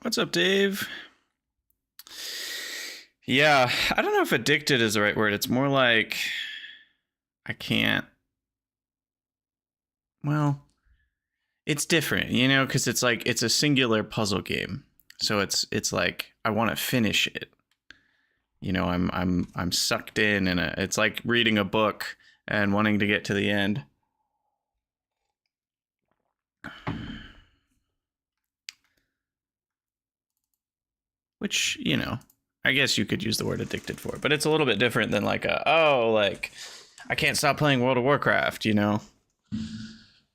What's up, Dave? Yeah, I don't know if addicted is the right word. It's more like I can't. Well, it's different, because it's like it's a singular puzzle game. So it's like I want to finish it. I'm sucked in, and it's like reading a book and wanting to get to the end. Which, I guess you could use the word addicted for, but it's a little bit different than like I can't stop playing World of Warcraft.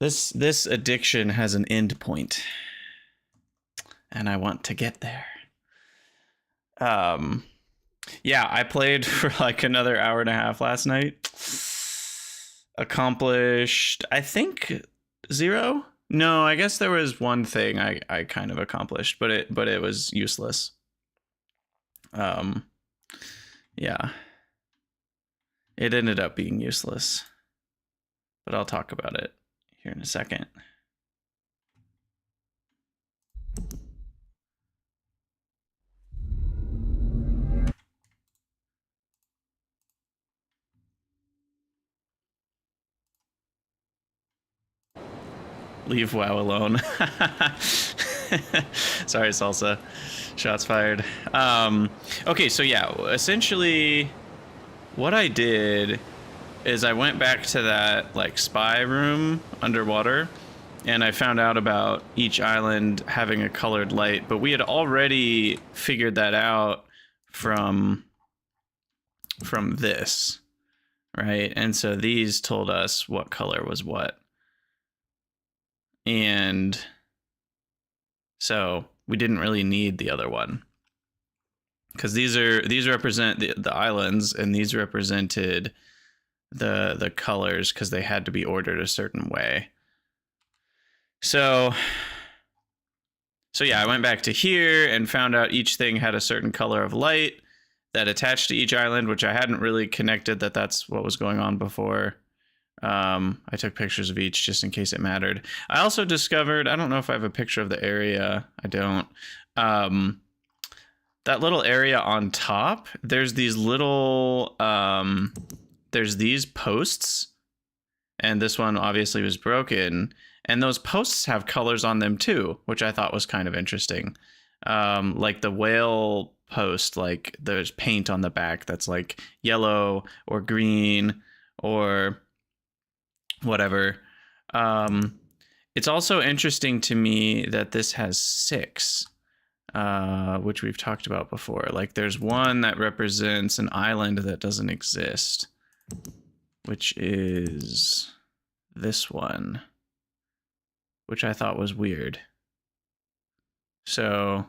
This addiction has an end point, and I want to get there. Yeah, I played for like another hour and a half last night. Accomplished, I think, 0. No, I guess there was one thing I kind of accomplished, but it was useless. Yeah, it ended up being useless, but I'll talk about it here in a second. Leave WoW alone. Sorry, Salsa. Shots fired. Okay, so yeah, essentially what I did is I went back to that like spy room underwater, and I found out about each island having a colored light, but we had already figured that out from this, right? And so these told us what color was what. And so we didn't really need the other one, because these represent the islands, and these represented the colors because they had to be ordered a certain way. So yeah, I went back to here and found out each thing had a certain color of light that attached to each island, which I hadn't really connected that's what was going on before. I took pictures of each just in case it mattered. I also discovered, I don't know if I have a picture of the area. I don't. That little area on top, there's these little, there's these posts, and this one obviously was broken, and those posts have colors on them too, which I thought was kind of interesting. Like the whale post, like there's paint on the back that's like yellow or green or whatever. It's also interesting to me that this has 6, which we've talked about before. Like there's one that represents an island that doesn't exist, which is this one, which I thought was weird. So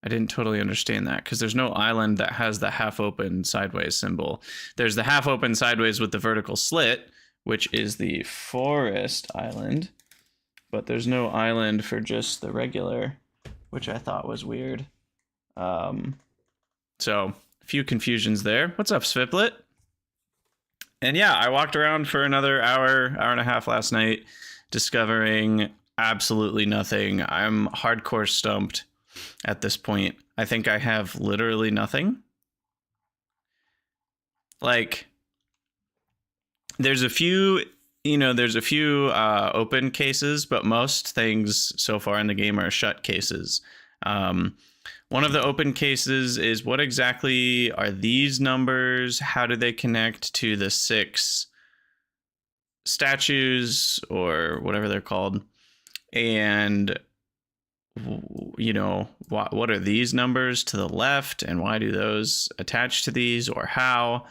I didn't totally understand that, because there's no island that has the half open sideways symbol. There's the half open sideways with the vertical slit, which is the forest island, but there's no island for just the regular, which I thought was weird. So a few confusions there. What's up, Sviplet? And yeah, I walked around for another hour and a half last night, discovering absolutely nothing. I'm hardcore stumped at this point. I think I have literally nothing. Like, there's a few open cases, but most things so far in the game are shut cases. One of the open cases is, what exactly are these numbers? How do they connect to the 6 statues or whatever they're called? And what are these numbers to the left, and why do those attach to these, or how?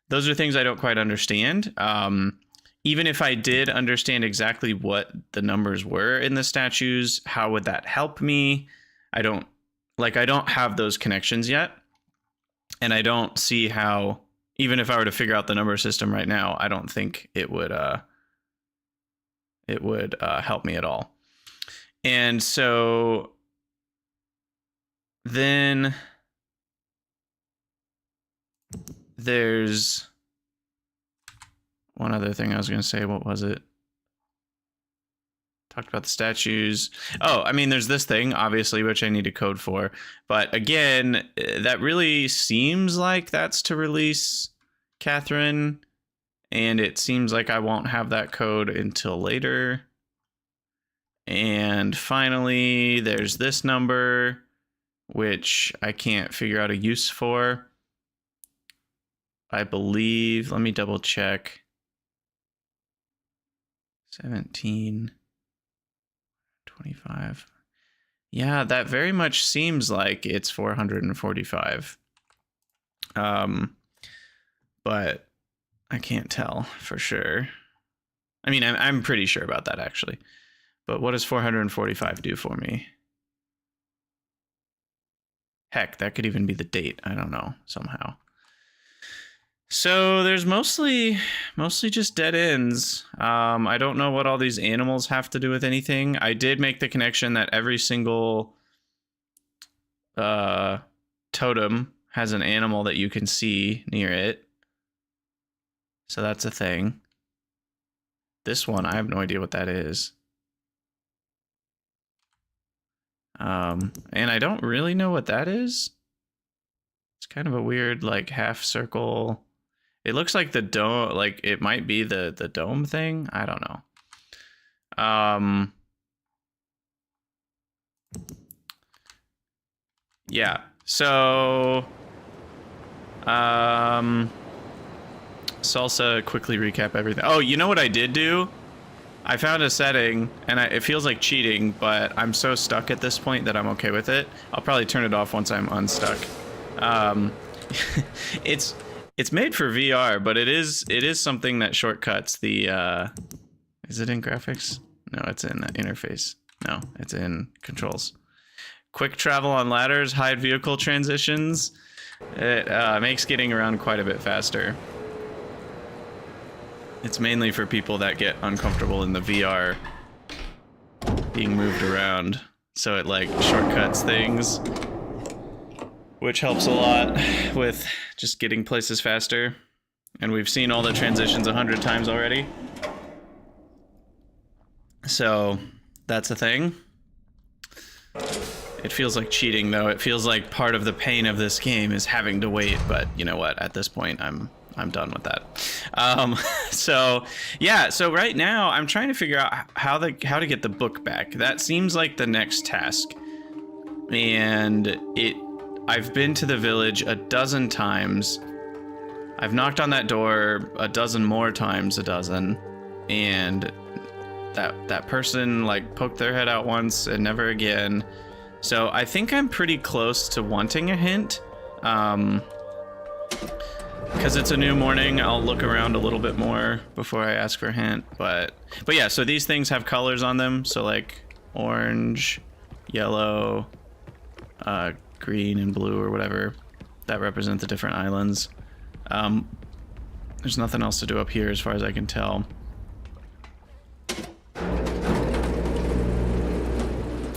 Those are things I don't quite understand. Even if I did understand exactly what the numbers were in the statues, how would that help me? I don't have those connections yet. And I don't see how, even if I were to figure out the number system right now, I don't think it would help me at all. And so then there's one other thing I was going to say. What was it? Talked about the statues. Oh, I mean, there's this thing, obviously, which I need a code for. But again, that really seems like that's to release Catherine. And it seems like I won't have that code until later. And finally, there's this number, which I can't figure out a use for. I believe, let me double check. 17, 25. Yeah, that very much seems like it's 445. But I can't tell for sure. I mean, I'm pretty sure about that, actually. But what does 445 do for me? Heck, that could even be the date. I don't know, somehow. So there's mostly just dead ends. I don't know what all these animals have to do with anything. I did make the connection that every single totem has an animal that you can see near it. So that's a thing. This one, I have no idea what that is. And I don't really know what that is. It's kind of a weird, like, half circle. It looks like the dome, like it might be the dome thing. I don't know. Yeah. So, Salsa, quickly recap everything. Oh, you know what I did do? I found a setting, and it feels like cheating, but I'm so stuck at this point that I'm okay with it. I'll probably turn it off once I'm unstuck. It's made for VR, but it is something that shortcuts the. Is it in graphics? No, it's in interface. No, it's in controls. Quick travel on ladders, hide vehicle transitions. It makes getting around quite a bit faster. It's mainly for people that get uncomfortable in the VR being moved around. So it like shortcuts things, which helps a lot with just getting places faster. And we've seen all the transitions 100 times already. So that's a thing. It feels like cheating though. It feels like part of the pain of this game is having to wait, but you know what? At this point, I'm done with that. So yeah, so right now I'm trying to figure out how to get the book back. That seems like the next task. And I've been to the village a dozen times. I've knocked on that door a dozen more times, and that person like poked their head out once and never again. So I think I'm pretty close to wanting a hint. Because it's a new morning, I'll look around a little bit more before I ask for a hint. But yeah, so these things have colors on them. So like orange, yellow, green, and blue, or whatever. That represent the different islands. There's nothing else to do up here as far as I can tell.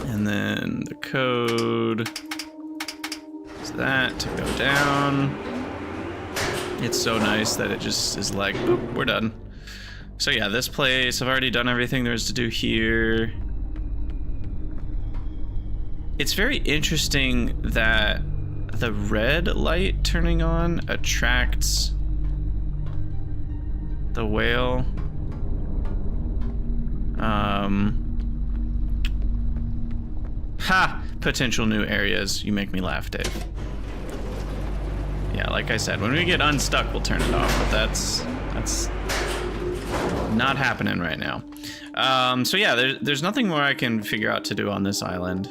And then the code is that to go down. It's so nice that it just is like, boop, we're done. So yeah, this place, I've already done everything there is to do here. It's very interesting that the red light turning on attracts the whale. Potential new areas. You make me laugh, Dave. Yeah, like I said, when we get unstuck, we'll turn it off, but that's not happening right now. So yeah, there's nothing more I can figure out to do on this island.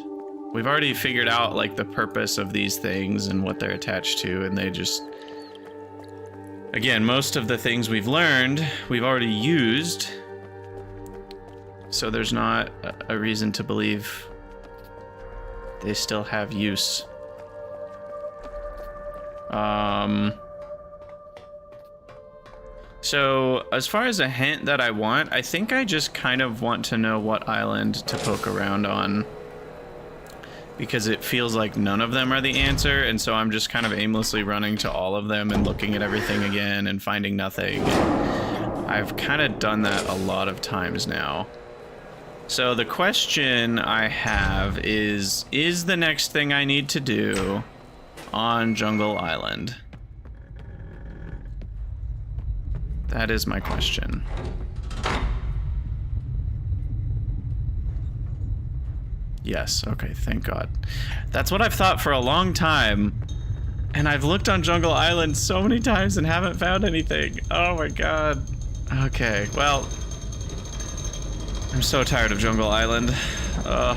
We've already figured out like the purpose of these things and what they're attached to, and they just, again, most of the things we've learned, we've already used. So there's not a reason to believe they still have use. So as far as a hint that I want, I think I just kind of want to know what island to poke around on, because it feels like none of them are the answer, and so I'm just kind of aimlessly running to all of them and looking at everything again and finding nothing. I've kind of done that a lot of times now. So the question I have is the next thing I need to do on Jungle Island? That is my question. Yes, okay, thank God. That's what I've thought for a long time. And I've looked on Jungle Island so many times and haven't found anything. Oh my God. Okay, well, I'm so tired of Jungle Island. Oh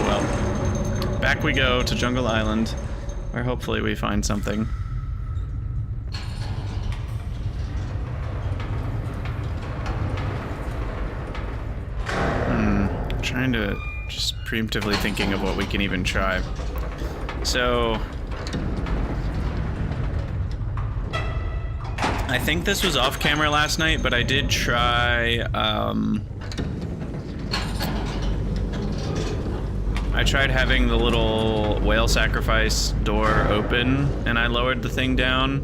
well. Back we go to Jungle Island, where hopefully we find something. Trying to just preemptively thinking of what we can even try. So I think this was off camera last night, but I did try I tried having the little whale sacrifice door open and I lowered the thing down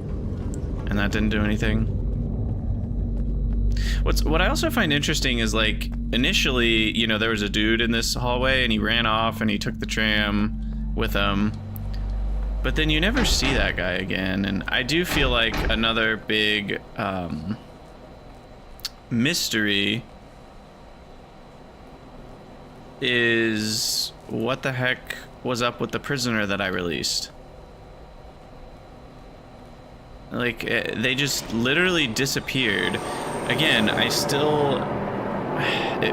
and that didn't do anything. What I also find interesting is, like, initially, you know, there was a dude in this hallway and he ran off and he took the tram with him. But then you never see that guy again, and I do feel like another big mystery is what the heck was up with the prisoner that I released. Like, they just literally disappeared. Again, it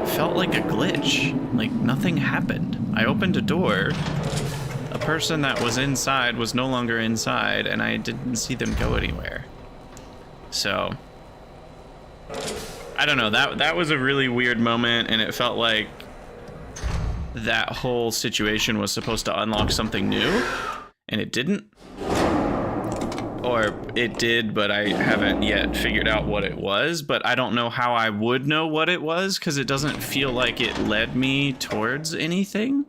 felt like a glitch. Like, nothing happened. I opened a door. A person that was inside was no longer inside, and I didn't see them go anywhere. So, I don't know. That was a really weird moment, and it felt like that whole situation was supposed to unlock something new, and it didn't. Or it did, but I haven't yet figured out what it was. But I don't know how I would know what it was, because it doesn't feel like it led me towards anything.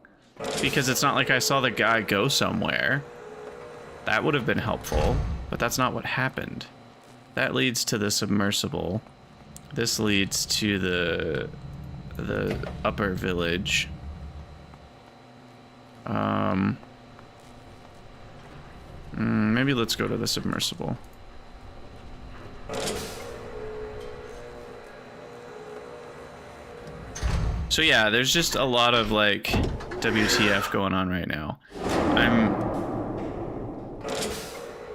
Because it's not like I saw the guy go somewhere. That would have been helpful, but that's not what happened. That leads to the submersible. This leads to the upper village. Maybe let's go to the submersible. So yeah, there's just a lot of, like, WTF going on right now.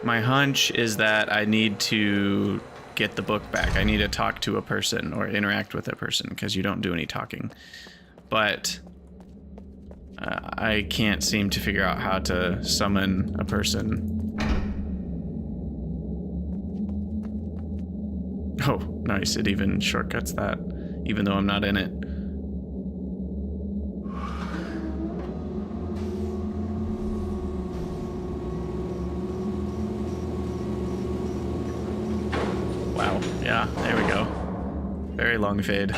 My hunch is that I need to get the book back. I need to talk to a person or interact with a person, because you don't do any talking. But I can't seem to figure out how to summon a person. Oh, nice. It even shortcuts that, even though I'm not in it. Wow. Yeah, there we go. Very long fade.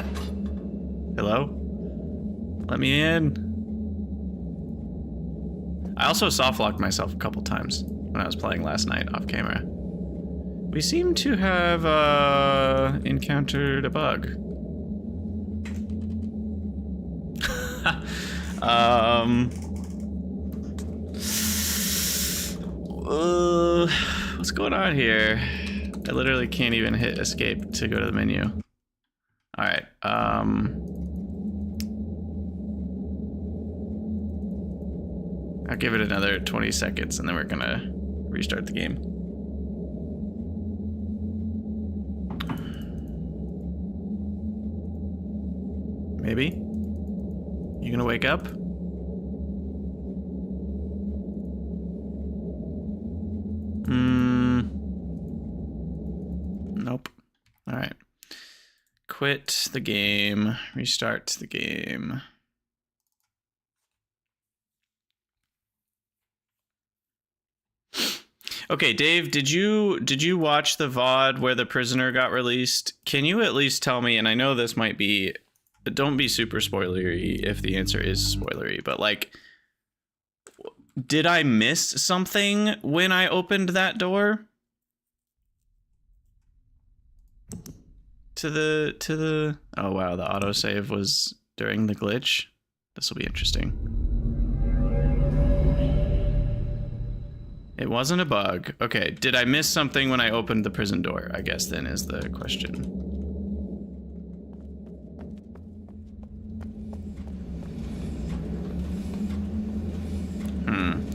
Hello? Let me in. I also soft-locked myself a couple times when I was playing last night off camera. We seem to have encountered a bug. What's going on here? I literally can't even hit escape to go to the menu. All right. I'll give it another 20 seconds and then we're gonna restart the game. Maybe? You gonna wake up? Nope. All right. Quit the game. Restart the game. Okay, Dave, did you watch the VOD where the prisoner got released? Can you at least tell me, and I know this might be, don't be super spoilery if the answer is spoilery, but, like, did I miss something when I opened that door? to the... Oh, wow, the autosave was during the glitch. This will be interesting. It wasn't a bug. Okay, did I miss something when I opened the prison door? I guess then is the question.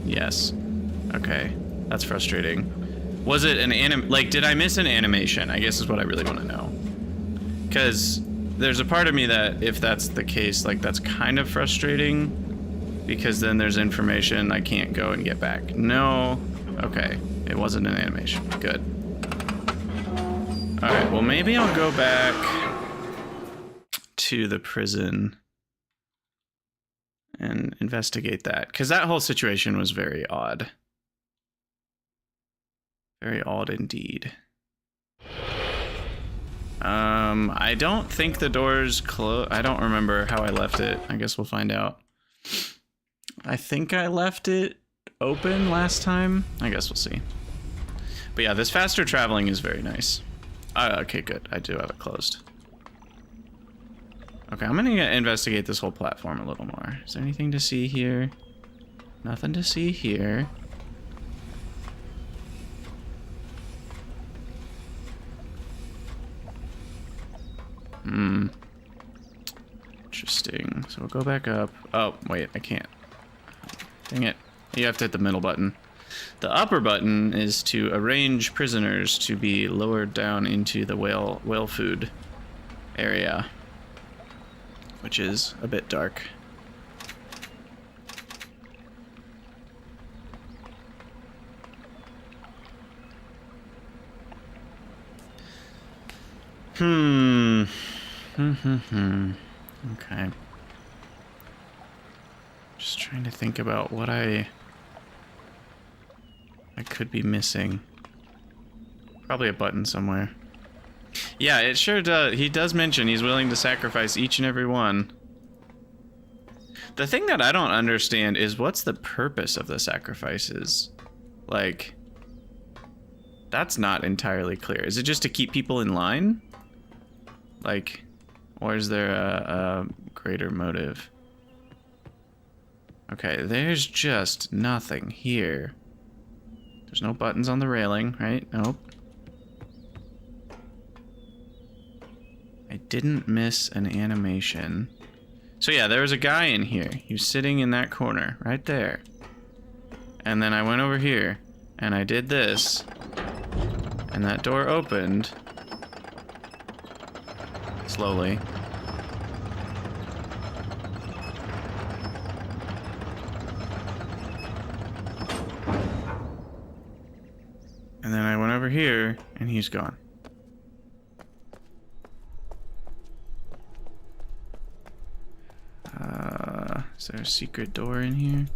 Yes. Okay, that's frustrating. Was it an like, did I miss an animation? I guess is what I really want to know. Because there's a part of me that, if that's the case, like, that's kind of frustrating. Because then there's information I can't go and get back. No. Okay, it wasn't an animation. Good. Alright, well, maybe I'll go back to the prison and investigate that. Because that whole situation was very odd. Very odd indeed. I don't think the door's closed. I don't remember how I left it. I guess we'll find out. I think I left it open last time. I guess we'll see. But yeah, this faster traveling is very nice. Okay, good. I do have it closed. Okay, I'm gonna investigate this whole platform a little more. Is there anything to see here? Nothing to see here. Interesting. So we'll go back up. Oh, wait, I can't. Dang it. You have to hit the middle button. The upper button is to arrange prisoners to be lowered down into the whale food area, which is a bit dark. Okay. Just trying to think about what I could be missing. Probably a button somewhere. Yeah, it sure does. He does mention he's willing to sacrifice each and every one. The thing that I don't understand is what's the purpose of the sacrifices? Like, that's not entirely clear. Is it just to keep people in line? Like, or is there a greater motive? Okay, there's just nothing here. There's no buttons on the railing, right? Nope. I didn't miss an animation. So yeah, there was a guy in here. He was sitting in that corner, right there. And then I went over here, and I did this. And that door opened. Slowly. And then I went over here, and he's gone. Is there a secret door in here?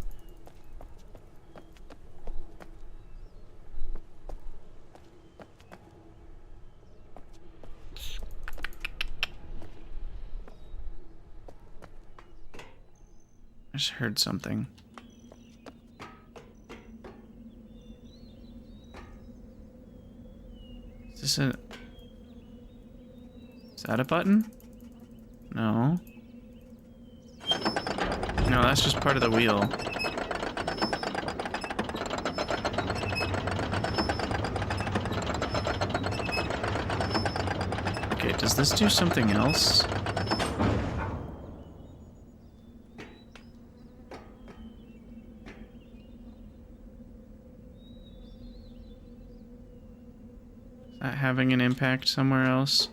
I just heard something. Is that a button? No. No, that's just part of the wheel. Okay, does this do something else? Is that having an impact somewhere else?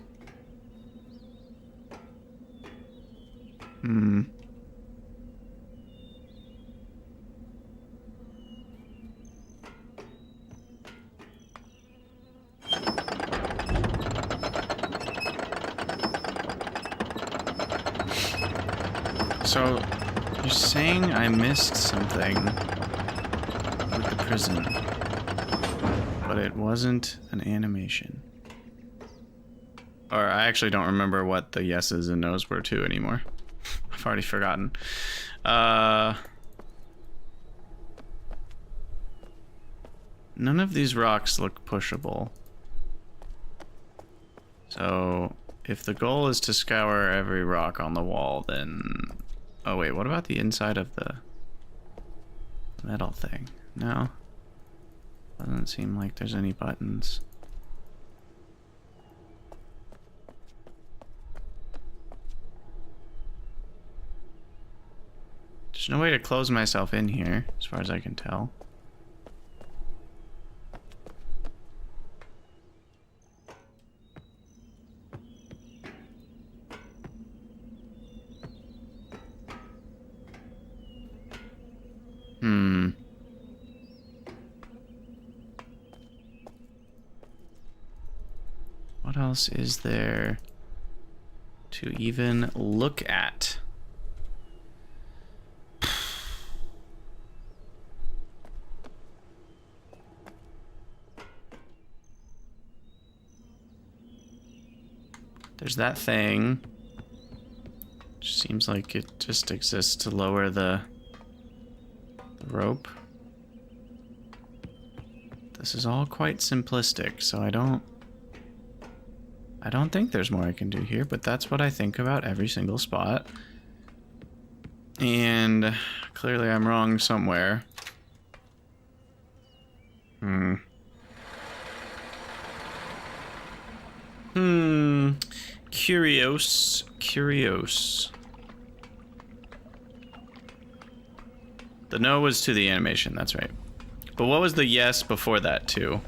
So, you're saying I missed something with the prison, but it wasn't an animation. Or I actually don't remember what the yeses and nos were to anymore. I've already forgotten. None of these rocks look pushable. So if the goal is to scour every rock on the wall, then... Oh wait, what about the inside of the metal thing? No? Doesn't seem like there's any buttons. There's no way to close myself in here, as far as I can tell. What else is there to even look at? There's that thing. Which seems like it just exists to lower the rope. This is all quite simplistic, so I don't think there's more I can do here, but that's what I think about every single spot. And clearly I'm wrong somewhere. Curious. The no was to the animation, that's right. But what was the yes before that too?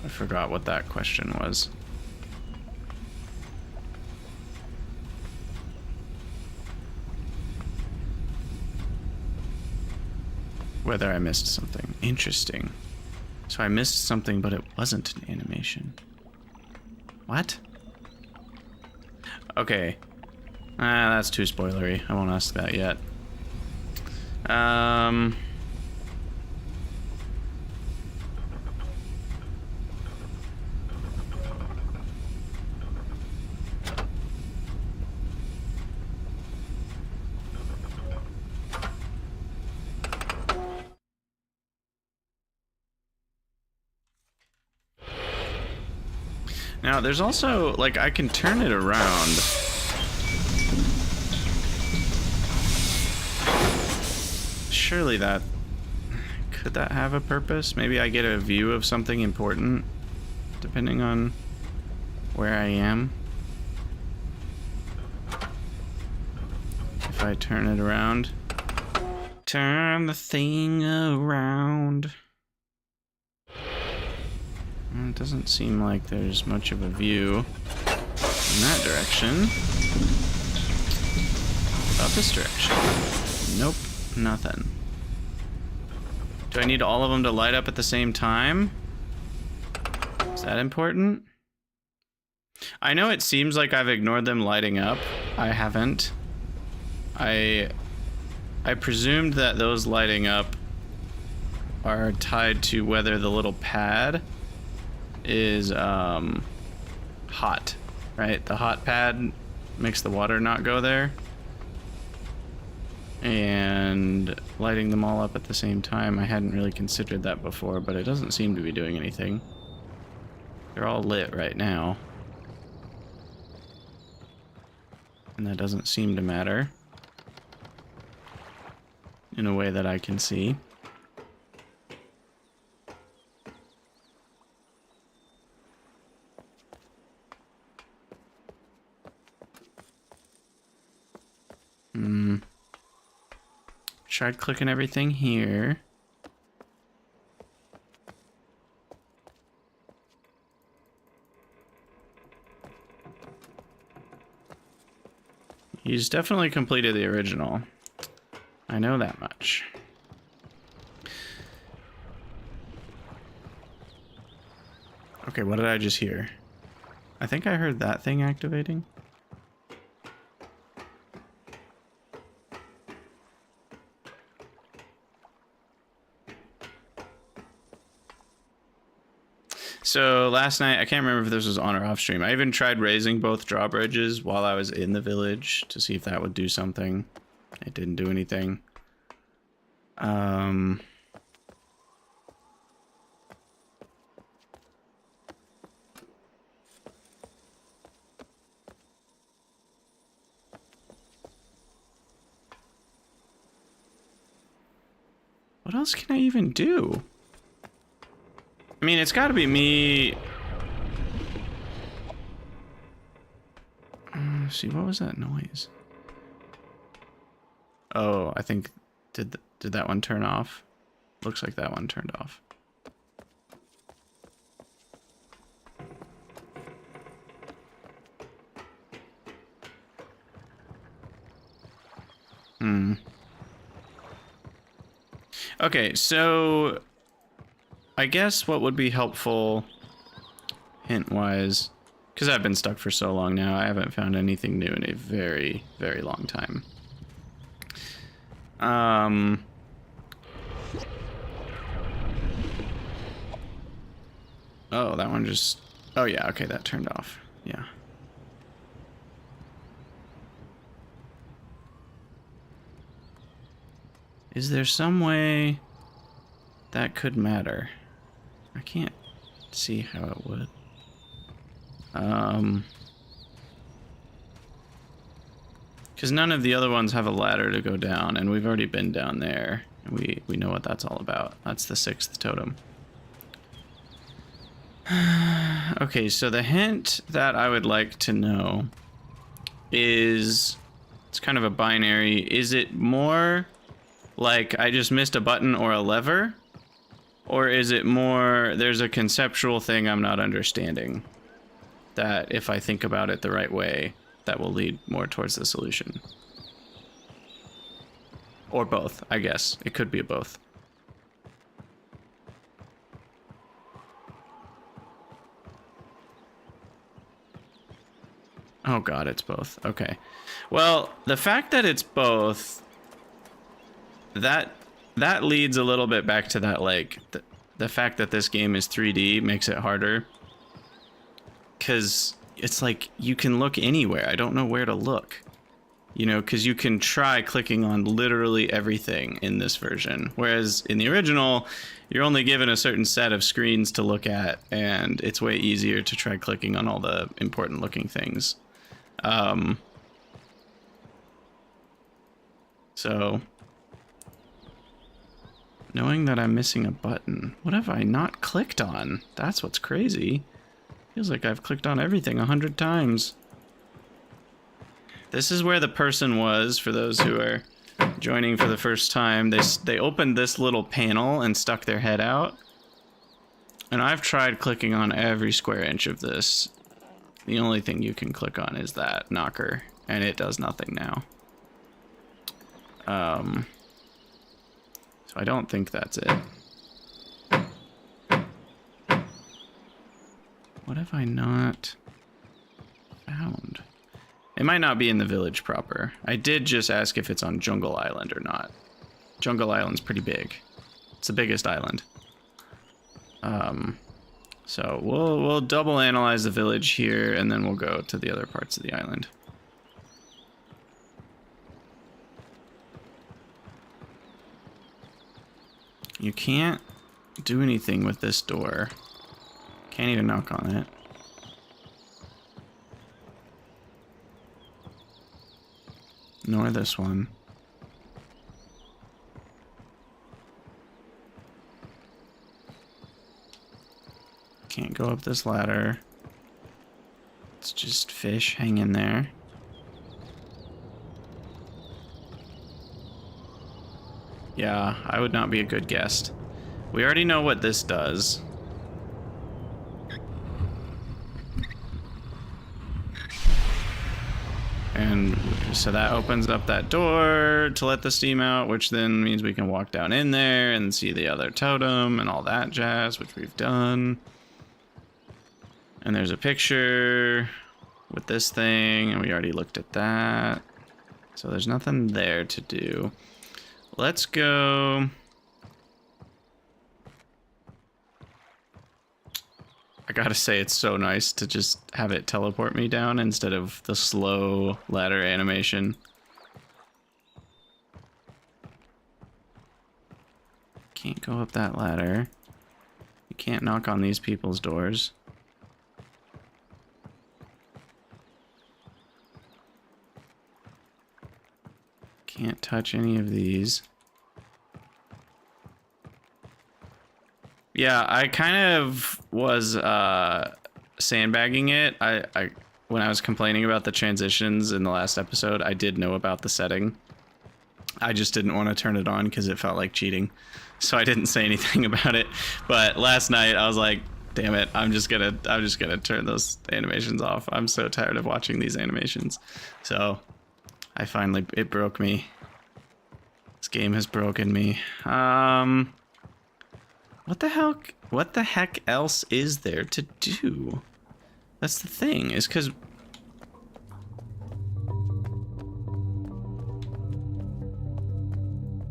I forgot what that question was. Whether I missed something. Interesting. So I missed something, but it wasn't an animation. What? Okay. That's too spoilery. I won't ask that yet. Now, there's also, like, I can turn it around. Surely that... Could that have a purpose? Maybe I get a view of something important, depending on where I am. If I turn it around. Turn the thing around. It doesn't seem like there's much of a view in that direction. About this direction. Nope, nothing. Do I need all of them to light up at the same time? Is that important? I know it seems like I've ignored them lighting up. I haven't. I presumed that those lighting up are tied to whether the little pad is hot, right? The hot pad makes the water not go there. And lighting them all up at the same time, I hadn't really considered that before, but it doesn't seem to be doing anything. They're all lit right now. And that doesn't seem to matter in a way that I can see. Tried clicking everything here. He's definitely completed the original. I know that much. Okay, what did I just hear? I think I heard that thing activating. So last night, I can't remember if this was on or off stream. I even tried raising both drawbridges while I was in the village to see if that would do something. It didn't do anything. What else can I even do? I mean, it's gotta be me. Let's see, what was that noise? Oh, I think, did that one turn off? Looks like that one turned off. Okay, so I guess what would be helpful hint-wise, because I've been stuck for so long now, I haven't found anything new in a very, very long time. Oh, that one just... Oh yeah, okay, that turned off. Yeah. Is there some way that could matter? I can't see how it would. Because none of the other ones have a ladder to go down, and we've already been down there. And we know what that's all about. That's the 6th totem. Okay, so the hint that I would like to know is... It's kind of a binary. Is it more like I just missed a button or a lever? Or is it more there's a conceptual thing I'm not understanding? That if I think about it the right way, that will lead more towards the solution. Or both, I guess. It could be both. Oh god, it's both. Okay. Well, the fact that it's both, that leads a little bit back to that, like, the fact that this game is 3D makes it harder. Because it's like, you can look anywhere. I don't know where to look. You know, because you can try clicking on literally everything in this version. Whereas in the original, you're only given a certain set of screens to look at, and it's way easier to try clicking on all the important looking things. So, knowing that I'm missing a button, what have I not clicked on? That's what's crazy. Feels like I've clicked on everything 100 times. This is where the person was, for those who are joining for the first time. They opened this little panel and stuck their head out. And I've tried clicking on every square inch of this. The only thing you can click on is that knocker, and it does nothing now. So I don't think that's it. What have I not found? It might not be in the village proper. I did just ask if it's on Jungle Island or not. Jungle Island's pretty big. It's the biggest island. So we'll double analyze the village here, and then we'll go to the other parts of the island. You can't do anything with this door. Can't even knock on it. Nor this one. Can't go up this ladder. It's just fish hanging there. Yeah, I would not be a good guest. We already know what this does. And so that opens up that door to let the steam out, which then means we can walk down in there and see the other totem and all that jazz, which we've done. And there's a picture with this thing, and we already looked at that. So there's nothing there to do. Let's go. I gotta say, it's so nice to just have it teleport me down instead of the slow ladder animation. Can't go up that ladder. You can't knock on these people's doors. Can't touch any of these. Yeah, I kind of was sandbagging it. I when I was complaining about the transitions in the last episode, I did know about the setting. I just didn't want to turn it on because it felt like cheating. So I didn't say anything about it. But last night I was like, damn it, I'm just gonna turn those animations off. I'm so tired of watching these animations. So it broke me. This game has broken me. What the heck else is there to do? That's the thing, is because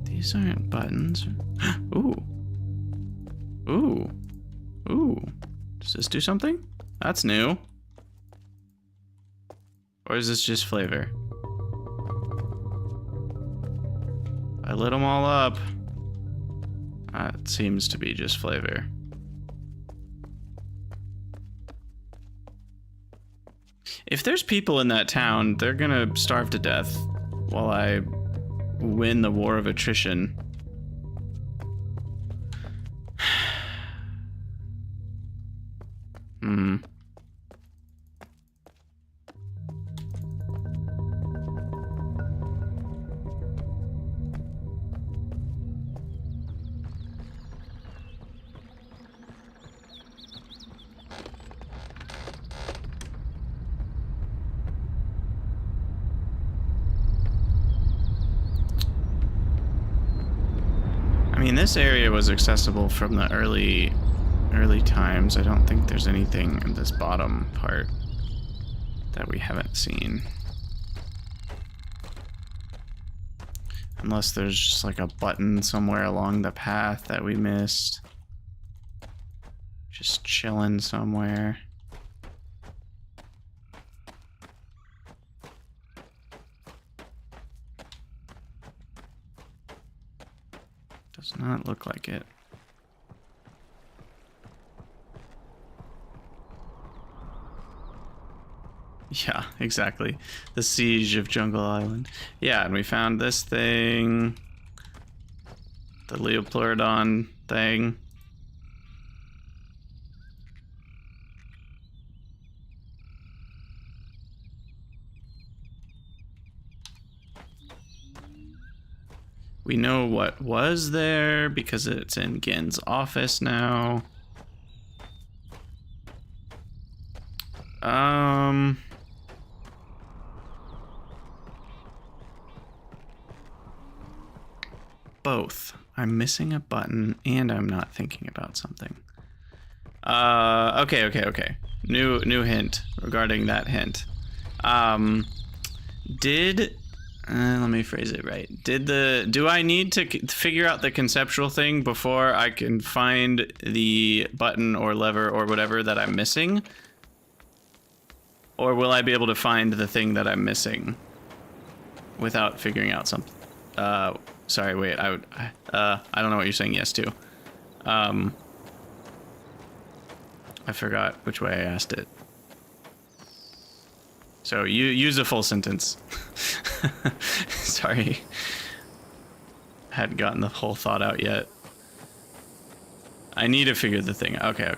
these aren't buttons. Ooh. Ooh. Ooh. Does this do something? That's new. Or is this just flavor? I lit them all up. It seems to be just flavor. If there's people in that town, they're gonna starve to death while I win the war of attrition. I mean, this area was accessible from the early times. I don't think there's anything in this bottom part that we haven't seen. Unless there's just like a button somewhere along the path that we missed. Just chilling somewhere. Does not look like it. Yeah, exactly. The Siege of Jungle Island. Yeah, and we found this thing. The Leopleurodon thing. We know what was there because it's in Gen's office now. Both. I'm missing a button and I'm not thinking about something. Okay. New hint regarding that hint. Let me phrase it right. Do I need to figure out the conceptual thing before I can find the button or lever or whatever that I'm missing? Or will I be able to find the thing that I'm missing without figuring out something? Sorry, wait, I don't know what you're saying yes to. I forgot which way I asked it. So you use a full sentence. Sorry. Hadn't gotten the whole thought out yet. I need to figure the thing. Okay.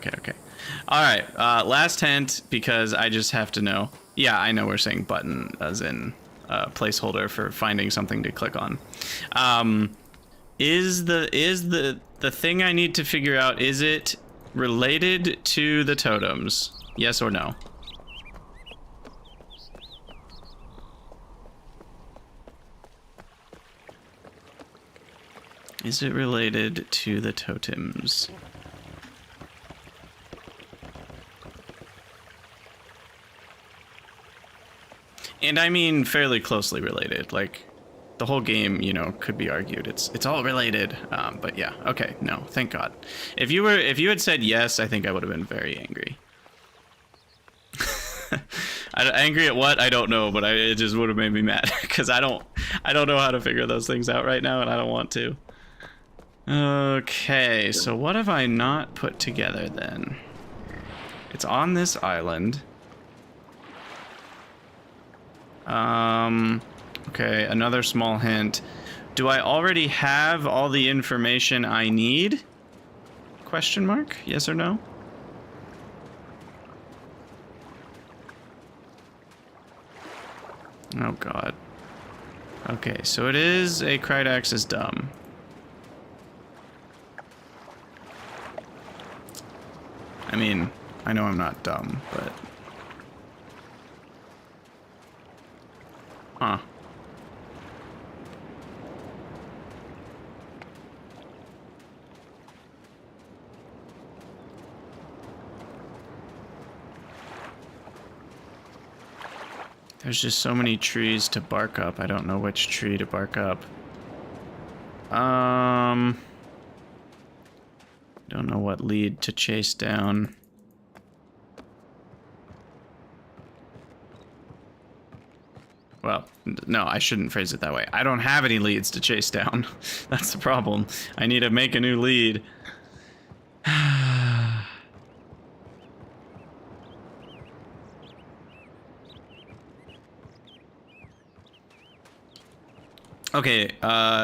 All right, last hint, because I just have to know. Yeah, I know we're saying button as in placeholder for finding something to click on. Is the thing I need to figure out, is it related to the totems? Yes or no? Is it related to the totems? And I mean fairly closely related. Like, the whole game, you know, could be argued it's all related. But yeah, okay, no, thank God. If you had said yes, I think I would have been very angry. Angry at what? I don't know, but it just would have made me mad because I don't know how to figure those things out right now, and I don't want to. Okay, so what have I not put together then? It's on this island. Okay, another small hint. Do I already have all the information I need? Question mark? Yes or no? Oh god. Okay, so it is a Krydax is dumb. I mean, I know I'm not dumb, but... Huh. There's just so many trees to bark up. I don't know which tree to bark up. Don't know what lead to chase down. Well, no, I shouldn't phrase it that way. I don't have any leads to chase down. That's the problem. I need to make a new lead. Okay,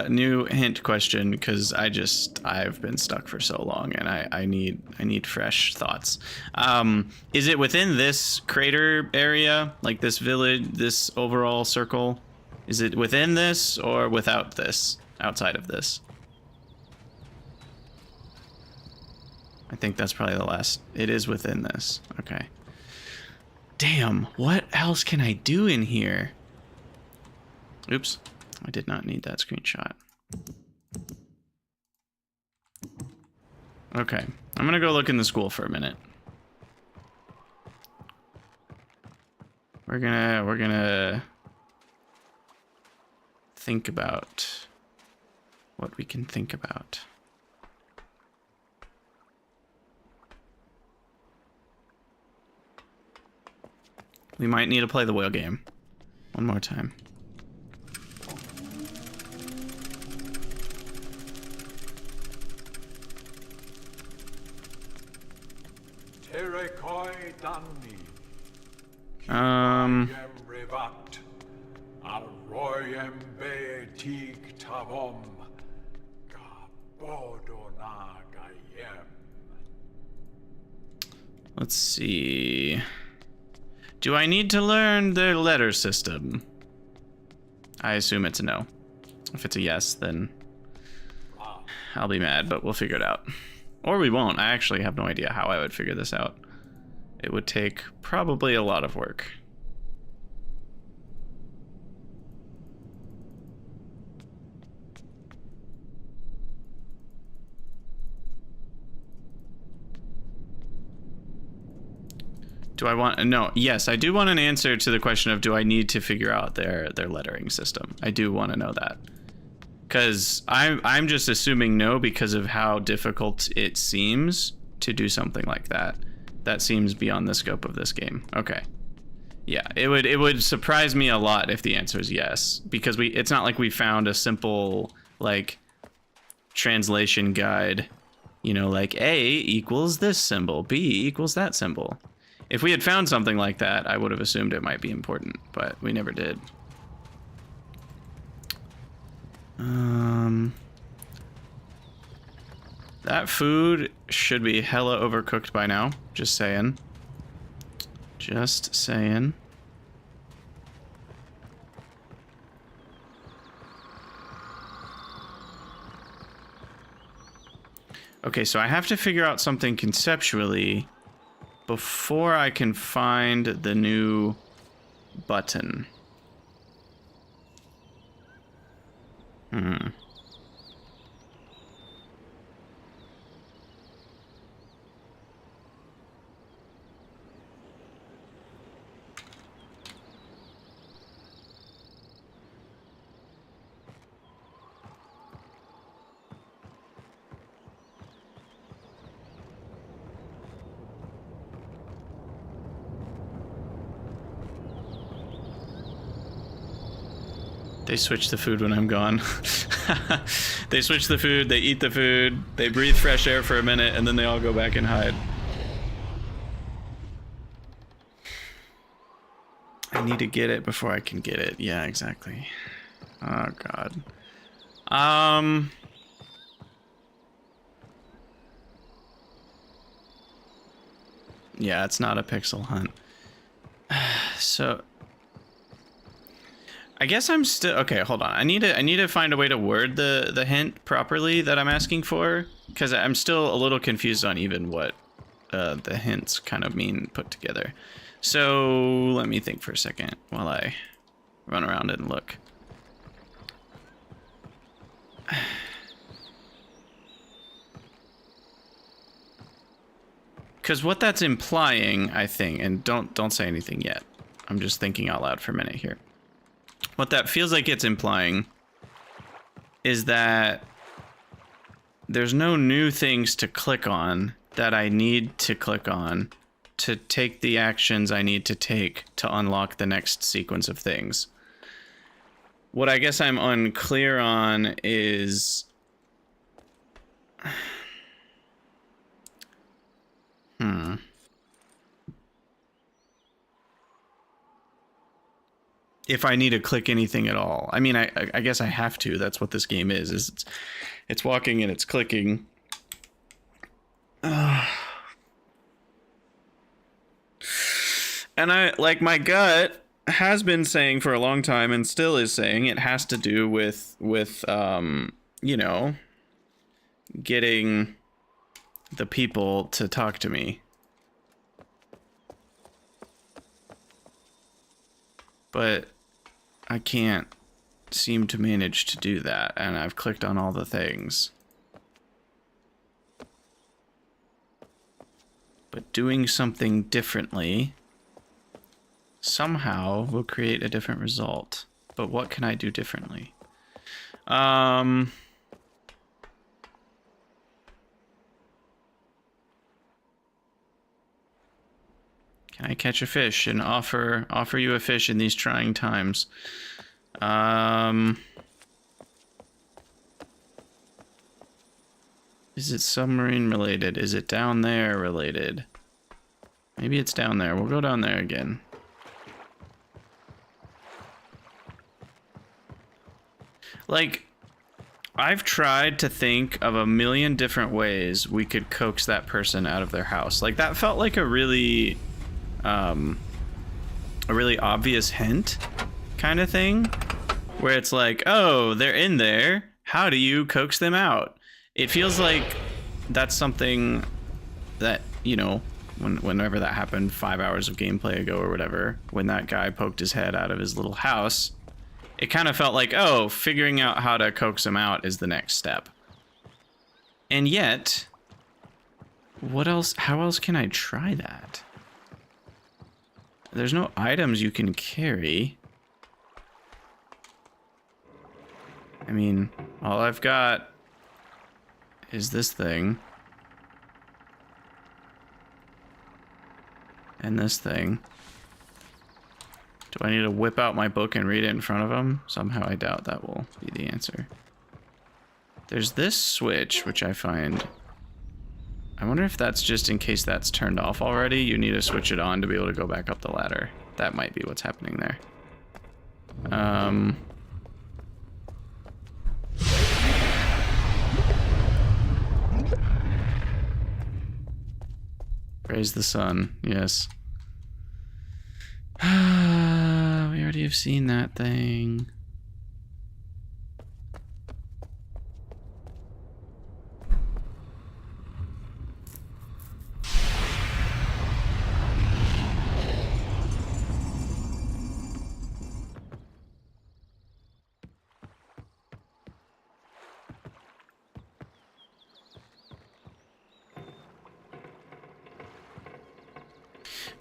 new hint question, because I've been stuck for so long and I need fresh thoughts. Is it within this crater area, like this village, this overall circle? Is it within this or without this, outside of this? I think that's probably the last. It is within this. Okay. Damn, what else can I do in here? Oops. I did not need that screenshot. Okay, I'm gonna go look in the school for a minute. We're gonna think about what we can think about. We might need to play the whale game one more time. Let's see. Do I need to learn their letter system? I assume it's a no. If it's a yes, then I'll be mad, but we'll figure it out. Or we won't. I actually have no idea how I would figure this out. It would take probably a lot of work. Do I want... No, yes, I do want an answer to the question of do I need to figure out their lettering system. I do want to know that. Because I'm just assuming no because of how difficult it seems to do something like that. That seems beyond the scope of this game. Okay. Yeah, it would surprise me a lot if the answer is yes. Because it's not like we found a simple, like, translation guide. You know, like A equals this symbol, B equals that symbol. If we had found something like that, I would have assumed it might be important, but we never did. That food should be hella overcooked by now. Just saying. Just saying. Okay, so I have to figure out something conceptually before I can find the new button. They switch the food when I'm gone. They switch the food, they eat the food, they breathe fresh air for a minute, and then they all go back and hide. I need to get it before I can get it. Yeah, exactly. Oh, God. Yeah, it's not a pixel hunt. So I guess I'm still okay. Hold on. I need to find a way to word the hint properly that I'm asking for, because I'm still a little confused on even what the hints kind of mean put together. So let me think for a second while I run around and look. Because what that's implying, I think, and don't say anything yet. I'm just thinking out loud for a minute here. What that feels like it's implying is that there's no new things to click on that I need to click on to take the actions I need to take to unlock the next sequence of things. What I guess I'm unclear on is... if I need to click anything at all. I mean, I guess I have to. That's what this game is it's walking and it's clicking. And like, my gut has been saying for a long time and still is saying it has to do with you know, getting the people to talk to me. But I can't seem to manage to do that, and I've clicked on all the things. But doing something differently somehow will create a different result. But what can I do differently? Can I catch a fish and offer you a fish in these trying times? Is it submarine related? Is it down there related? Maybe it's down there. We'll go down there again. Like, I've tried to think of a million different ways we could coax that person out of their house. Like, that felt like a really obvious hint kind of thing, where it's like, oh, they're in there. How do you coax them out? It feels like that's something that, you know, whenever that happened 5 hours of gameplay ago or whatever, when that guy poked his head out of his little house, it kind of felt like, oh, figuring out how to coax him out is the next step. And yet, what else? How else can I try that? There's no items you can carry. I mean, all I've got is this thing. And this thing. Do I need to whip out my book and read it in front of him? Somehow I doubt that will be the answer. There's this switch, which I find... I wonder if that's just in case that's turned off already. You need to switch it on to be able to go back up the ladder. That might be what's happening there. Praise the sun, yes. We already have seen that thing.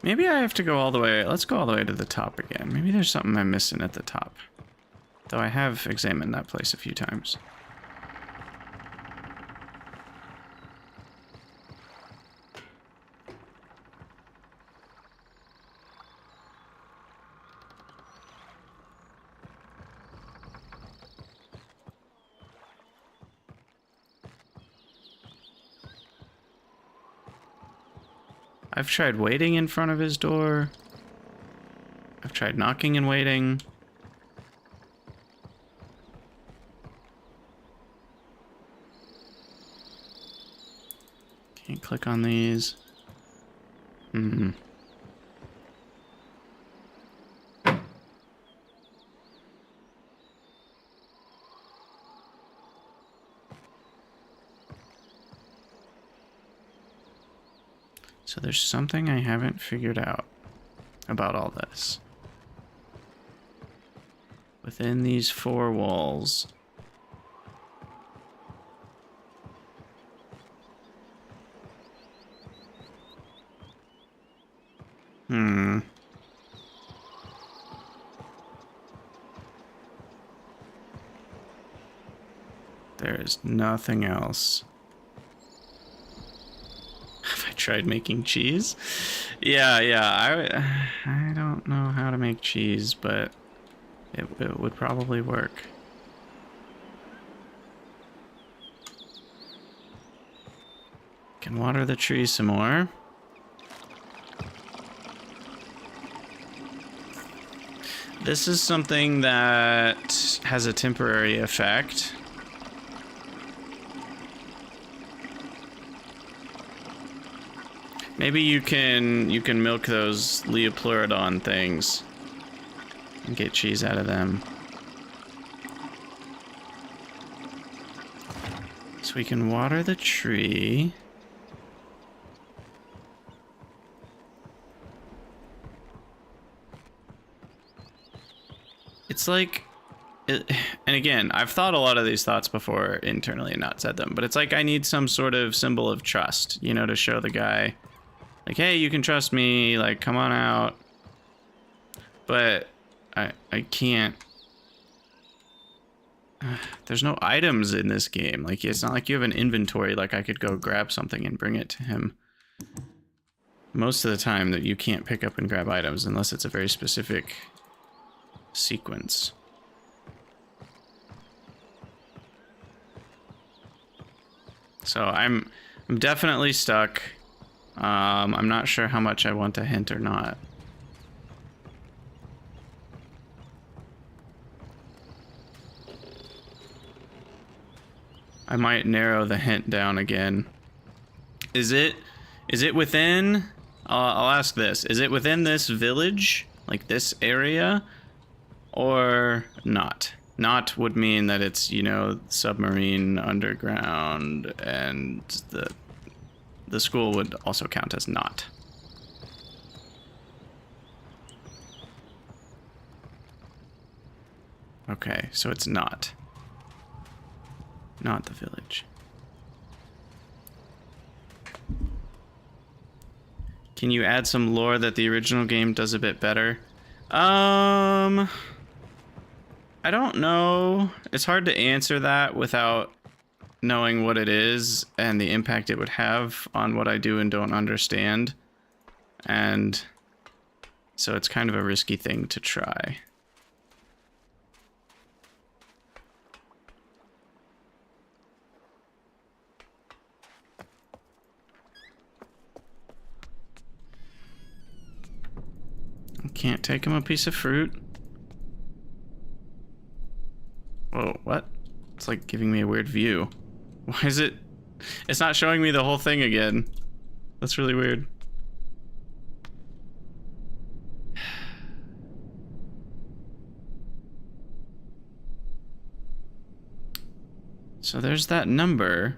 Maybe I have to go all the way. Let's go all the way to the top again. Maybe there's something I'm missing at the top. Though I have examined that place a few times. I've tried waiting in front of his door. I've tried knocking and waiting. Can't click on these. Hmm. So there's something I haven't figured out about all this. Within these 4 walls. There is nothing else. Have I tried making cheese? Yeah. I don't know how to make cheese, but it would probably work. Can water the tree some more. This is something that has a temporary effect. Maybe you can milk those Leopleurodon things and get cheese out of them. So we can water the tree. It's like, and again, I've thought a lot of these thoughts before internally and not said them, but it's like I need some sort of symbol of trust, you know, to show the guy, like, hey, you can trust me, like, come on out. But I can't. There's no items in this game. Like, it's not like you have an inventory, like I could go grab something and bring it to him. Most of the time that you can't pick up and grab items unless it's a very specific sequence. So I'm definitely stuck. I'm not sure how much I want to hint or not. I might narrow the hint down again. Is it within, I'll ask this, is it within this village, like this area, or not? Not would mean that it's, you know, submarine, underground, and the school would also count as not. Okay, so it's not. Not the village. Can you add some lore that the original game does a bit better? I don't know. It's hard to answer that without knowing what it is and the impact it would have on what I do and don't understand. And so it's kind of a risky thing to try. Can't take him a piece of fruit. Whoa, what? It's like giving me a weird view. Why is it? It's not showing me the whole thing again. That's really weird. So there's that number.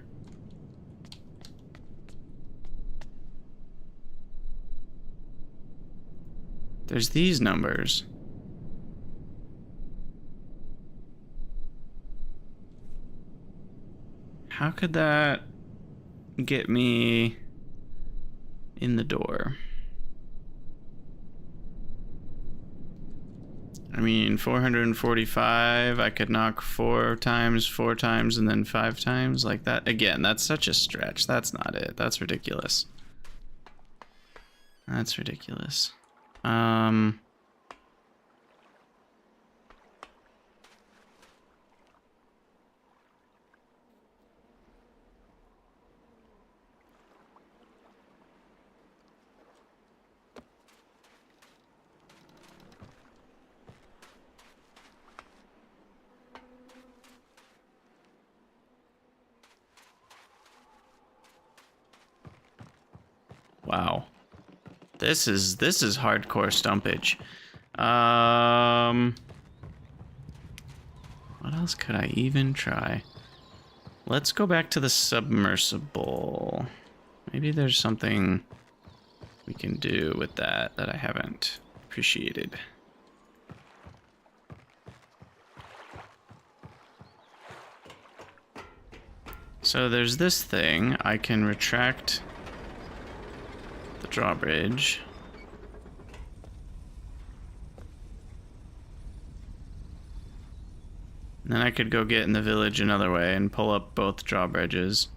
There's these numbers. How could that get me in the door? I mean, 445, I could knock 4 times, and then 5 times, like that. Again, that's such a stretch. That's not it. That's ridiculous. That's ridiculous. Wow. This is hardcore stumpage. What else could I even try? Let's go back to the submersible. Maybe there's something we can do with that I haven't appreciated. So there's this thing. I can retract the drawbridge. And then I could go get in the village another way and pull up both drawbridges.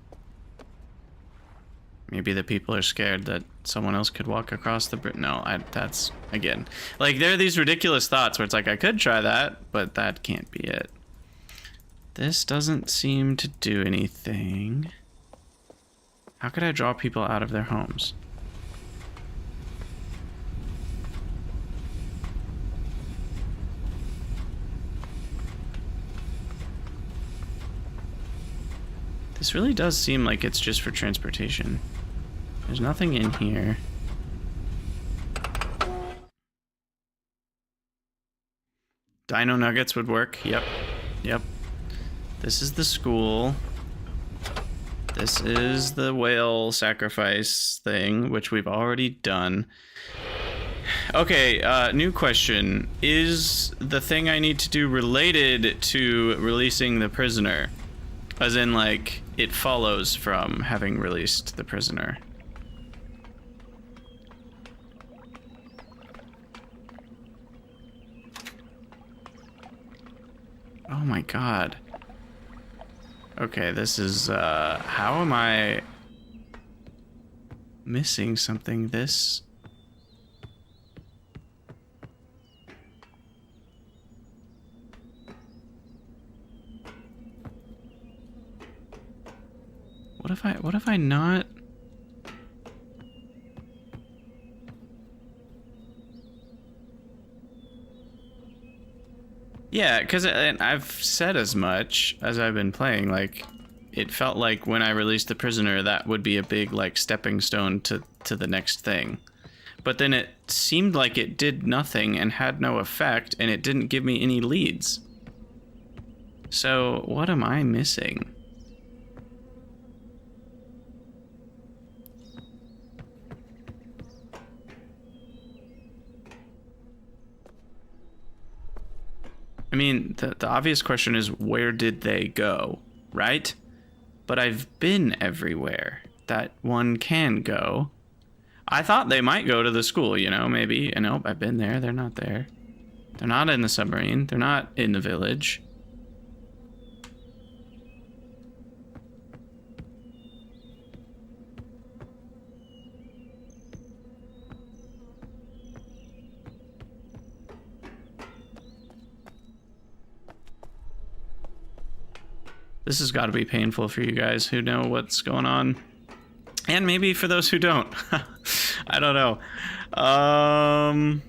Maybe the people are scared that someone else could walk across the bridge. No, that's, again, like, there are these ridiculous thoughts where it's like, I could try that, but that can't be it. This doesn't seem to do anything. How could I draw people out of their homes? This really does seem like it's just for transportation. There's nothing in here. Dino nuggets would work. Yep. Yep. This is the school. This is the whale sacrifice thing, which we've already done. Okay, new question. Is the thing I need to do related to releasing the prisoner? As in, like, it follows from having released the prisoner. Oh my god. Okay, this is, how am I missing something this... What if I not... Yeah, because I've said as much as I've been playing, like, it felt like when I released the prisoner, that would be a big, like, stepping stone to the next thing. But then it seemed like it did nothing and had no effect, and it didn't give me any leads. So, what am I missing? I mean, the obvious question is, where did they go, right? But I've been everywhere that one can go. I thought they might go to the school, you know, maybe. And nope, I've been there. They're not there. They're not in the submarine. They're not in the village. This has got to be painful for you guys who know what's going on. And maybe for those who don't. I don't know.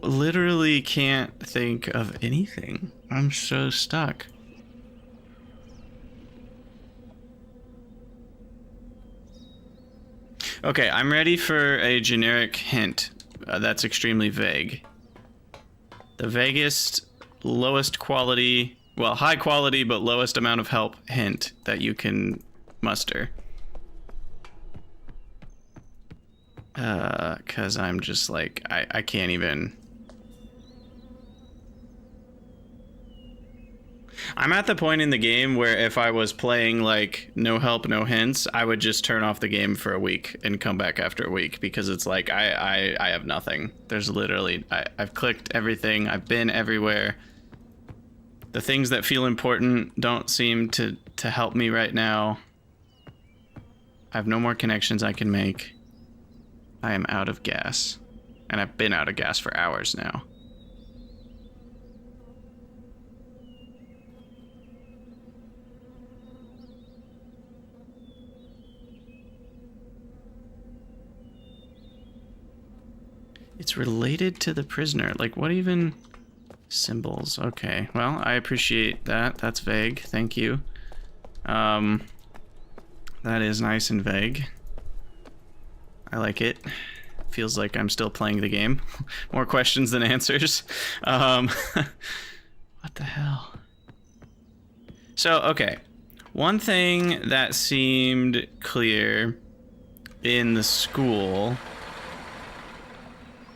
Literally can't think of anything. I'm so stuck. Okay, I'm ready for a generic hint that's extremely vague. The vaguest, lowest quality... Well, high quality, but lowest amount of help hint that you can muster. Cause I'm just like, I can't even. I'm at the point in the game where if I was playing like no help, no hints, I would just turn off the game for a week and come back after a week because it's like, I have nothing. There's literally, I've clicked everything. I've been everywhere. The things that feel important don't seem to help me right now. I have no more connections I can make. I am out of gas. And I've been out of gas for hours now. It's related to the prisoner. Like, what even... Symbols. Okay. Well, I appreciate that. That's vague. Thank you. That is nice and vague. I like it. feels like I'm still playing the game. More questions than answers. What the hell? So, okay. One thing that seemed clear in the school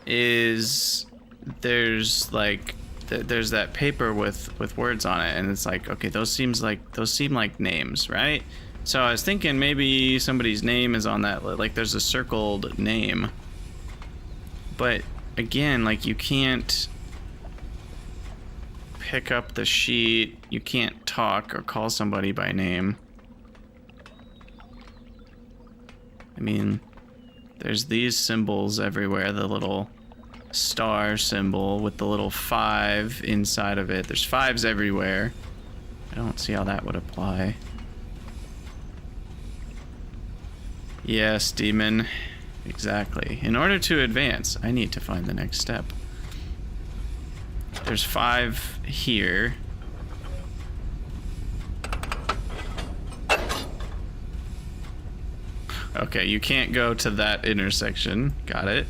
is there's like there's that paper with words on it, and it's like, okay, those seem like names, right? So I was thinking maybe somebody's name is on that, like there's a circled name. But again, like you can't pick up the sheet, you can't talk or call somebody by name. I mean, there's these symbols everywhere, the little star symbol with the little 5 inside of it. There's 5s everywhere. I don't see how that would apply. Yes, demon. Exactly. In order to advance, I need to find the next step. There's 5 here. Okay, you can't go to that intersection. Got it.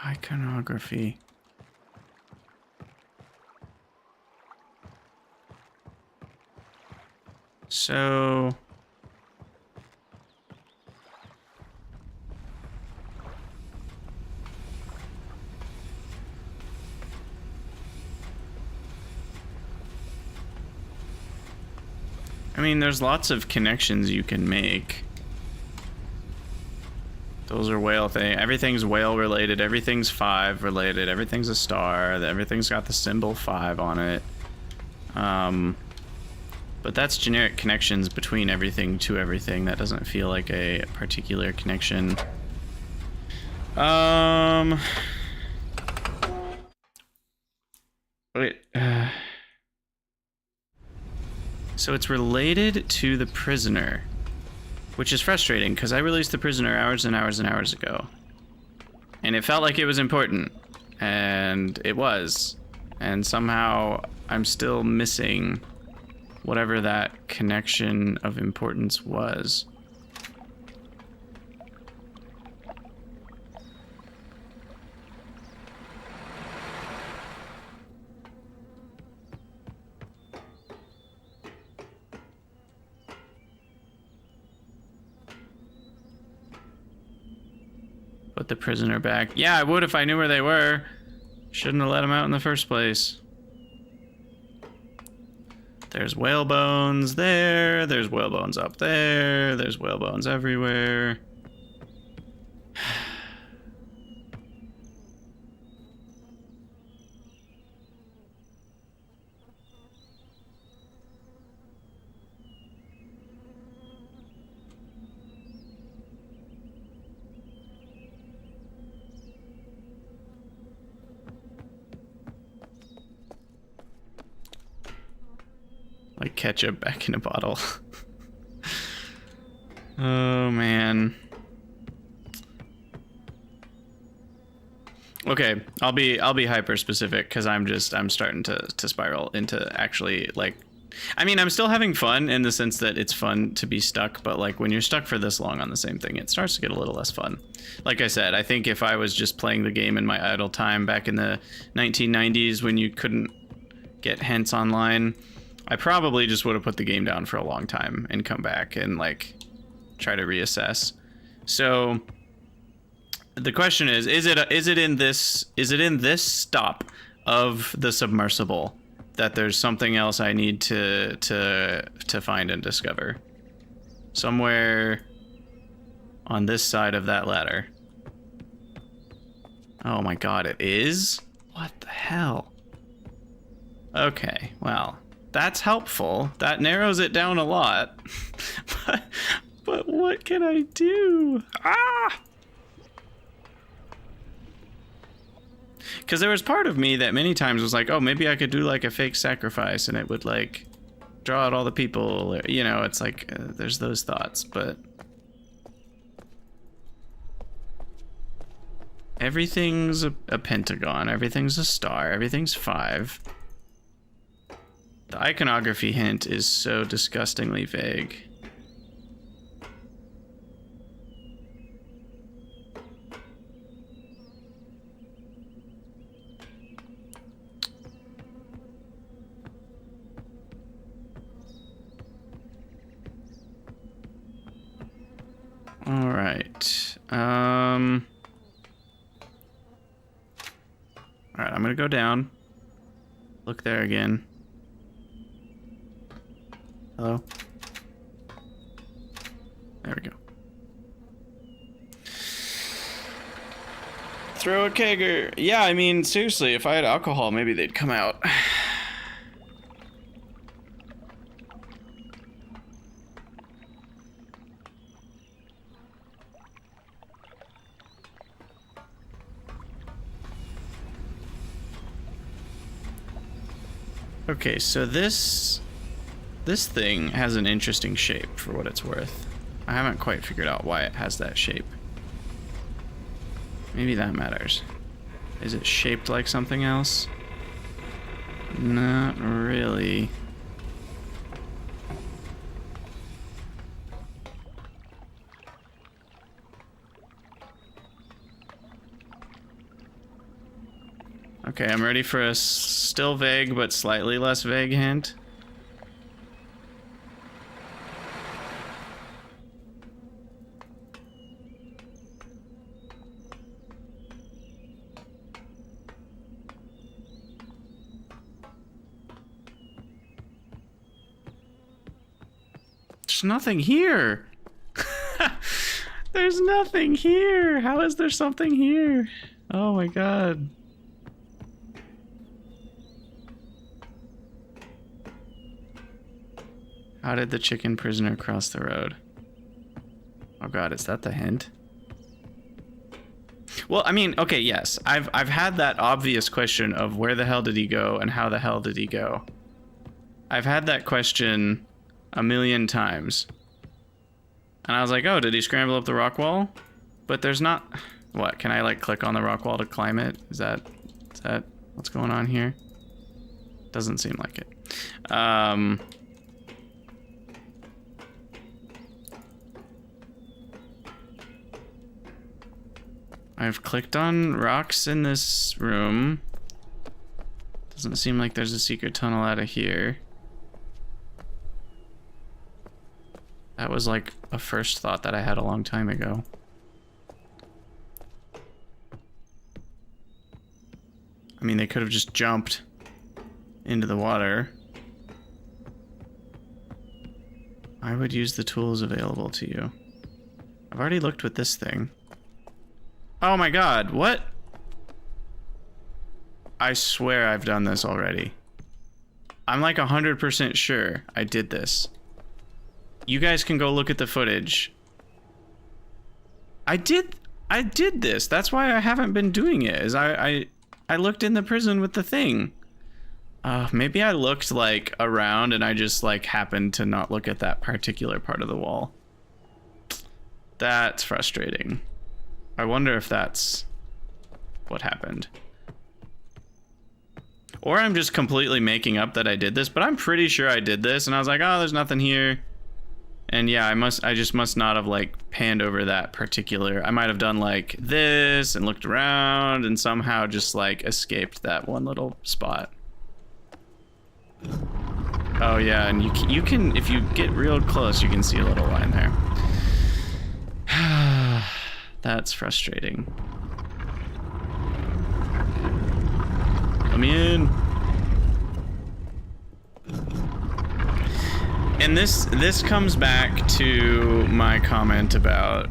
Iconography. So I mean, there's lots of connections you can make. Those are whale thing. Everything's whale related. Everything's 5 related. Everything's a star. Everything's got the symbol 5 on it. But that's generic connections between everything to everything. That doesn't feel like a particular connection. Wait. So it's related to the prisoner, which is frustrating because I released the prisoner hours and hours and hours ago. And it felt like it was important. And it was. And somehow I'm still missing whatever that connection of importance was. Put the prisoner back. Yeah, I would if I knew where they were. Shouldn't have let them out in the first place. There's whale bones there. There's whale bones up there. There's whale bones everywhere. Like ketchup back in a bottle. Oh man. Okay, I'll be hyper specific because I'm starting to spiral into actually like, I mean, I'm still having fun in the sense that it's fun to be stuck, but like when you're stuck for this long on the same thing, it starts to get a little less fun. Like I said, I think if I was just playing the game in my idle time back in the 1990s when you couldn't get hints online, I probably just would have put the game down for a long time and come back and like try to reassess. So the question is it in this stop of the submersible that there's something else I need to find and discover? Somewhere on this side of that ladder. Oh my god, it is? What the hell? Okay, well, that's helpful. That narrows it down a lot. but what can I do? Ah! Because there was part of me that many times was like, oh, maybe I could do like a fake sacrifice and it would like draw out all the people. Or, you know, it's like there's those thoughts, but everything's a pentagon, everything's a star, everything's 5. The iconography hint is so disgustingly vague. All right. All right, I'm gonna go down. Look there again. Hello? There we go. Throw a kegger. Yeah, I mean, seriously, if I had alcohol, maybe they'd come out. Okay, so this thing has an interesting shape for what it's worth. I haven't quite figured out why it has that shape. Maybe that matters. Is it shaped like something else? Not really. Okay, I'm ready for a still vague but slightly less vague hint. There's nothing here. There's nothing here. How is there something here? Oh my god. How did the chicken prisoner cross the road? Oh god, is that the hint? Well, I mean, okay, yes. I've had that obvious question of where the hell did he go and how the hell did he go? I've had that question a million times. And I was like, oh, did he scramble up the rock wall? But there's not... What, can I like click on the rock wall to climb it? Is that what's going on here? Doesn't seem like it. I've clicked on rocks in this room. Doesn't seem like there's a secret tunnel out of here. That was like a first thought that I had a long time ago. I mean, they could have just jumped into the water. I would use the tools available to you. I've already looked with this thing. Oh my god, what? I swear I've done this already. I'm like 100% sure I did this. You guys can go look at the footage. I did this. That's why I haven't been doing it. Is I looked in the prison with the thing. Maybe I looked like around and I just like happened to not look at that particular part of the wall. That's frustrating. I wonder if that's what happened. Or I'm just completely making up that I did this, but I'm pretty sure I did this and I was like, oh, there's nothing here. And yeah, I just must not have like panned over that particular. I might have done like this and looked around and somehow just like escaped that one little spot. Oh yeah, and you can if you get real close, you can see a little line there. That's frustrating. Let me in. And this comes back to my comment about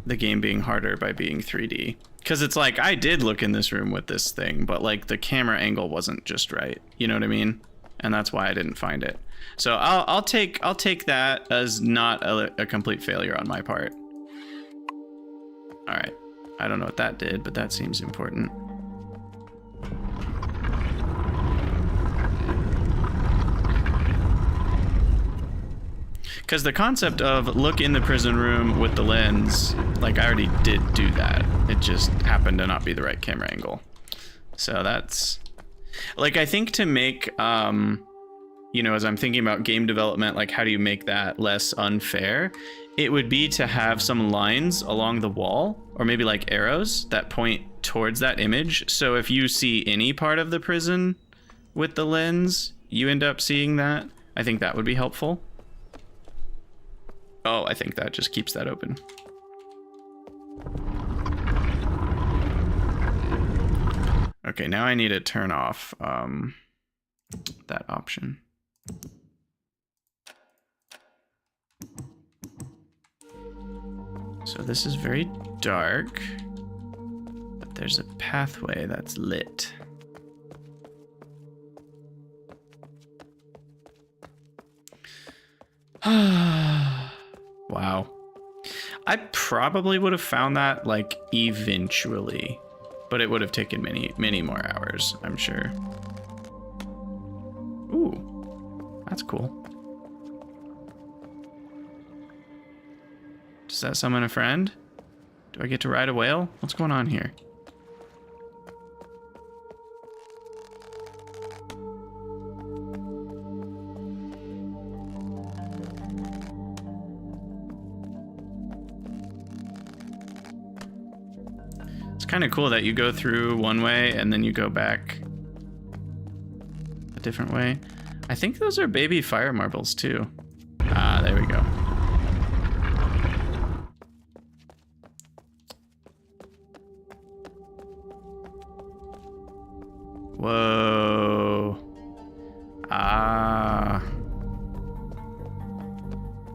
the game being harder by being 3D. Because it's like, I did look in this room with this thing, but like the camera angle wasn't just right. You know what I mean? And that's why I didn't find it. So I'll take that as not a complete failure on my part. All right. I don't know what that did, but that seems important. Because the concept of look in the prison room with the lens, like I already did do that. It just happened to not be the right camera angle. So that's, like, I think to make, you know, as I'm thinking about game development, like how do you make that less unfair? It would be to have some lines along the wall, or maybe like arrows that point towards that image. So if you see any part of the prison with the lens, you end up seeing that. I think that would be helpful. Oh, I think that just keeps that open. Okay, now I need to turn off that option. So this is very dark, but there's a pathway that's lit. Wow. I probably would have found that, like, eventually, but it would have taken many more hours, I'm sure. Ooh, that's cool. Does that summon a friend? Do I get to ride a whale? What's going on here? It's kind of cool that you go through one way and then you go back a different way. I think those are baby fire marbles too. Ah, there we go. Whoa. Ah.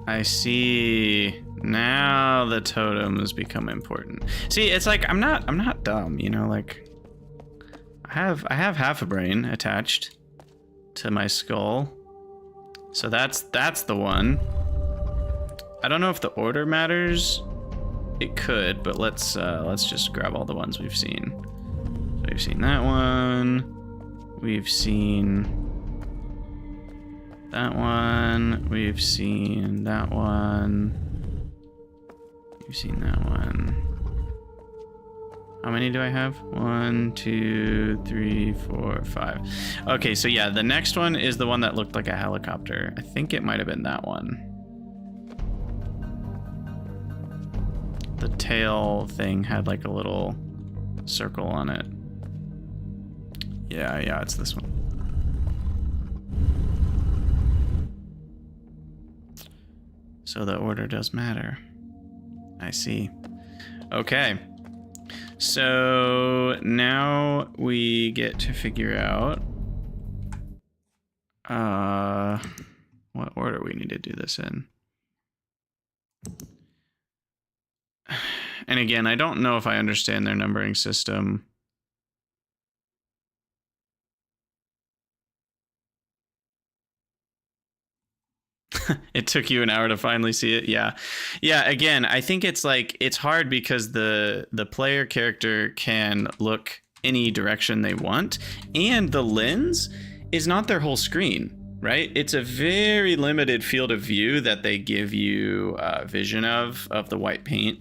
I see. Now the totems become important. See, it's like I'm not dumb, you know, like I have half a brain attached to my skull. So that's the one. I don't know if the order matters. It could, but let's just grab all the ones we've seen. So we've seen that one. We've seen that one. We've seen that one. We've seen that one. How many do I have? 1, 2, 3, 4, 5. Okay, so yeah, the next one is the one that looked like a helicopter. I think it might have been that one. The tail thing had like a little circle on it. Yeah, it's this one. So the order does matter. I see. Okay. So now we get to figure out what order we need to do this in. And again, I don't know if I understand their numbering system. It took you an hour to finally see it. Yeah. Again, I think it's like it's hard because the player character can look any direction they want, and the lens is not their whole screen, right? It's a very limited field of view that they give you vision of the white paint.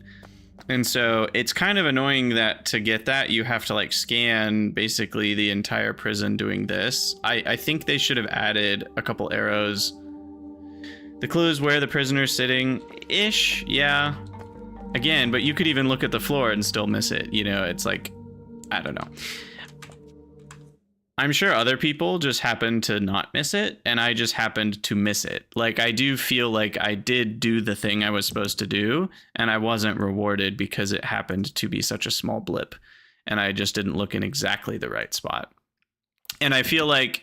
And so it's kind of annoying that to get that, you have to like scan basically the entire prison doing this. I think they should have added a couple arrows. The clue is where the prisoner's sitting-ish, yeah. Again, but you could even look at the floor and still miss it. You know, it's like, I don't know. I'm sure other people just happened to not miss it, and I just happened to miss it. Like, I do feel like I did do the thing I was supposed to do, and I wasn't rewarded because it happened to be such a small blip, and I just didn't look in exactly the right spot. And I feel like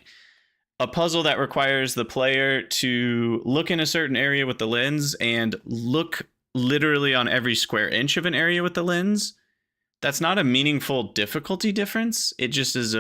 a puzzle that requires the player to look in a certain area with the lens and look literally on every square inch of an area with the lens, that's not a meaningful difficulty difference. It just is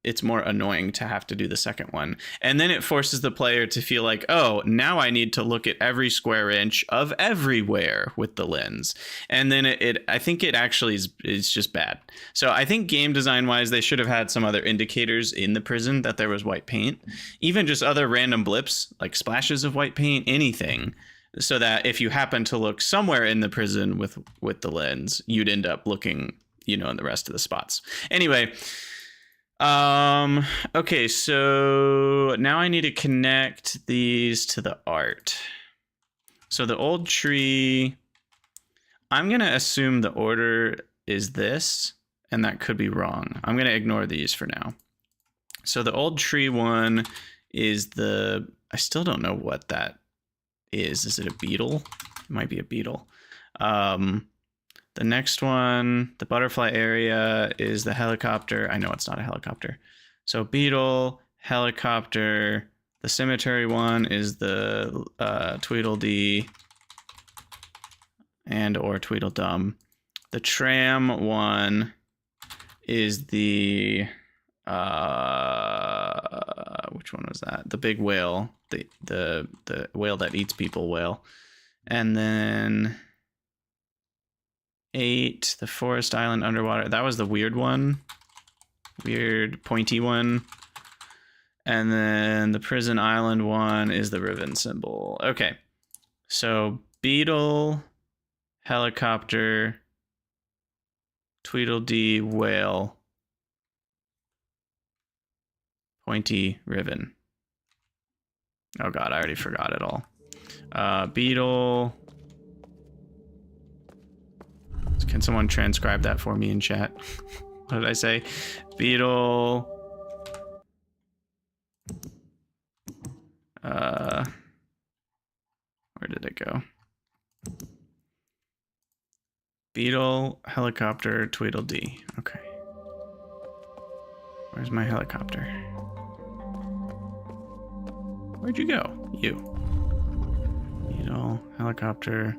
it's more annoying to have to do the second one. And then it forces the player to feel like, oh, now I need to look at every square inch of everywhere with the lens. And then I think it actually is just bad. So I think game design wise, they should have had some other indicators in the prison that there was white paint, even just other random blips like splashes of white paint, anything so that if you happen to look somewhere in the prison with the lens, you'd end up looking, you know, in the rest of the spots. Anyway, okay, so now I need to connect these to the art. So the old tree, I'm going to assume the order is this, and that could be wrong. I'm going to ignore these for now. So the old tree one is the, I still don't know what that is. Is it a beetle? It might be a beetle. The next one, the butterfly area, is the helicopter. I know it's not a helicopter. So beetle, helicopter. The cemetery one is the Tweedledee and or Tweedledum. The tram one is the which one was that? The big whale, the whale that eats people whale. And then 8, the forest island underwater. That was the weird one. Weird pointy one. And then the prison island one is the Riven symbol. Okay. So beetle, helicopter, Tweedledee, whale, pointy, Riven. Oh god, I already forgot it all. Beetle. Can someone transcribe that for me in chat? What did I say? Beetle. Where did it go? Beetle, helicopter, Tweedledee. Okay. Where's my helicopter? Where'd you go? You. Beetle, helicopter,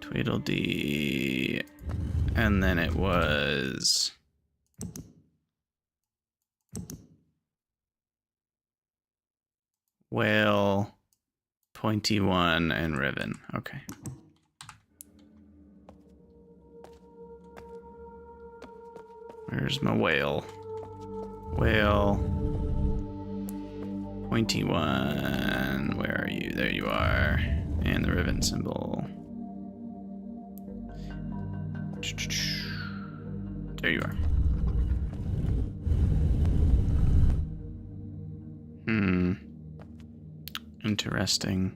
Tweedledee. And then it was... whale, pointy one, and Riven. Okay. Where's my whale? Whale, pointy one. Where are you? There you are. And the Riven symbol. There you are. Interesting.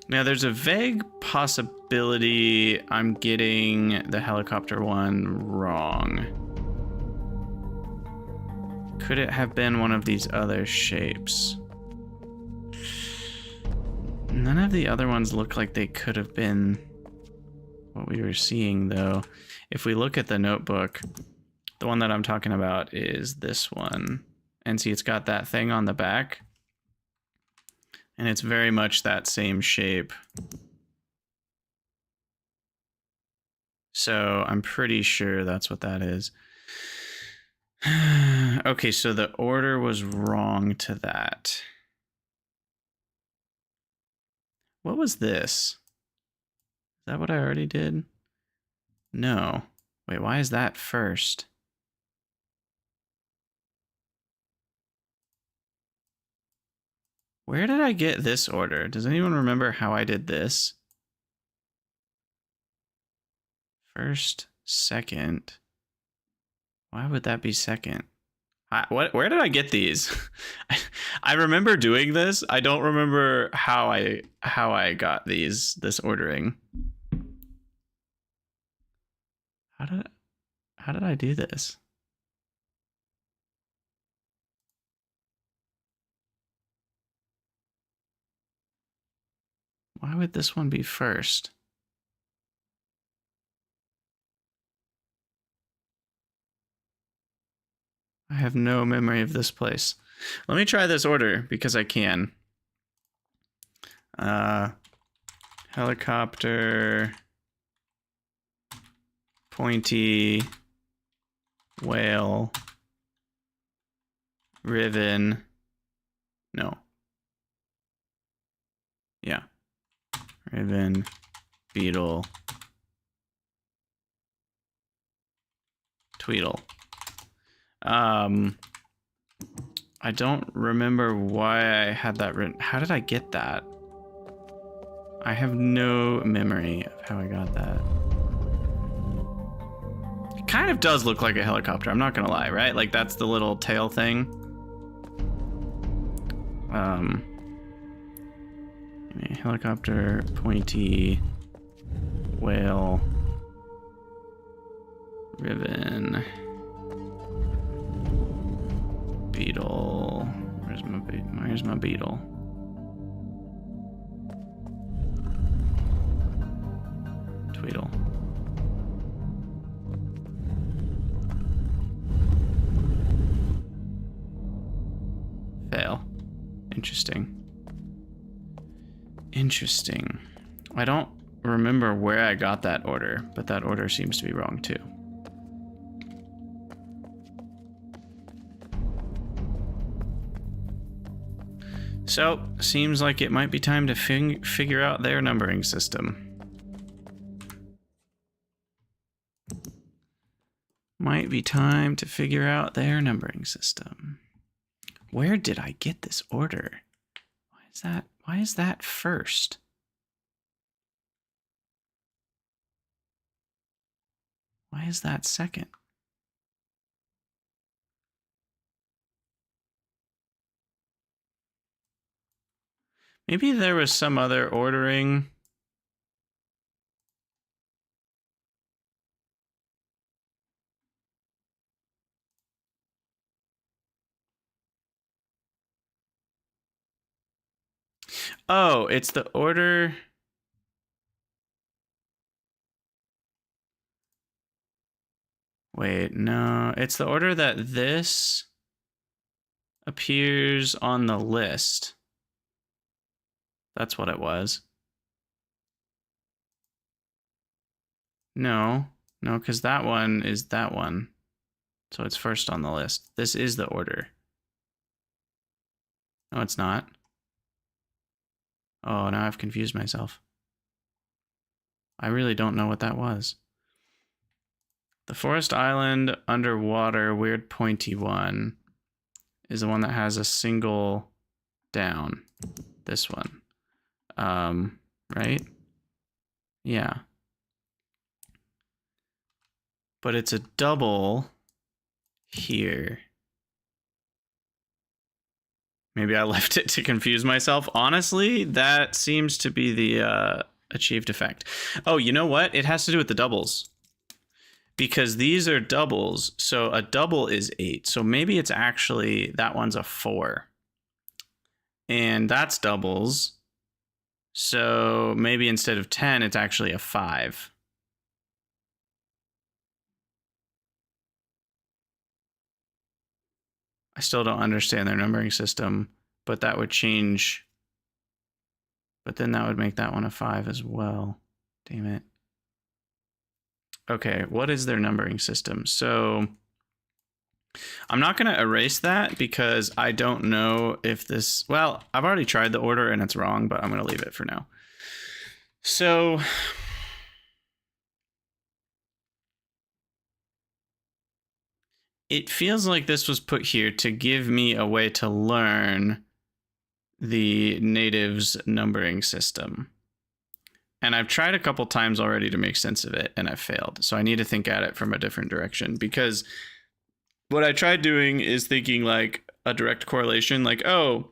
Now, there's a vague possibility I'm getting the helicopter one wrong. Could it have been one of these other shapes? None of the other ones look like they could have been what we were seeing, though. If we look at the notebook, the one that I'm talking about is this one. And see, it's got that thing on the back. And it's very much that same shape. So I'm pretty sure that's what that is. Okay, so the order was wrong to that. What was this? Is that what I already did? No. Wait, why is that first? Where did I get this order? Does anyone remember how I did this? First, second. Why would that be second? Where did I get these? I remember doing this. I don't remember how I got this ordering. How did I do this? Why would this one be first? I have no memory of this place. Let me try this order because I can. Helicopter, pointy, whale, Riven. No. Yeah. Riven, beetle, Tweedle. I don't remember why I had that written. How did I get that? I have no memory of how I got that. It kind of does look like a helicopter, I'm not gonna lie, right? Like that's the little tail thing. Helicopter, pointy, whale, Riven, beetle. Where's my beetle? Tweedle. Fail. Interesting. Interesting. I don't remember where I got that order, but that order seems to be wrong too. So, seems like it might be time to figure out their numbering system. Might be time to figure out their numbering system. Where did I get this order? Why is that first? Why is that second? Maybe there was some other ordering. Oh, it's the order. Wait, no. It's the order that this appears on the list. That's what it was. No, because that one is that one. So it's first on the list. This is the order. No, it's not. Oh, now I've confused myself. I really don't know what that was. The Forest Island underwater weird pointy one is the one that has a single down. This one. Right? Yeah. But it's a double here. Maybe I left it to confuse myself. Honestly, that seems to be the achieved effect. Oh, you know what? It has to do with the doubles. Because these are doubles, so a double is 8. So maybe it's actually, that one's a 4. And that's doubles. So maybe instead of 10, it's actually a 5. I still don't understand their numbering system, but that would change. But then that would make that one a 5 as well. Damn it. Okay, what is their numbering system? So I'm not going to erase that because I don't know if this... Well, I've already tried the order and it's wrong, but I'm going to leave it for now. So... It feels like this was put here to give me a way to learn the natives' numbering system. And I've tried a couple times already to make sense of it, and I've failed. So I need to think at it from a different direction, because what I tried doing is thinking like a direct correlation, like, oh,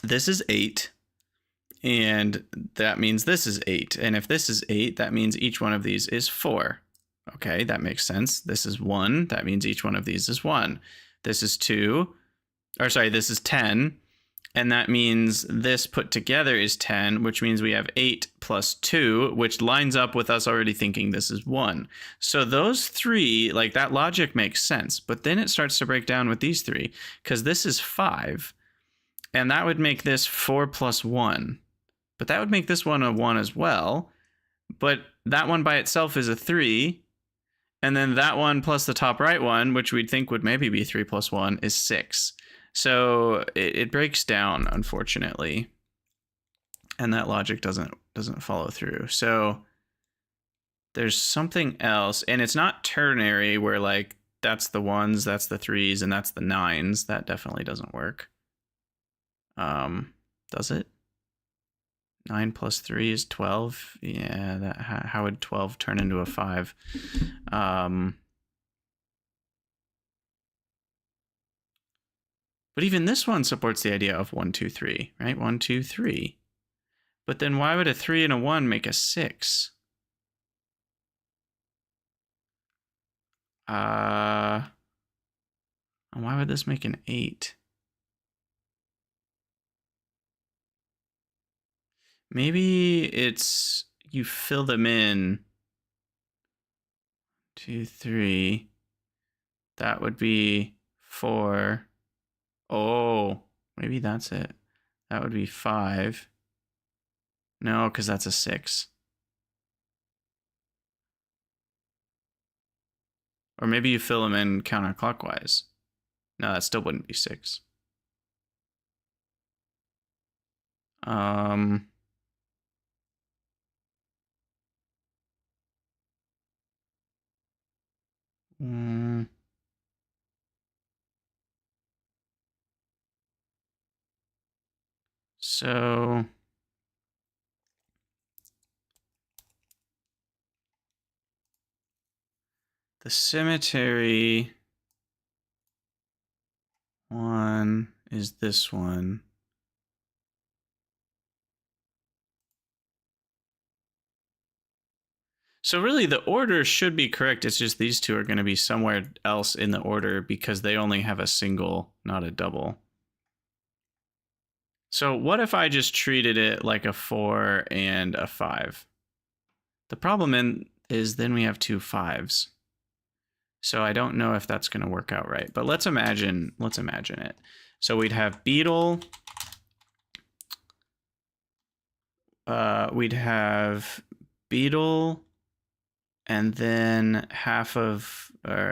this is 8, and that means this is 8. And if this is 8, that means each one of these is 4. Okay, that makes sense. This is 1. That means each one of these is 1. This is 2. Or sorry, this is 10. And that means this put together is 10, which means we have 8 plus 2, which lines up with us already thinking this is 1. So those 3, like that logic makes sense. But then it starts to break down with these 3, because this is 5. And that would make this 4 plus 1. But that would make this one a 1 as well. But that one by itself is a 3. And then that one plus the top right one, which we'd think would maybe be 3 plus 1, is 6. So it breaks down, unfortunately. And that logic doesn't follow through. So there's something else. And it's not ternary where like that's the ones, that's the threes, and that's the nines. That definitely doesn't work. Does it? 9 plus 3 is 12. Yeah, that how would 12 turn into a 5? But even this one supports the idea of 1, 2, 3, right? 1, 2, 3. But then why would a 3 and a 1 make a 6? Why would this make an 8? Maybe it's you fill them in. 2, 3. That would be 4. Oh, maybe that's it. That would be 5. No, because that's a 6. Or maybe you fill them in counterclockwise. No, that still wouldn't be 6. So the cemetery one is this one. So really the order should be correct. It's just these two are going to be somewhere else in the order because they only have a single, not a double. So what if I just treated it like a 4 and a 5? The problem is then we have 2 5s. So I don't know if that's going to work out right. But let's imagine it. So we'd have beetle. We'd have beetle, and then helicopter,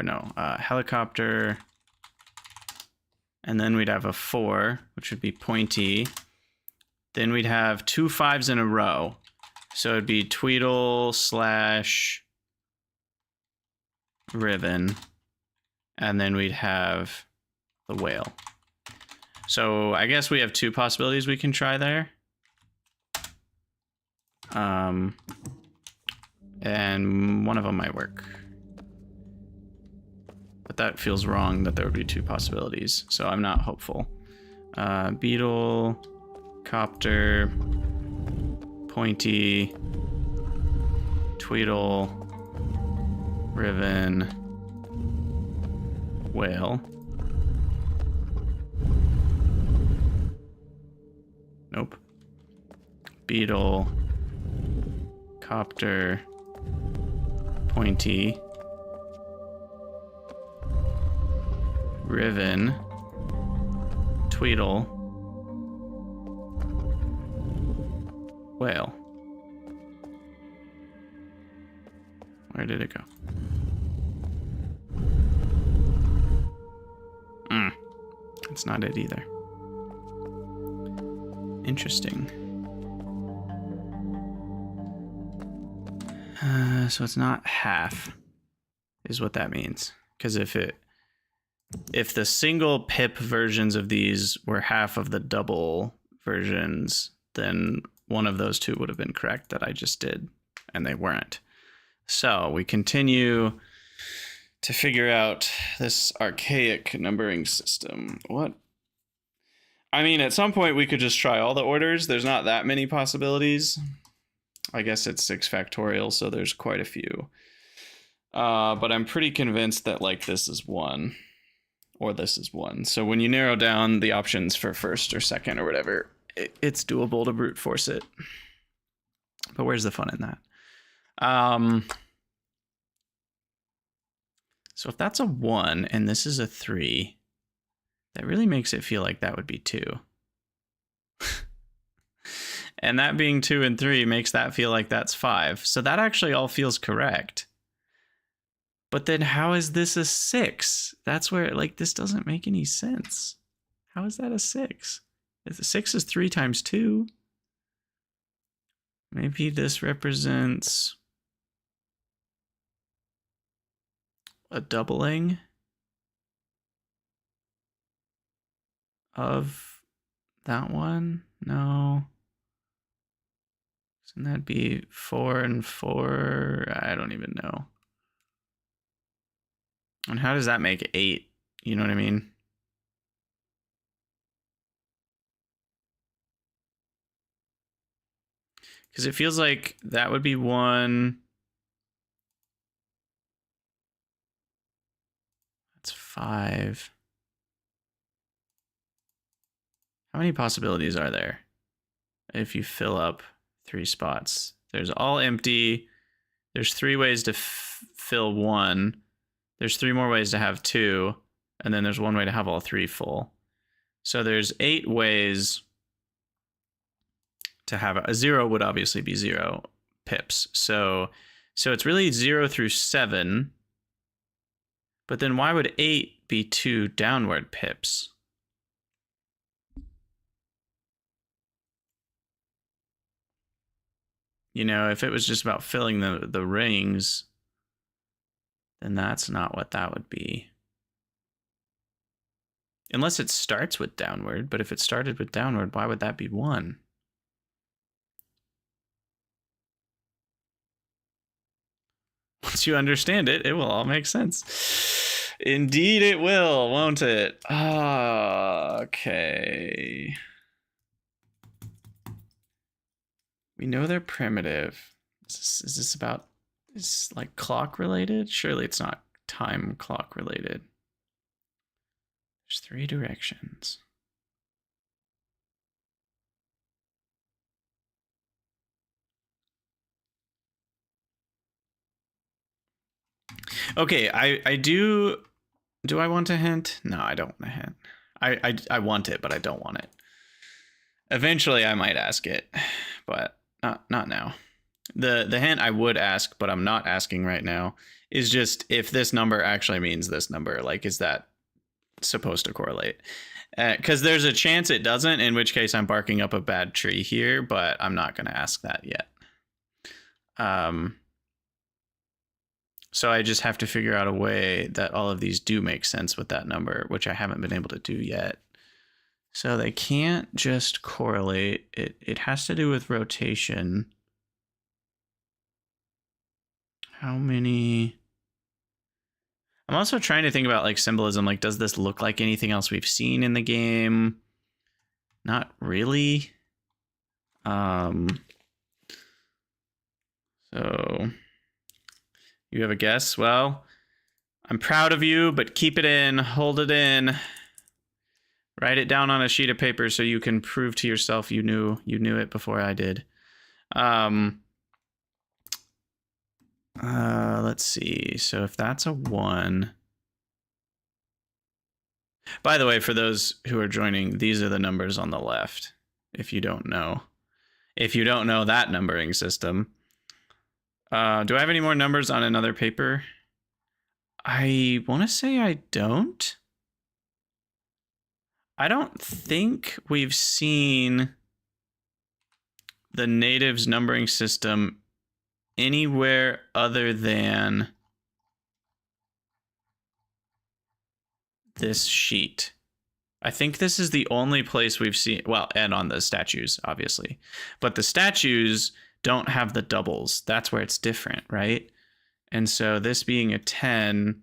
and then we'd have a 4, which would be pointy. Then we'd have 2 5s in a row. So it'd be Tweedle / Riven, and then we'd have the whale. So I guess we have 2 possibilities we can try there. And one of them might work. But that feels wrong that there would be 2 possibilities, so I'm not hopeful. Beetle, copter, pointy, Tweedle, Riven, whale. Nope. Beetle, copter, pointy, Riven, Tweedle, whale. Where did it go? It's not it either. Interesting. So it's not half, is what that means. Because if the single pip versions of these were half of the double versions, then one of those 2 would have been correct that I just did, and they weren't. So we continue to figure out this archaic numbering system. What? I mean, at some point we could just try all the orders. There's not that many possibilities. I guess it's 6 factorial, so there's quite a few. But I'm pretty convinced that like this is 1, or this is 1. So when you narrow down the options for first or second or whatever, it's doable to brute force it. But where's the fun in that? So if that's a 1 and this is a 3, that really makes it feel like that would be 2. And that being 2 and 3 makes that feel like that's 5. So that actually all feels correct. But then how is this a 6? That's where, like, this doesn't make any sense. How is that a 6? If the 6 is 3 times 2. Maybe this represents a doubling. of that one? No. Shouldn't that be 4 and 4? I don't even know. And how does that make 8? You know what I mean? Because it feels like that would be 1. That's 5. How many possibilities are there if you fill up 3 spots? There's all empty. There's 3 ways to fill 1. There's 3 more ways to have 2. And then there's 1 way to have all 3 full. So there's 8 ways to have a 0 would obviously be 0 pips. So it's really 0 through 7. But then why would 8 be 2 downward pips? You know, if it was just about filling the rings, then that's not what that would be. Unless it starts with downward, but if it started with downward, why would that be 1? Once you understand it, it will all make sense. Indeed it will, won't it? Okay. We know they're primitive. Is this about, is like clock related? Surely it's not time clock related. There's 3 directions. Okay, I do I want a hint? No, I don't want a hint. I want it, but I don't want it. Eventually I might ask it, but not now. The hint I would ask, but I'm not asking right now, is just if this number actually means this number. Like, is that supposed to correlate? Because there's a chance it doesn't, in which case I'm barking up a bad tree here, but I'm not going to ask that yet. So I just have to figure out a way that all of these do make sense with that number, which I haven't been able to do yet. So they can't just correlate. It has to do with rotation. How many? I'm also trying to think about like symbolism. Like, does this look like anything else we've seen in the game? Not really. So you have a guess? Well, I'm proud of you, but keep it in, hold it in. Write it down on a sheet of paper so you can prove to yourself you knew it before I did. Let's see. So if that's a 1. By the way, for those who are joining, these are the numbers on the left. If you don't know. If you don't know that numbering system. Do I have any more numbers on another paper? I want to say I don't. I don't think we've seen the natives numbering system anywhere other than this sheet. I think this is the only place we've seen, well, and on the statues, obviously. But the statues don't have the doubles. That's where it's different, right? And so this being a 10,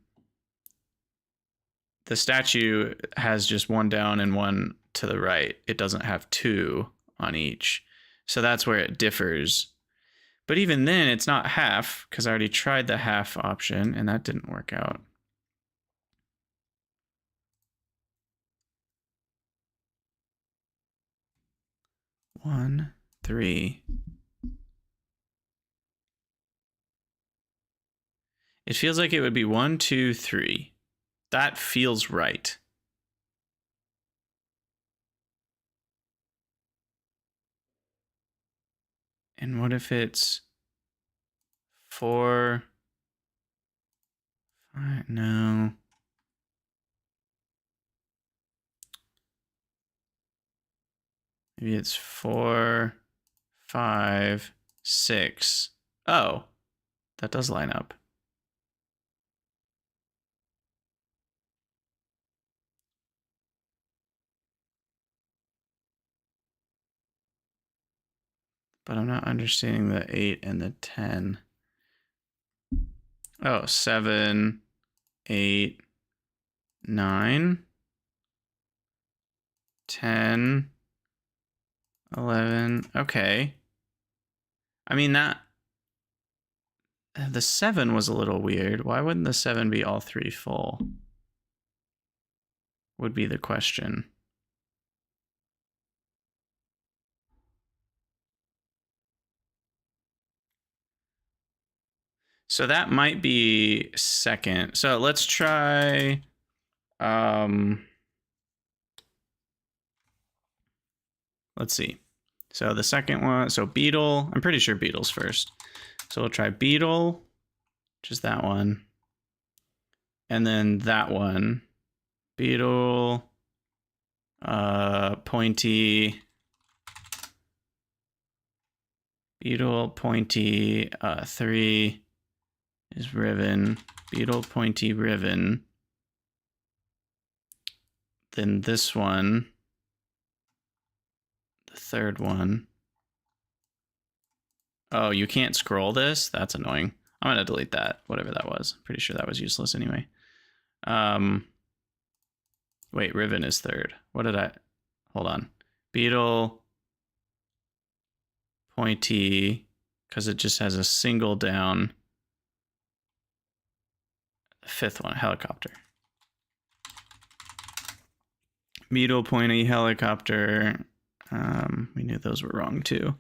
the statue has just 1 down and 1 to the right. It doesn't have 2 on each. So that's where it differs. But even then, it's not half, because I already tried the half option, and that didn't work out. One, 3. It feels like it would be 1, 2, 3. That feels right. And what if it's 4, 5? No. Maybe it's 4, 5, 6. Oh, that does line up. but I'm not understanding the 8 and the 10. Oh, 7, 8, 9, 10, 11. Okay. I mean, that the 7 was a little weird. Why wouldn't the 7 be all 3 full? Would be the question. So that might be second. So let's try let's see. So the second one, so beetle, I'm pretty sure beetle's first. So we'll try beetle, which is that one. And then that one, beetle, pointy, beetle, pointy, 3 is Riven, beetle, pointy, Riven. Then this one, the third one. Oh, you can't scroll this? That's annoying. I'm gonna delete that, whatever that was. Pretty sure that was useless anyway. Wait, Riven is third. What did I, hold on. Beetle, pointy, because it just has a single down. The fifth one, helicopter. Beetle, pointy, helicopter. We knew those were wrong too.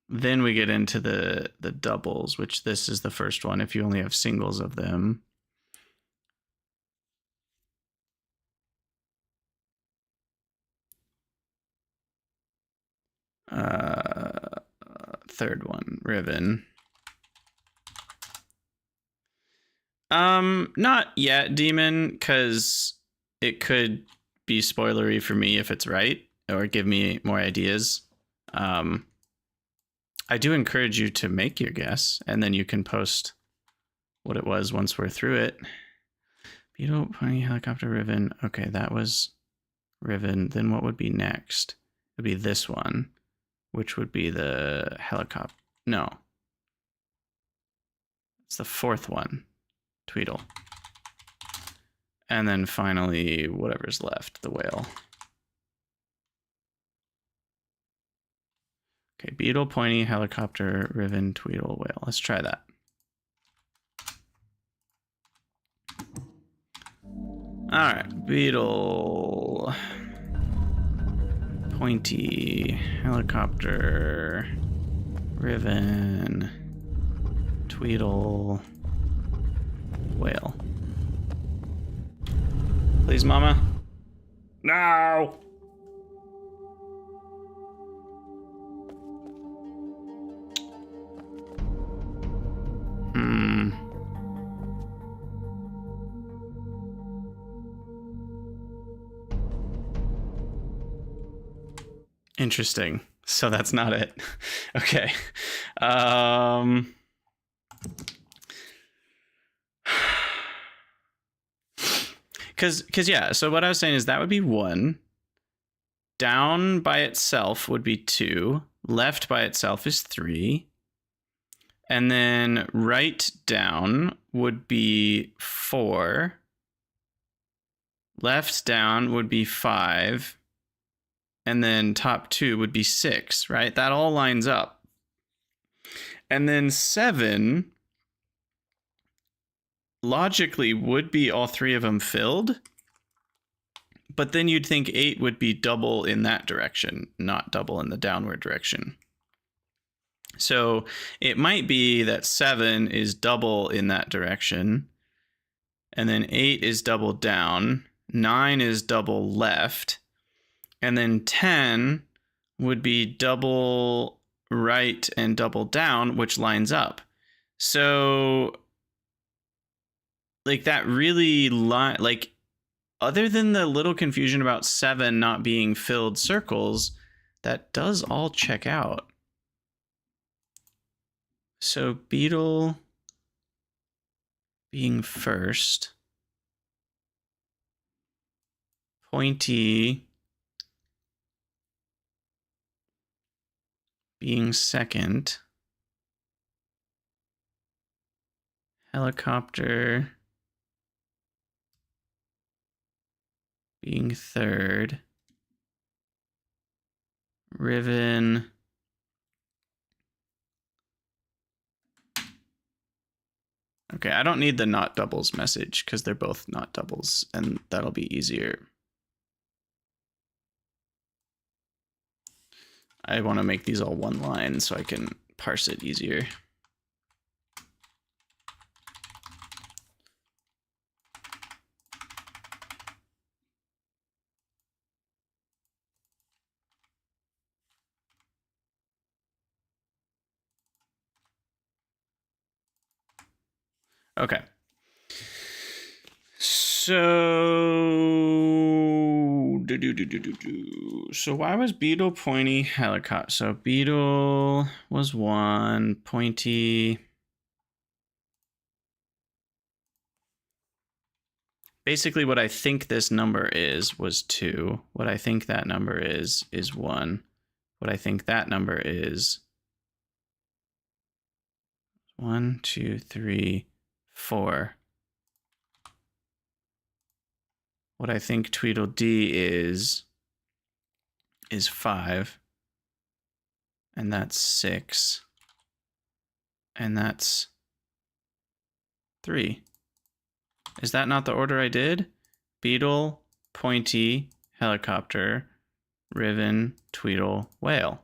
Then we get into the doubles, which this is the first one if you only have singles of them. Third one, Riven. Not yet, Demon, because it could be spoilery for me if it's right, or give me more ideas. I do encourage you to make your guess, and then you can post what it was once we're through it. Beetle, pony, helicopter, Riven. Okay, that was Riven. Then what would be next? It would be this one, which would be the helicopter. No. It's the fourth one. Tweedle. And then finally, whatever's left, the whale. Okay, beetle, pointy, helicopter, Riven, Tweedle, whale. Let's try that. All right, beetle, pointy, helicopter, Riven, Tweedle, whale. Please, mama. No! Interesting. So that's not it. Okay. Cause yeah, so what I was saying is that would be 1. Down by itself would be 2. Left by itself is 3. And then right down would be 4. Left down would be 5. And then top 2 would be 6, right? That all lines up. And then 7 logically would be all 3 of them filled. But then you'd think 8 would be double in that direction, not double in the downward direction. So it might be that 7 is double in that direction. And then 8 is double down. 9 is double left. And then 10 would be double right and double down, which lines up. So, like, that really, like, other than the little confusion about 7 not being filled circles, that does all check out. So, beetle being first. Pointy being second. Helicopter being third. Riven okay, I don't need the not doubles message because they're both not doubles, and that'll be easier. I want to make these all one line so I can parse it easier. Okay. So so why was Beetle pointy helicopter? So Beetle was 1, pointy. Basically what I think this number is was 2. What I think that number is 1. What I think that number is 1, 2, 3, 4. What I think Tweedledee is 5. And that's 6. And that's 3. Is that not the order I did? Beetle, pointy, helicopter, Riven, Tweedle, whale.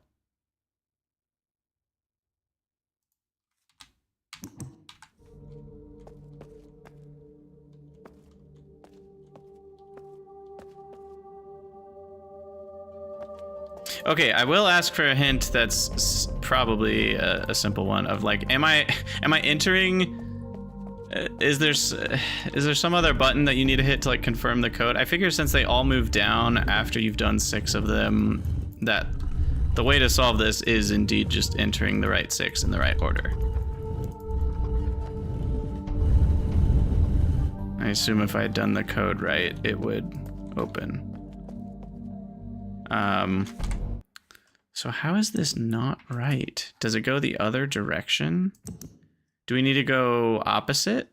Okay, I will ask for a hint that's probably a simple one of like, am I entering? Is there some other button that you need to hit to like confirm the code? I figure since they all move down after you've done 6 of them, that the way to solve this is indeed just entering the right 6 in the right order. I assume if I had done the code right, it would open. So how is this not right? Does it go the other direction? Do we need to go opposite?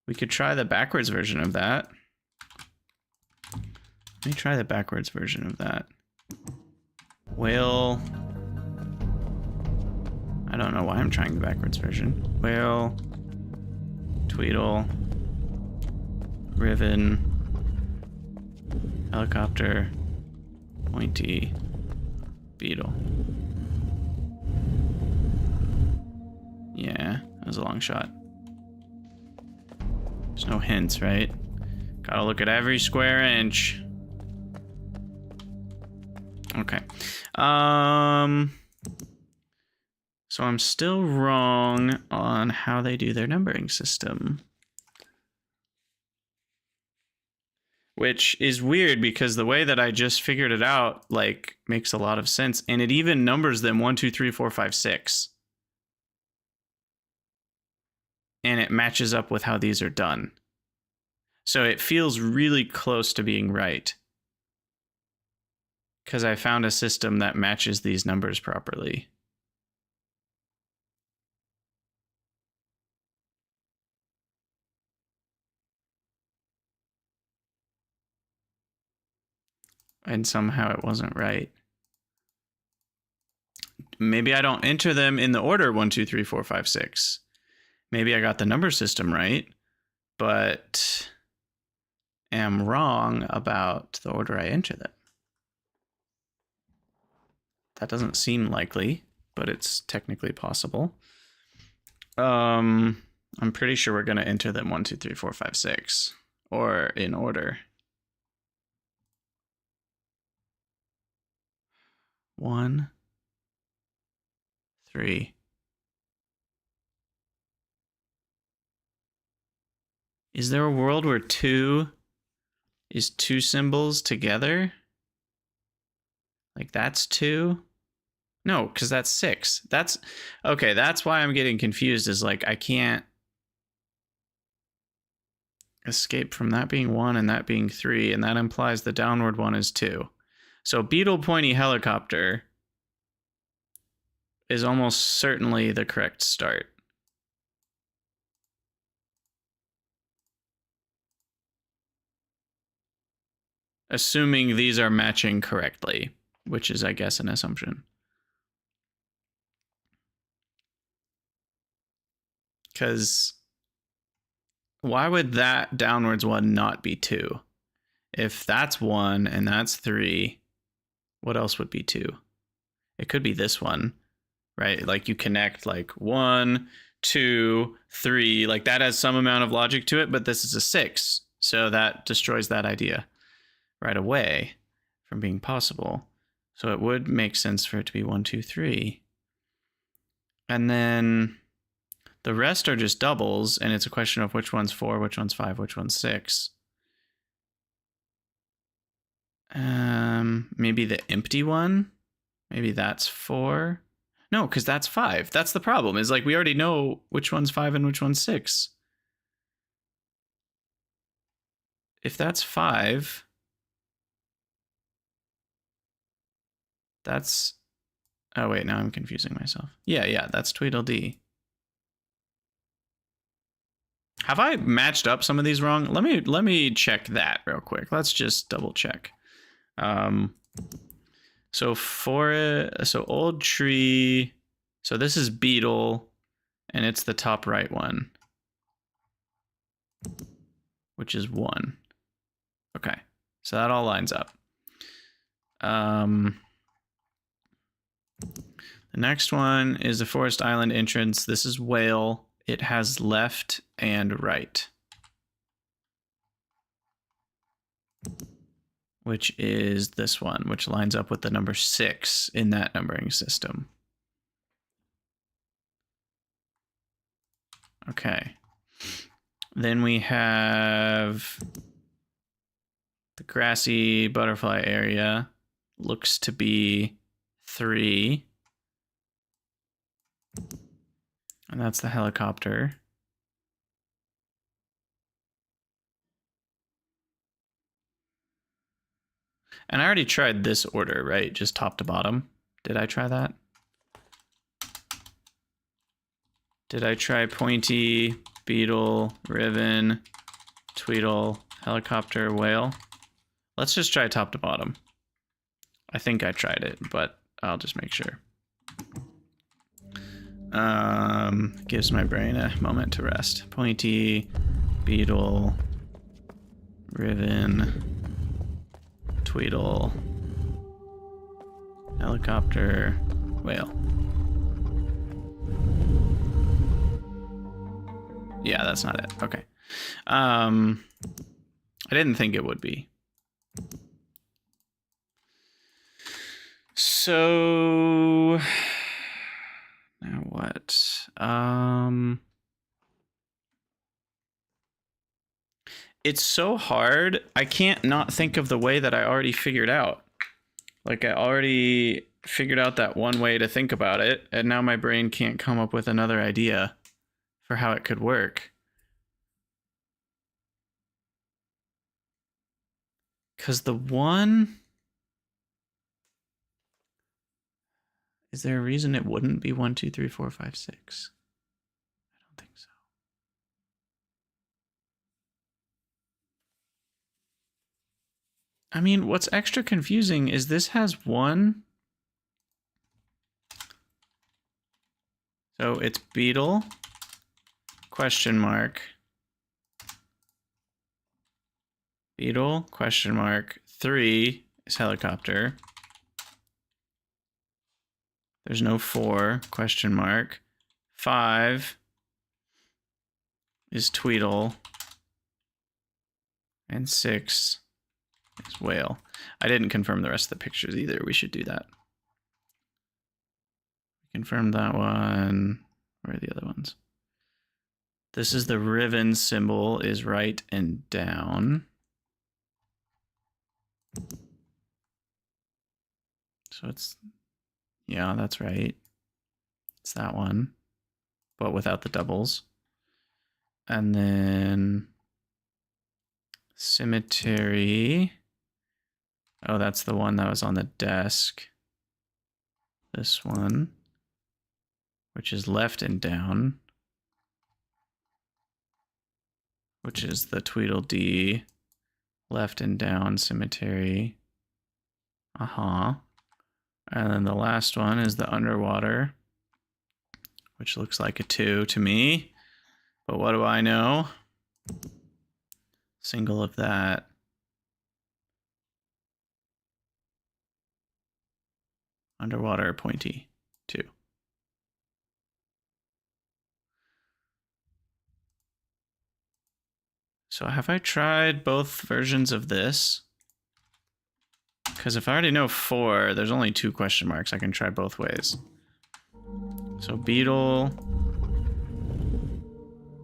We could try the backwards version of that. Let me try the backwards version of that. Whale. I don't know why I'm trying the backwards version. Whale. Tweedle. Riven. Helicopter. Pointy. Beetle. Yeah, that was a long shot. There's no hints, right? Gotta look at every square inch. Okay. So I'm still wrong on how they do their numbering system. Which is weird because the way that I just figured it out, like, makes a lot of sense. And it even numbers them 1, 2, 3, 4, 5, 6. And it matches up with how these are done. So it feels really close to being right. Because I found a system that matches these numbers properly. And somehow it wasn't right. Maybe I don't enter them in the order 1, 2, 3, 4, 5, 6. Maybe I got the number system right, but am wrong about the order I enter them. That doesn't seem likely, but it's technically possible. I'm pretty sure we're going to enter them 1, 2, 3, 4, 5, 6, or in order. 1, 3. Is there a world where 2 is 2 symbols together? Like that's 2? No, because that's 6. That's okay. That's why I'm getting confused. Is like I can't escape from that being 1 and that being 3, and that implies the downward one is 2. So Beetle, pointy, helicopter is almost certainly the correct start. Assuming these are matching correctly, which is, I guess, an assumption. Because why would that downwards one not be 2? If that's 1 and that's 3, what else would be 2? It could be this one, right? Like you connect like 1, 2, 3, like that has some amount of logic to it, but this is a 6. So that destroys that idea right away from being possible. So it would make sense for it to be 1, 2, 3. And then the rest are just doubles, and it's a question of which one's 4, which one's 5, which one's 6. Maybe the empty one. Maybe that's 4. No, because that's 5. That's the problem. Is like we already know which one's 5 and which one's 6. If that's 5, that's... Oh, wait, now I'm confusing myself. Yeah, that's Tweedledee. Have I matched up some of these wrong? Let me check that real quick. Let's just double check. So old tree. So this is beetle, and it's the top right one, which is 1. Okay, so that all lines up. The next one is the forest island entrance. This is whale. It has left and right, which is this one, which lines up with the number 6 in that numbering system. Okay. Then we have the grassy butterfly area. Looks to be 3. And that's the helicopter. And I already tried this order, right? Just top to bottom. Did I try that? Did I try pointy, beetle, Riven, Tweedle, helicopter, whale? Let's just try top to bottom. I think I tried it, but I'll just make sure. Gives my brain a moment to rest. Pointy, beetle, Riven, Tweedle, helicopter, whale. Yeah, that's not it. Okay. I didn't think it would be. So now what? It's so hard. I can't not think of the way that I already figured out. Like I already figured out that one way to think about it, and now my brain can't come up with another idea for how it could work. Because the one... Is there a reason it wouldn't be 1, 2, 3, 4, 5, 6? I don't think so. I mean, what's extra confusing is this has 1. So it's beetle, question mark, beetle, question mark, 3 is helicopter. There's no 4, question mark. 5 is Tweedle. And 6 is whale. I didn't confirm the rest of the pictures either. We should do that. Confirm that one. Where are the other ones? This is the Riven symbol is right and down. So it's... Yeah, that's right. It's that one, but without the doubles. And then cemetery. Oh, that's the one that was on the desk. This one. which is left and down, which is the Tweedledee left and down symmetry. And then the last one is the underwater, which looks like a 2 to me. But what do I know? Single of that. Underwater pointy 2. So have I tried both versions of this? Because if I already know 4, there's only 2 question marks. I can try both ways. So beetle.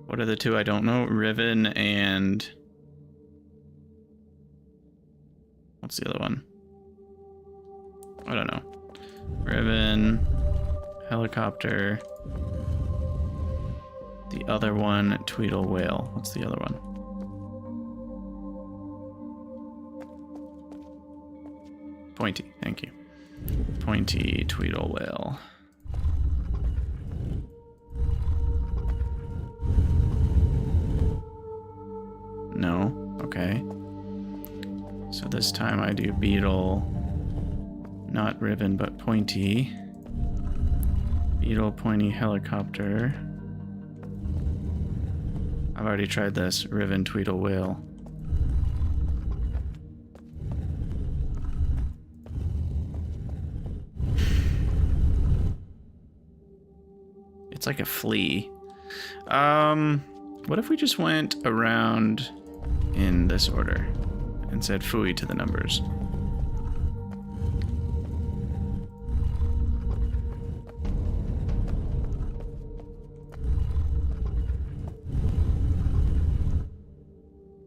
What are the 2 I don't know? Riven and... what's the other one? I don't know. Riven, helicopter. The other one, Tweedle whale. What's the other one? Pointy, thank you. Pointy Tweedle whale. No, okay. So this time I do beetle, not Riven, but pointy. Beetle, pointy, helicopter. I've already tried this. Riven, Tweedle whale. It's like a flea. What if we just went around in this order and said phooey to the numbers?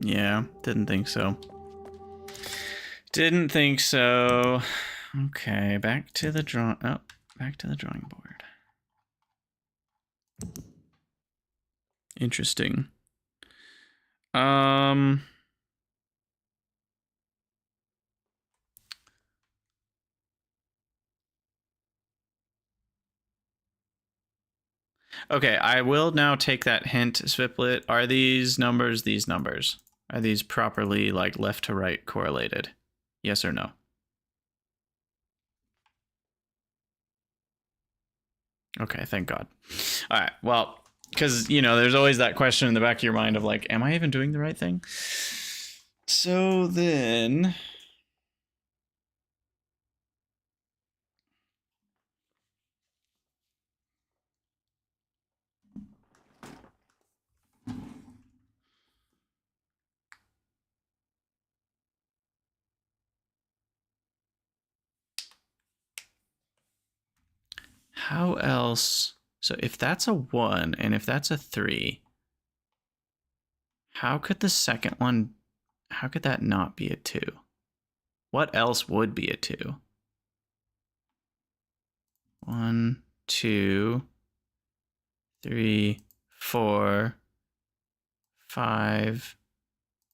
Yeah, didn't think so. Didn't think so. Okay, back to the drawing board. Interesting. Okay, I will now take that hint, Swiplet. Are these numbers these numbers? Are these properly like left to right correlated? Yes or no? Okay, thank God. All right, well, because, you know, there's always that question in the back of your mind of like, am I even doing the right thing? So then... how else? So if that's a 1 and if that's a 3, how could the second one, how could that not be a 2? What else would be a 2? 1, 2, 3, 4, 5,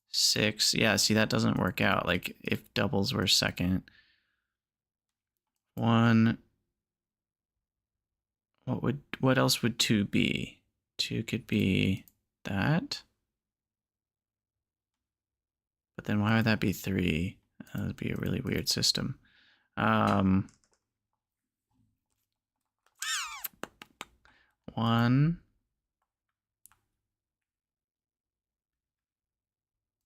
6. Yeah, see, that doesn't work out. Like if doubles were second. 1. What else would 2 be? 2 could be that. But then why would that be 3? That would be a really weird system. 1,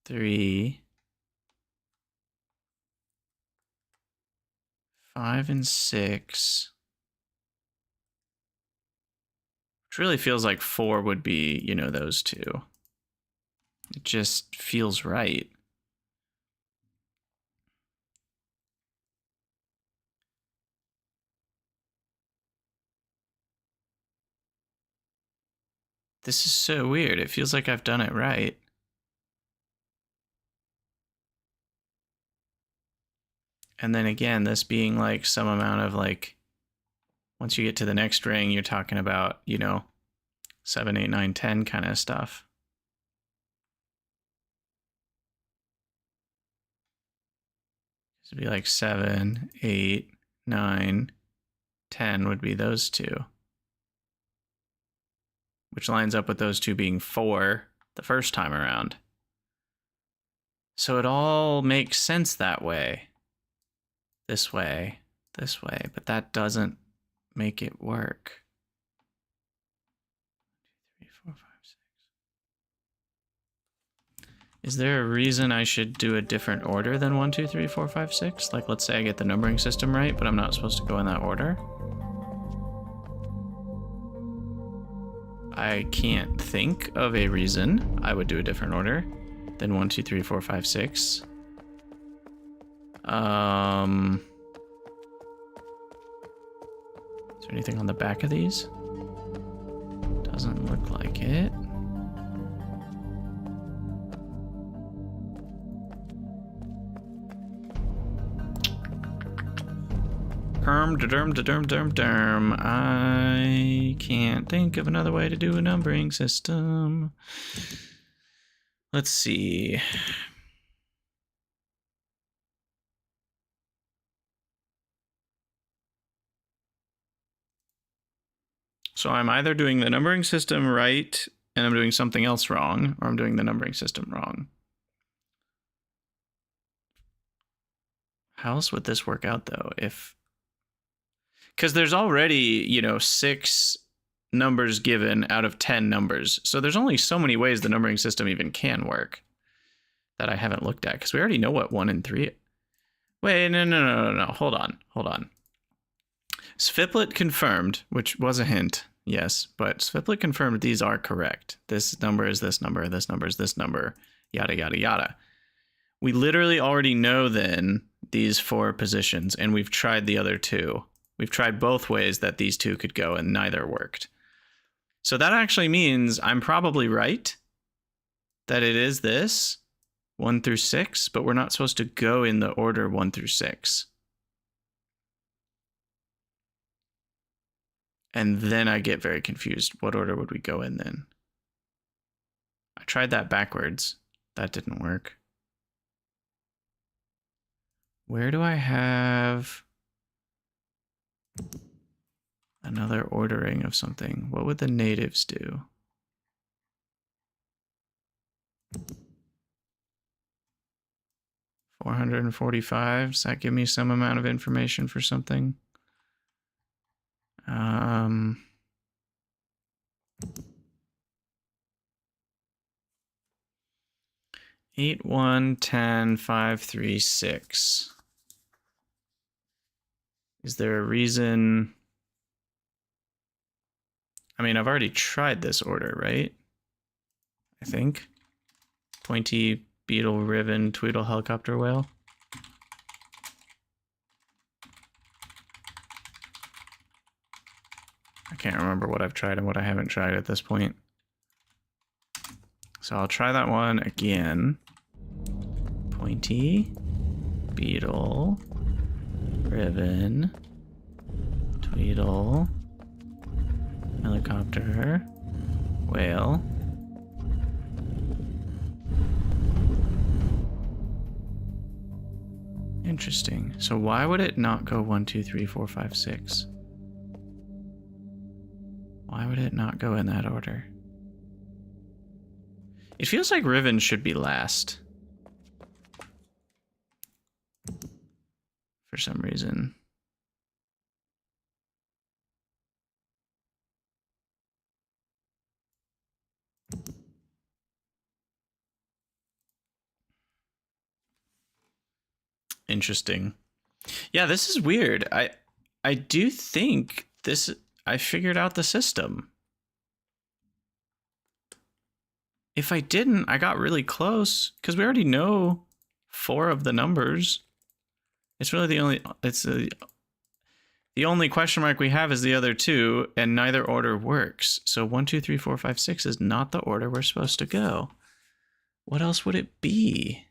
3, 5, and 6. Which really feels like 4 would be, you know, those 2. It just feels right. This is so weird. It feels like I've done it right. And then again, this being like some amount of like, once you get to the next ring, you're talking about, you know, 7, 8, 9, 10 kind of stuff. This would be like 7, 8, 9, 10 would be those 2. which lines up with those two being 4 the first time around. So it all makes sense that way. This way, but that doesn't make it work. 1, 2, 3, 4, 5, 6. Is there a reason I should do a different order than 1, 2, 3, 4, 5, 6? Like, let's say I get the numbering system right, but I'm not supposed to go in that order. I can't think of a reason I would do a different order than 1, 2, 3, 4, 5, 6. Is there anything on the back of these? Doesn't look like it. I can't think of another way to do a numbering system. Let's see. So I'm either doing the numbering system right and I'm doing something else wrong, or I'm doing the numbering system wrong. How else would this work out though? Because there's already, 6 numbers given out of 10 numbers. So there's only so many ways the numbering system even can work that I haven't looked at, because we already know what 1 and 3. Wait, no. Hold on. Sviplet confirmed, which was a hint, yes, but Sviplet confirmed these are correct. This number is this number, this number is this number, yada, yada, yada. We literally already know then these 4 positions, and we've tried the other 2. We've tried both ways that these 2 could go, and neither worked. So that actually means I'm probably right that it is this 1 through 6, but we're not supposed to go in the order 1 through 6. And then I get very confused. What order would we go in then? I tried that backwards. That didn't work. Where do I have another ordering of something? What would the natives do? $445. Does that give me some amount of information for something? 8, 1, 10, 5, 3, 6. Is there a reason? I mean, I've already tried this order, right? I think. Pointy, beetle, riven, tweedle, helicopter, whale. I can't remember what I've tried and what I haven't tried at this point. So I'll try that one again. Pointy, beetle, riven, tweedle, helicopter, whale. Interesting. So why would it not go 1, 2, 3, 4, 5, 6? Why would it not go in that order? It feels like Riven should be last. For some reason. Interesting. Yeah, this is weird. I do think this, I figured out the system. If I didn't, I got really close because we already know 4 of the numbers. It's really the only question mark we have is the other 2, and neither order works. So 1, 2, 3, 4, 5, 6 is not the order we're supposed to go. What else would it be?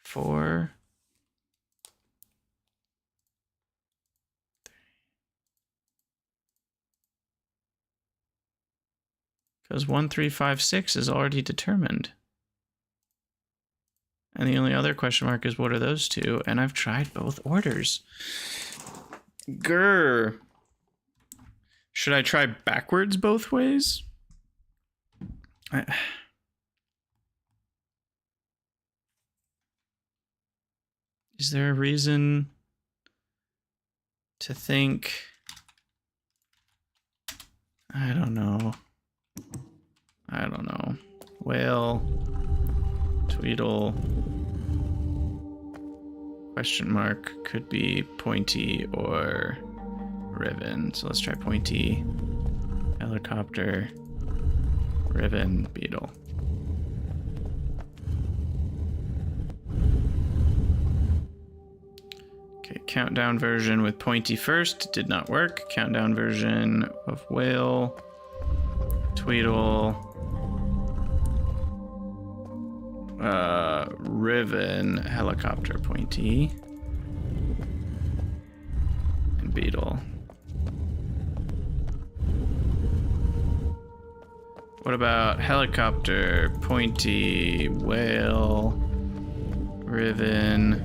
Four. Because 1, 3, 5, 6 is already determined. And the only other question mark is what are those two? And I've tried both orders. Grr. Should I try backwards both ways? Is there a reason to think? I don't know. Whale, Tweedle, question mark, could be pointy or Riven. So let's try pointy, helicopter, Riven, beetle. Okay, countdown version with pointy first, did not work. Countdown version of whale, Tweedle, Riven, helicopter, pointy, and beetle. What about helicopter, pointy, whale, Riven,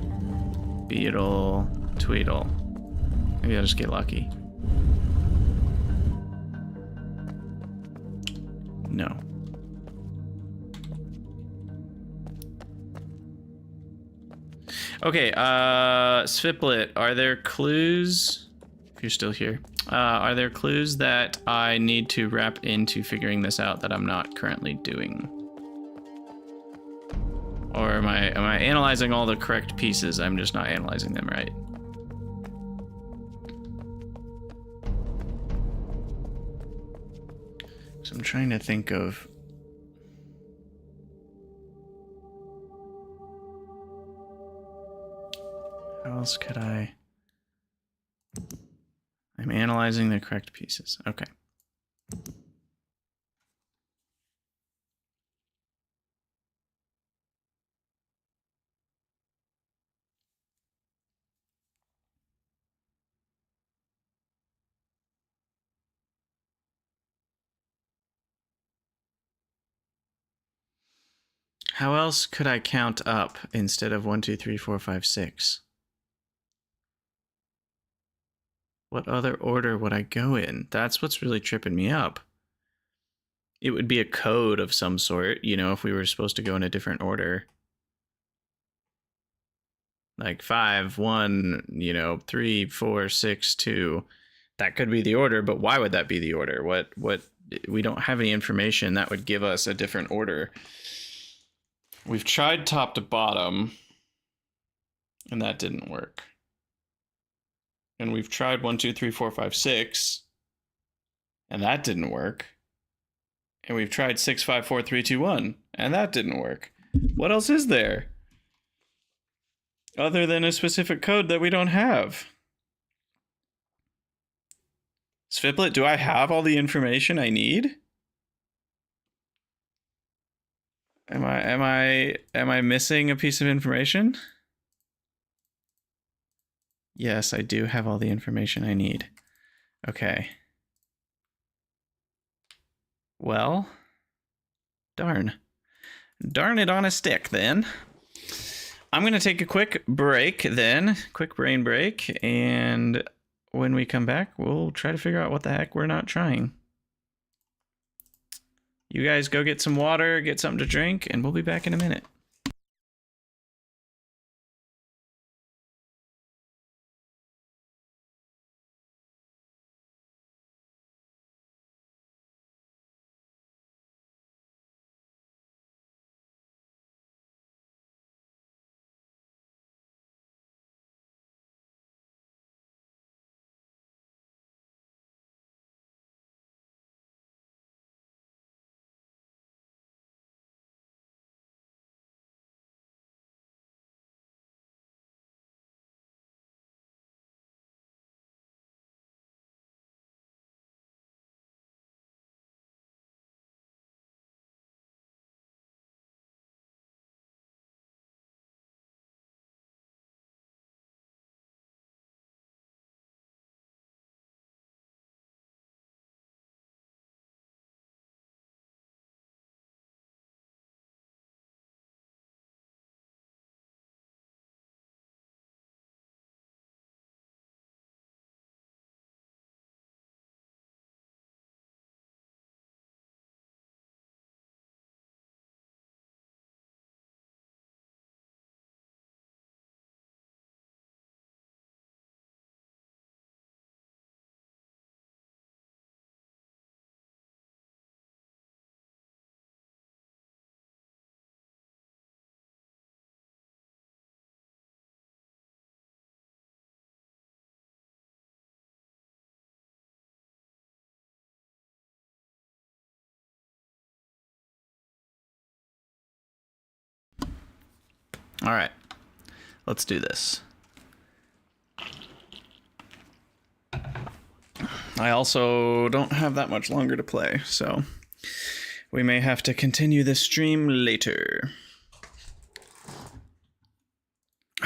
beetle, Tweedle? Maybe I'll just get lucky. No. Okay, Sviplet, are there clues? If you're still here, are there clues that I need to wrap into figuring this out that I'm not currently doing? Or am I analyzing all the correct pieces? I'm just not analyzing them right. So I'm trying to think of. How else could I? I'm analyzing the correct pieces. Okay. How else could I count up instead of 1, 2, 3, 4, 5, 6? What other order would I go in? That's what's really tripping me up. It would be a code of some sort, you know, if we were supposed to go in a different order. Like 5, 1, you know, 3, 4, 6, 2. That could be the order, but why would that be the order? What we don't have any information that would give us a different order. We've tried top to bottom, and that didn't work. And we've tried 1, 2, 3, 4, 5, 6, and that didn't work. And we've tried 6, 5, 4, 3, 2, 1, and that didn't work. What else is there? Other than a specific code that we don't have. Sviplet, do I have all the information I need? Am I missing a piece of information? Yes, I do have all the information I need. Okay. Well, darn. Darn it on a stick, then. I'm going to take a quick break, then. Quick brain break. And when we come back, we'll try to figure out what the heck we're not trying. You guys go get some water, get something to drink, and we'll be back in a minute. All right, let's do this. I also don't have that much longer to play, so we may have to continue this stream later.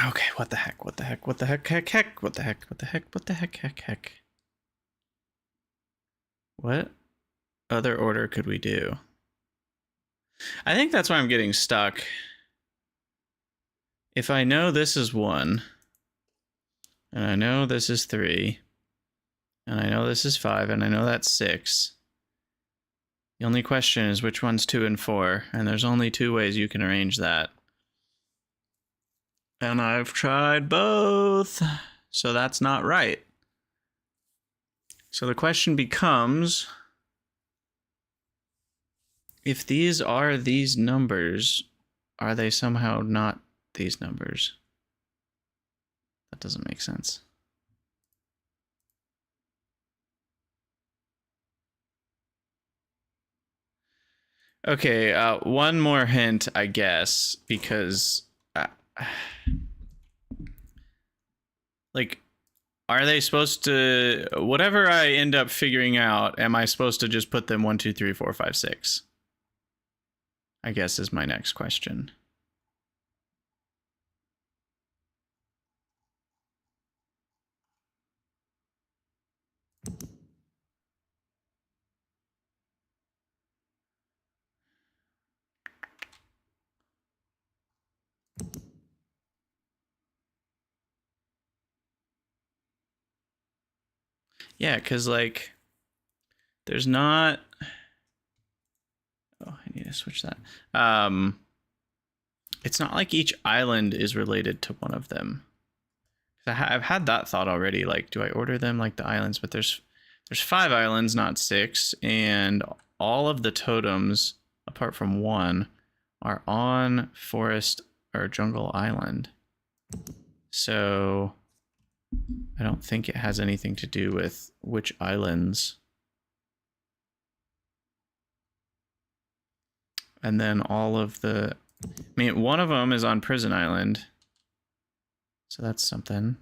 Okay, what the heck, what the heck, what the heck, heck, what the heck, what the heck, what the heck, heck. What other order could we do? I think that's why I'm getting stuck. If I know this is 1, and I know this is 3, and I know this is 5, and I know that's 6. The only question is which one's 2 and 4, and there's only 2 ways you can arrange that. And I've tried both, so that's not right. So the question becomes, if these are these numbers, are they somehow not these numbers? That doesn't make sense. Okay, one more hint, I guess, because like, are they supposed to, whatever I end up figuring out, am I supposed to just put them 1, 2, 3, 4, 5, 6? I guess is my next question. Yeah, because, like, there's not... Oh, I need to switch that. It's not like each island is related to one of them. I've had that thought already. Like, do I order them like the islands? But there's 5 islands, not 6. And all of the totems, apart from 1, are on Forest or Jungle Island. So... I don't think it has anything to do with which islands. And then all of the... I mean, one of them is on Prison Island. So that's something.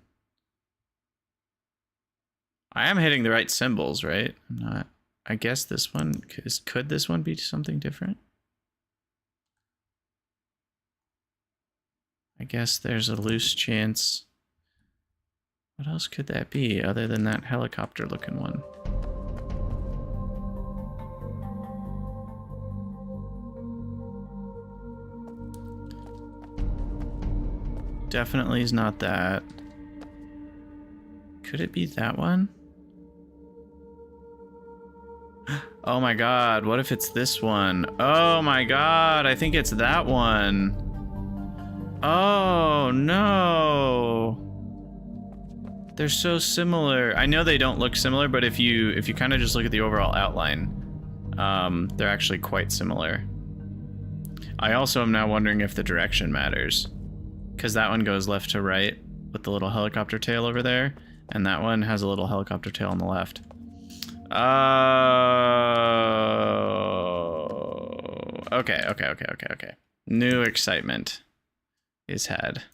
I am hitting the right symbols, right? I'm not... I guess this one... Could this one be something different? I guess there's a loose chance... What else could that be other than that helicopter looking one? Definitely is not that. Could it be that one? Oh my god, what if it's this one? Oh my god, I think it's that one. Oh no. They're so similar. I know they don't look similar, but if you kind of just look at the overall outline, they're actually quite similar. I also am now wondering if the direction matters, because that one goes left to right with the little helicopter tail over there, and that one has a little helicopter tail on the left. Okay. New excitement is had.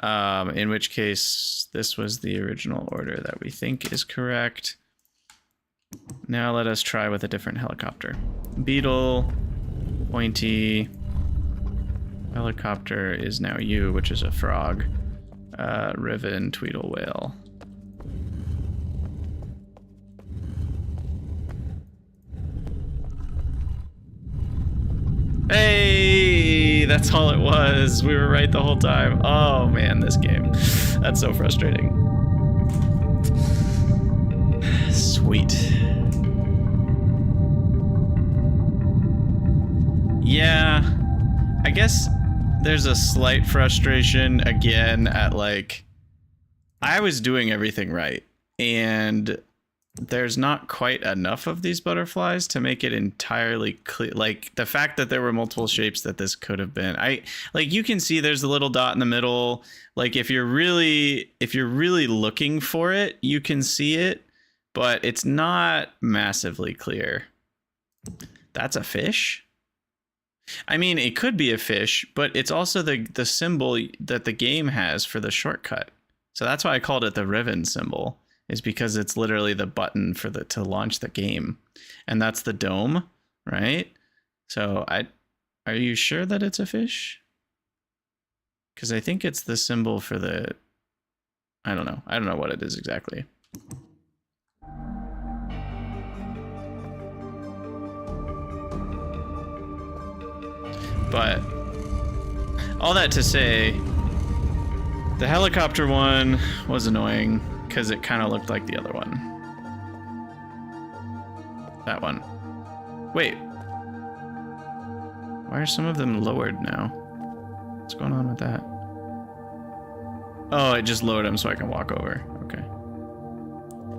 In which case, this was the original order that we think is correct. Now let us try with a different helicopter. Beetle, pointy, helicopter is now you, which is a frog. Riven, Tweedle whale. Hey, that's all it was. We were right the whole time. Oh man, this game. That's so frustrating. Sweet. Yeah, I guess there's a slight frustration again at, like, I was doing everything right, and there's not quite enough of these butterflies to make it entirely clear. Like, the fact that there were multiple shapes that this could have been. Like, you can see there's a little dot in the middle. Like, if you're really looking for it, you can see it, but it's not massively clear. That's a fish? I mean, it could be a fish, but it's also the symbol that the game has for the shortcut. So that's why I called it the Riven symbol, is because it's literally the button for to launch the game. And that's the dome, right? So are you sure that it's a fish? Because I think it's the symbol for the, I don't know. I don't know what it is exactly. But all that to say, the helicopter one was annoying because it kind of looked like the other one. That one. Wait. Why are some of them lowered now? What's going on with that? Oh, it just lowered them so I can walk over. Okay.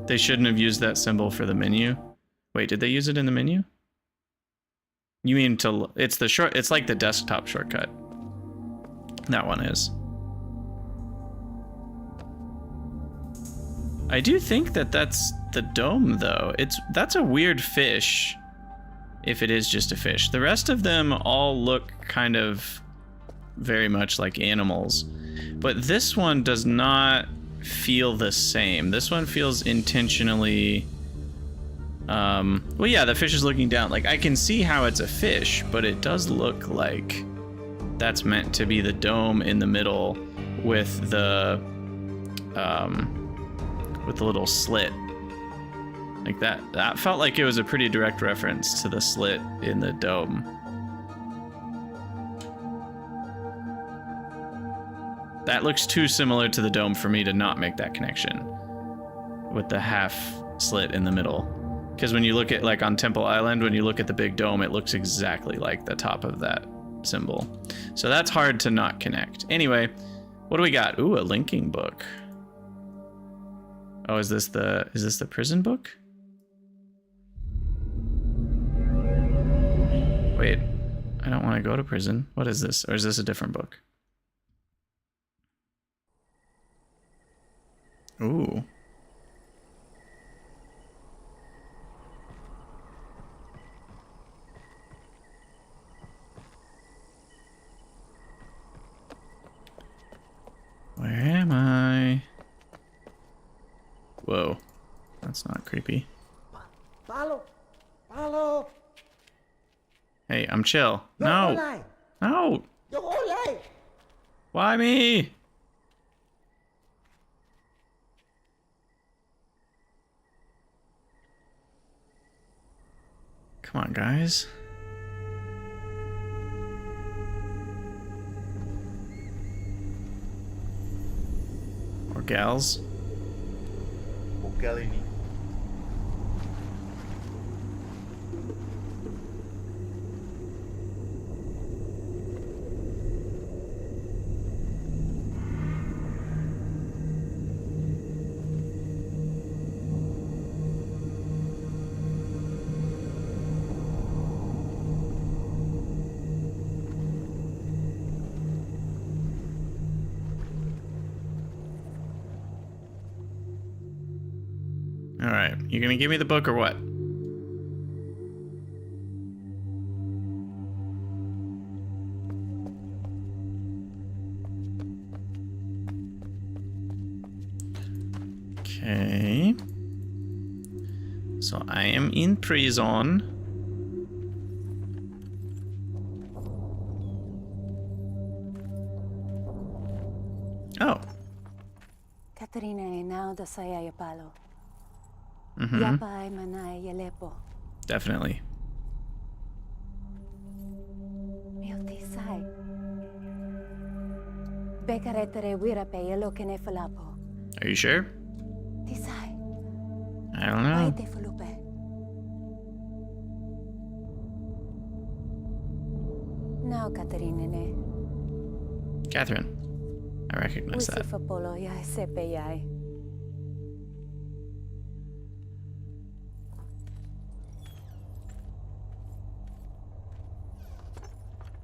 They shouldn't have used that symbol for the menu. Wait, did they use it in the menu? You mean to, it's the short, it's like the desktop shortcut. That one is. I do think that that's the dome though. That's a weird fish. If it is just a fish. The rest of them all look kind of very much like animals. But this one does not feel the same. This one feels intentionally... well, yeah, the fish is looking down. Like, I can see how it's a fish, but it does look like that's meant to be the dome in the middle with the little slit. Like that felt like it was a pretty direct reference to the slit in the dome. That looks too similar to the dome for me to not make that connection with the half slit in the middle. Because when you look at, like on Temple Island, when you look at the big dome, it looks exactly like the top of that symbol. So that's hard to not connect. Anyway, what do we got? Ooh, a linking book. Oh, is this the prison book? Wait, I don't want to go to prison. What is this? Or is this a different book? Ooh. Where am I? Whoa, that's not creepy. Follow! Follow! Hey, I'm chill. No! No! Why me? Come on, guys. Or gals. All right, you gonna give me the book or what? Okay. So I am in prison. Oh. Katerina now the saya palo. Mm-hmm. Yapay manay yalepo. Definitely. Miltisay. Bekaretere wirape yelo kene falapo. Are you sure? Tisay. I don't know. Paite fulupe. Now Katerina ne. Catherine. I recognize that. Usifa polo ya sepe yai.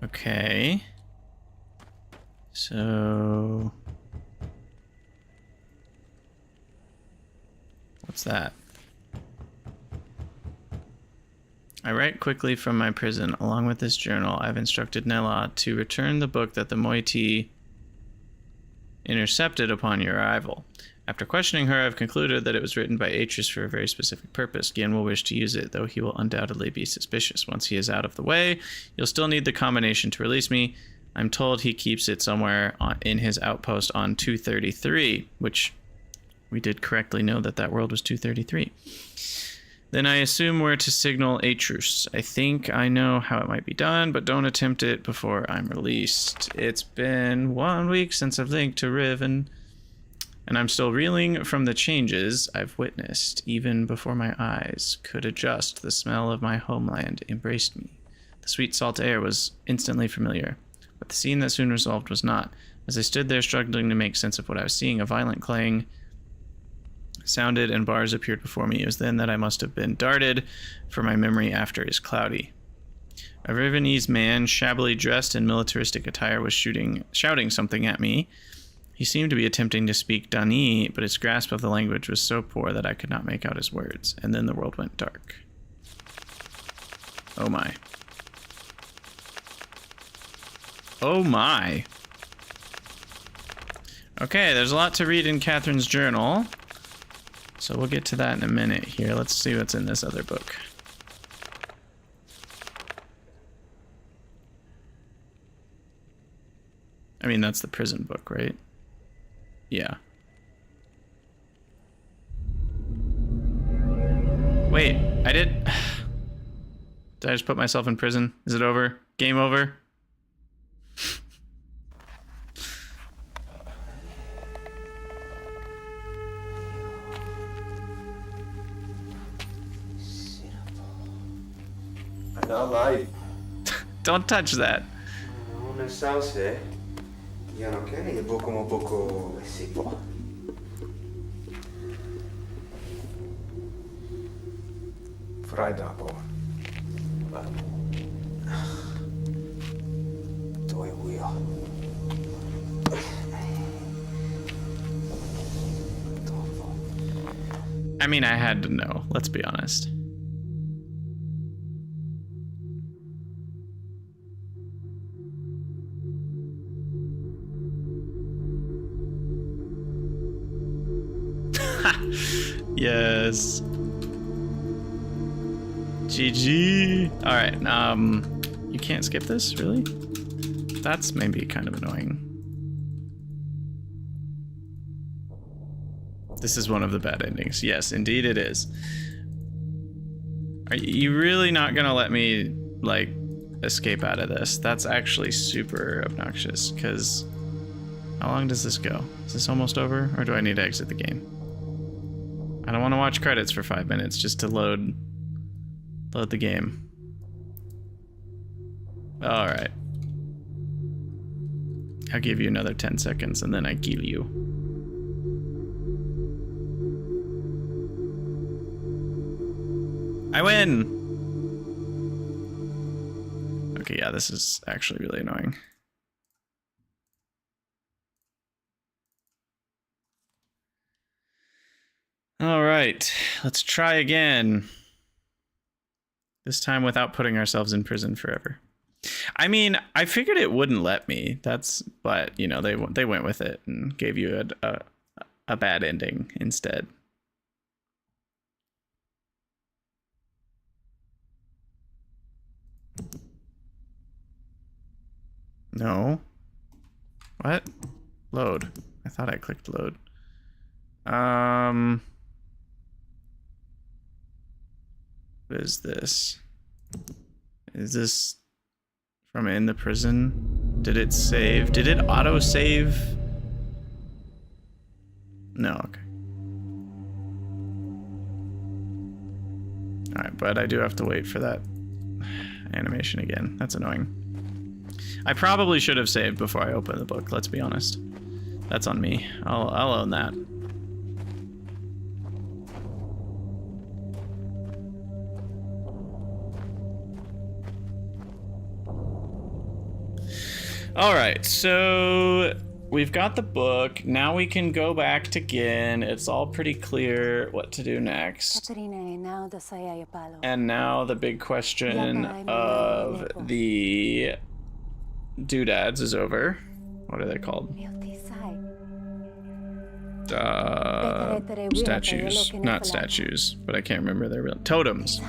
Okay. So... what's that? I write quickly from my prison. Along with this journal, I've instructed Nella to return the book that the moiety intercepted upon your arrival. After questioning her, I've concluded that it was written by Atreus for a very specific purpose. Gien will wish to use it, though he will undoubtedly be suspicious. Once he is out of the way, you'll still need the combination to release me. I'm told he keeps it somewhere in his outpost on 233, which we did correctly know that that world was 233. Then I assume we're to signal a truce. I think I know how it might be done, but don't attempt it before I'm released. It's been 1 week since I've linked to Riven, and I'm still reeling from the changes I've witnessed. Even before my eyes could adjust, the smell of my homeland embraced me. The sweet salt air was instantly familiar, but the scene that soon resolved was not. As I stood there struggling to make sense of what I was seeing, a violent clang sounded and bars appeared before me. It was then that I must have been darted, for my memory after is cloudy. A Rivenese man, shabbily dressed in militaristic attire, was shouting something at me. He seemed to be attempting to speak Dani, but his grasp of the language was so poor that I could not make out his words. And then the world went dark. Oh my. Oh my. Okay, there's a lot to read in Catherine's journal. So we'll get to that in a minute here. Let's see what's in this other book. I mean, that's the prison book, right? Yeah. Wait, I did... Did I just put myself in prison? Is it over? Game over? Not live. Don't touch that. Nel sauce, io non credo che poco si può. Fry dopo. Dove io? I mean, I had to know. Let's be honest. Yes. GG. All right. You can't skip this, really? That's maybe kind of annoying. This is one of the bad endings. Yes, indeed it is. Are you really not gonna let me, like, escape out of this? That's actually super obnoxious, because how long does this go? Is this almost over, or do I need to exit the game? I don't want to watch credits for 5 minutes just to load the game. All right. I'll give you another 10 seconds and then I kill you. I win! Okay, yeah, this is actually really annoying. All right, let's try again. This time without putting ourselves in prison forever. I mean, I figured it wouldn't let me. But you know, they went with it and gave you a bad ending instead. No. What? Load. I thought I clicked load. What is this? Is this from in the prison? Did it save? Did it auto save? No, okay. Alright, but I do have to wait for that animation again. That's annoying. I probably should have saved before I opened the book, let's be honest. That's on me. I'll own that. All right, so we've got the book. Now we can go back to Gin. It's all pretty clear what to do next. Katarina now the saya palo. And now the big question of the doodads is over. What are they called? Statues. Not statues, but I can't remember their real totems.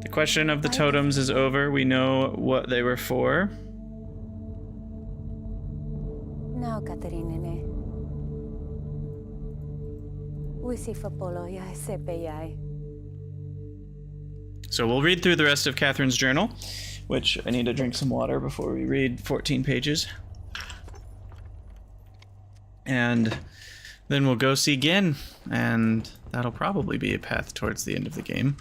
The question of the totems is over. We know what they were for. Now Katarina ne. Wisi fapolo ya sepe yai. So we'll read through the rest of Catherine's journal, which I need to drink some water before we read 14 pages. And then we'll go see Gin, and that'll probably be a path towards the end of the game.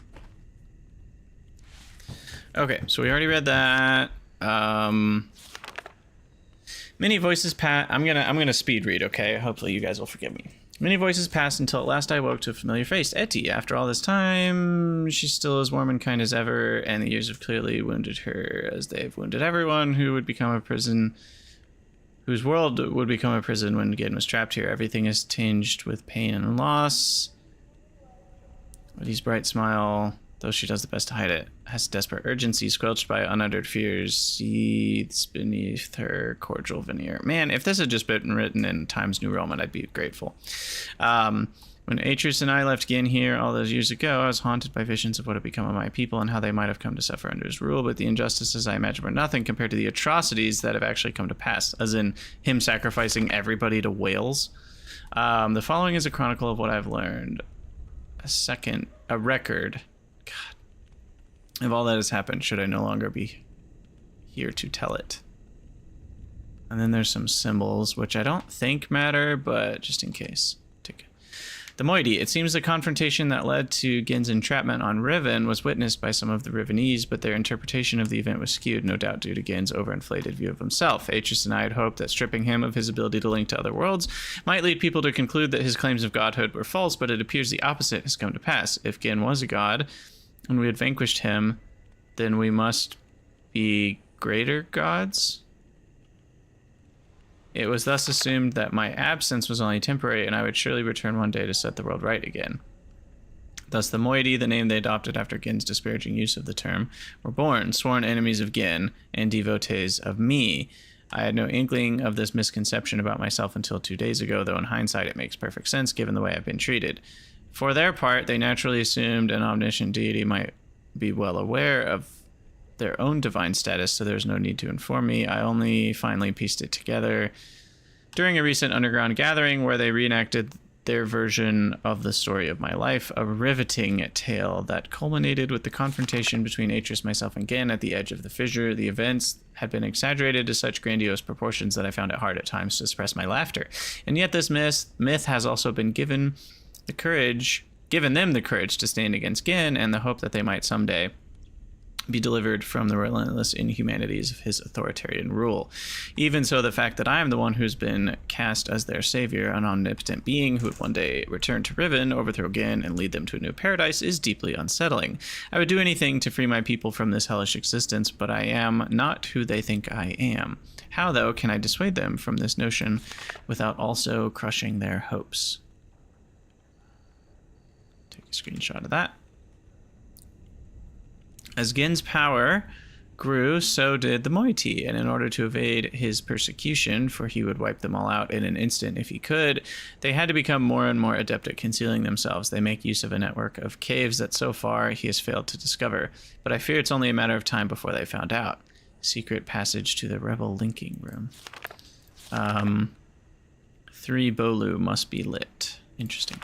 Okay, so we already read that. Many voices pass. I'm gonna speed read, okay? Hopefully you guys will forgive me. Many voices passed until at last I woke to a familiar face, Etty. After all this time, she's still as warm and kind as ever, and the years have clearly wounded her, as they've wounded everyone who would become a prison, whose world would become a prison when Gin was trapped here. Everything is tinged with pain and loss. Etty's bright smile, though she does the best to hide it, has desperate urgency, squelched by unuttered fears, seethes beneath her cordial veneer. Man, if this had just been written in Times New Roman, I'd be grateful. When Atreus and I left Gin here all those years ago, I was haunted by visions of what had become of my people and how they might have come to suffer under his rule, but the injustices I imagine were nothing compared to the atrocities that have actually come to pass, as in him sacrificing everybody to whales. The following is a chronicle of what I've learned. A record. God. Of all that has happened, should I no longer be here to tell it. And then there's some symbols, which I don't think matter, but just in case. The moiety. It seems the confrontation that led to Gin's entrapment on Riven was witnessed by some of the Rivenese, but their interpretation of the event was skewed, no doubt due to Gin's overinflated view of himself. Atreus and I had hoped that stripping him of his ability to link to other worlds might lead people to conclude that his claims of godhood were false, but it appears the opposite has come to pass. If Gin was a god, and we had vanquished him, then we must be greater gods? It was thus assumed that my absence was only temporary, and I would surely return one day to set the world right again. Thus the moiety, the name they adopted after Gin's disparaging use of the term, were born, sworn enemies of Gin and devotees of me. I had no inkling of this misconception about myself until 2 days ago, though in hindsight it makes perfect sense given the way I've been treated. For their part, they naturally assumed an omniscient deity might be well aware of their own divine status, so there's no need to inform me. I only finally pieced it together during a recent underground gathering where they reenacted their version of the story of my life, a riveting tale that culminated with the confrontation between Atreus, myself, and Gin at the edge of the fissure. The events had been exaggerated to such grandiose proportions that I found it hard at times to suppress my laughter. And yet this myth has also been given them the courage to stand against Gin and the hope that they might someday be delivered from the relentless inhumanities of his authoritarian rule. Even so, the fact that I am the one who's been cast as their savior, an omnipotent being who would one day return to Riven, overthrow Gin, and lead them to a new paradise, is deeply unsettling. I would do anything to free my people from this hellish existence, but I am not who they think I am. How, though, can I dissuade them from this notion without also crushing their hopes? Take a screenshot of that. As Gin's power grew, so did the moiety, and in order to evade his persecution, for he would wipe them all out in an instant if he could, they had to become more and more adept at concealing themselves. They make use of a network of caves that so far he has failed to discover, but I fear it's only a matter of time before they found out. Secret passage to the rebel linking room. 3 Bolu must be lit. Interesting.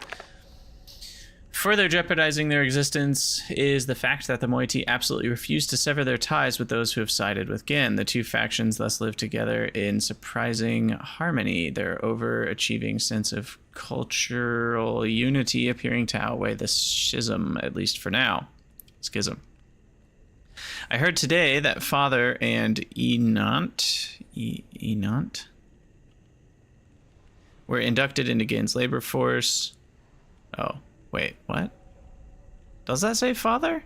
Further jeopardizing their existence is the fact that the moiety absolutely refuse to sever their ties with those who have sided with Gin. The two factions thus live together in surprising harmony, their overachieving sense of cultural unity appearing to outweigh the schism, at least for now. Schism. I heard today that Father and Enant were inducted into Gin's labor force. Oh. Wait, what? Does that say father?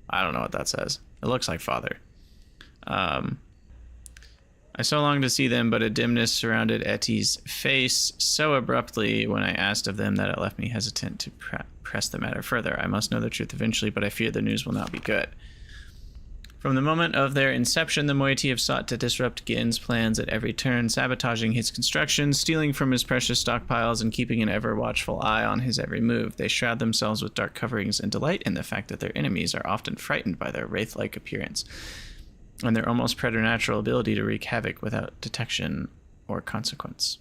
I don't know what that says. It looks like father. I so longed to see them, but a dimness surrounded Etty's face so abruptly when I asked of them that it left me hesitant to press the matter further. I must know the truth eventually, but I fear the news will not be good. From the moment of their inception, the moiety have sought to disrupt Gin's plans at every turn, sabotaging his construction, stealing from his precious stockpiles, and keeping an ever-watchful eye on his every move. They shroud themselves with dark coverings and delight in the fact that their enemies are often frightened by their wraith-like appearance and their almost preternatural ability to wreak havoc without detection or consequence.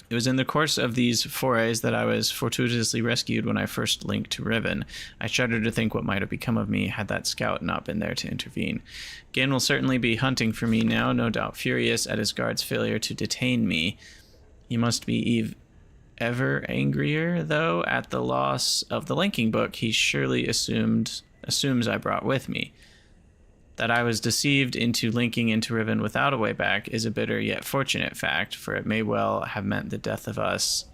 It was in the course of these forays that I was fortuitously rescued when I first linked to Riven. I shudder to think what might have become of me had that scout not been there to intervene. Gin will certainly be hunting for me now, no doubt furious at his guard's failure to detain me. He must be ever angrier, though, at the loss of the linking book he surely assumes I brought with me. That I was deceived into linking into Riven without a way back is a bitter yet fortunate fact, for it may well have meant the death of us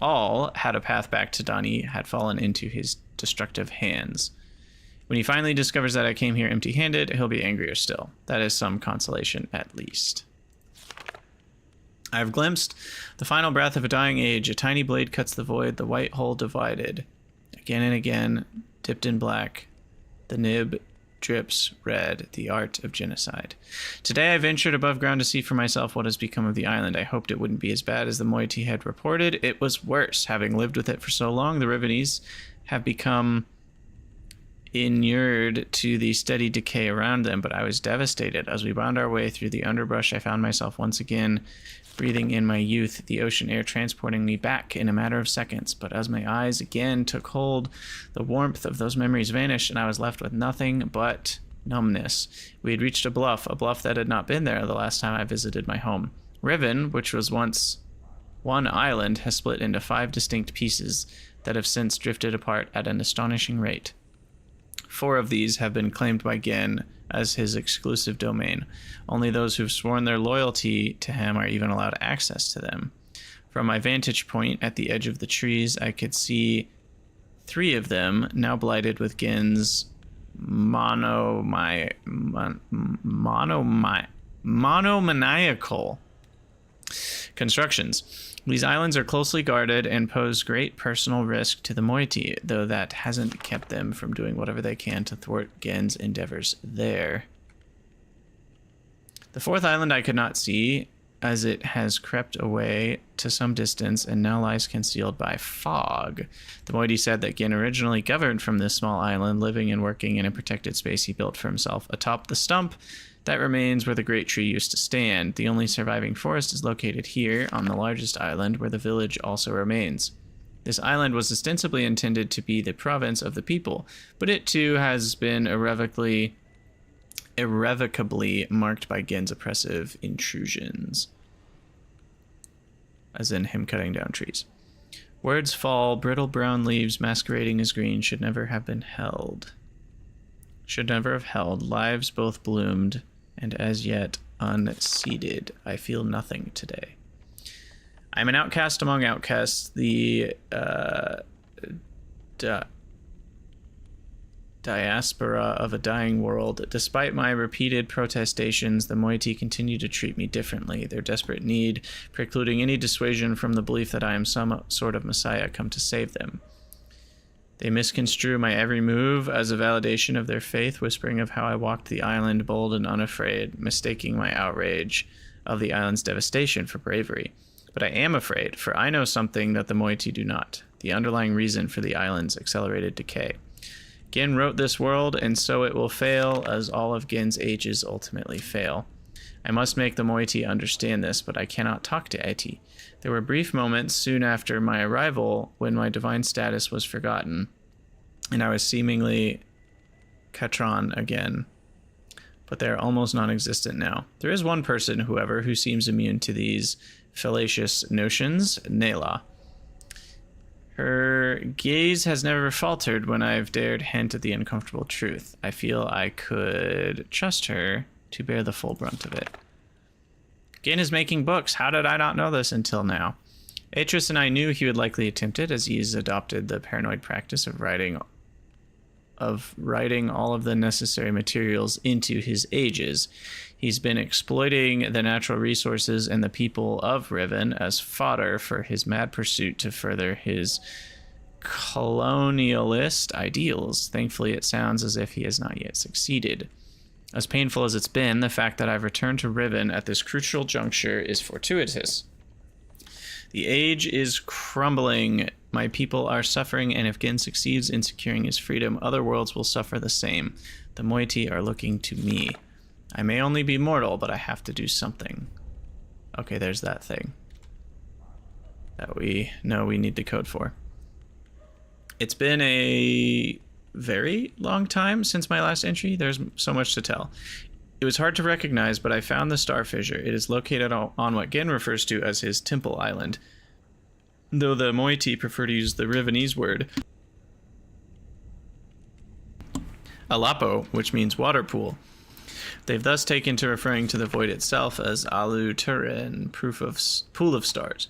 all had a path back to Donnie had fallen into his destructive hands. When he finally discovers that I came here empty-handed, he'll be angrier still. That is some consolation, at least. I have glimpsed the final breath of a dying age. A tiny blade cuts the void, the white hole divided. Again and again, dipped in black, the nib drips red, the art of genocide. Today I ventured above ground to see for myself what has become of the island. I hoped it wouldn't be as bad as the moiety had reported. It was worse. Having lived with it for so long, the Rivenese have become inured to the steady decay around them, but I was devastated. As we wound our way through the underbrush, I found myself once again breathing in my youth, the ocean air transporting me back in a matter of seconds. But as my eyes again took hold, the warmth of those memories vanished, and I was left with nothing but numbness. We had reached a bluff that had not been there the last time I visited my home. Riven, which was once one island, has split into 5 distinct pieces that have since drifted apart at an astonishing rate. 4 of these have been claimed by Gin as his exclusive domain. Only those who've sworn their loyalty to him are even allowed access to them. From my vantage point at the edge of the trees, I could see 3 of them, now blighted with Gin's monomaniacal constructions. These islands are closely guarded and pose great personal risk to the moiety, though that hasn't kept them from doing whatever they can to thwart Gen's endeavors there. The 4th island I could not see, as it has crept away to some distance and now lies concealed by fog. The moiety said that Gen originally governed from this small island, living and working in a protected space he built for himself atop the stump that remains where the great tree used to stand. The only surviving forest is located here, on the largest island, where the village also remains. This island was ostensibly intended to be the province of the people, but it too has been irrevocably marked by Gen's oppressive intrusions. As in him cutting down trees. Words fall, brittle brown leaves masquerading as green should never have held. Lives both bloomed, and as yet unseeded. I feel nothing today. I'm an outcast among outcasts, the diaspora of a dying world. Despite my repeated protestations, the moiety continue to treat me differently, their desperate need precluding any dissuasion from the belief that I am some sort of messiah come to save them. They misconstrue my every move as a validation of their faith, whispering of how I walked the island bold and unafraid, mistaking my outrage of the island's devastation for bravery. But I am afraid, for I know something that the moiety do not, the underlying reason for the island's accelerated decay. Gin wrote this world, and so it will fail, as all of Gin's ages ultimately fail. I must make the moiety understand this, but I cannot talk to Etty. There were brief moments soon after my arrival when my divine status was forgotten, and I was seemingly Katron again. But they are almost non-existent now. There is one person, however, who seems immune to these fallacious notions, Nayla. Her gaze has never faltered when I've dared hint at the uncomfortable truth. I feel I could trust her to bear the full brunt of it. Gin is making books. How did I not know this until now? Atris and I knew he would likely attempt it, as he has adopted the paranoid practice of writing of writing all of the necessary materials into his ages. He's been exploiting the natural resources and the people of Riven as fodder for his mad pursuit to further his colonialist ideals. Thankfully, it sounds as if he has not yet succeeded. As painful as it's been, the fact that I've returned to Riven at this crucial juncture is fortuitous. The age is crumbling. My people are suffering, and if Gin succeeds in securing his freedom, other worlds will suffer the same. The moiety are looking to me. I may only be mortal, but I have to do something. Okay, there's that thing that we know we need the code for. It's been a very long time since my last entry. There's so much to tell. It was hard to recognize, but I found the star fissure. It is located on what Gin refers to as his Temple Island, though the moiety prefer to use the Rivenese word Alapo, which means water pool. They've thus taken to referring to the void itself as Alu Turin, pool of stars.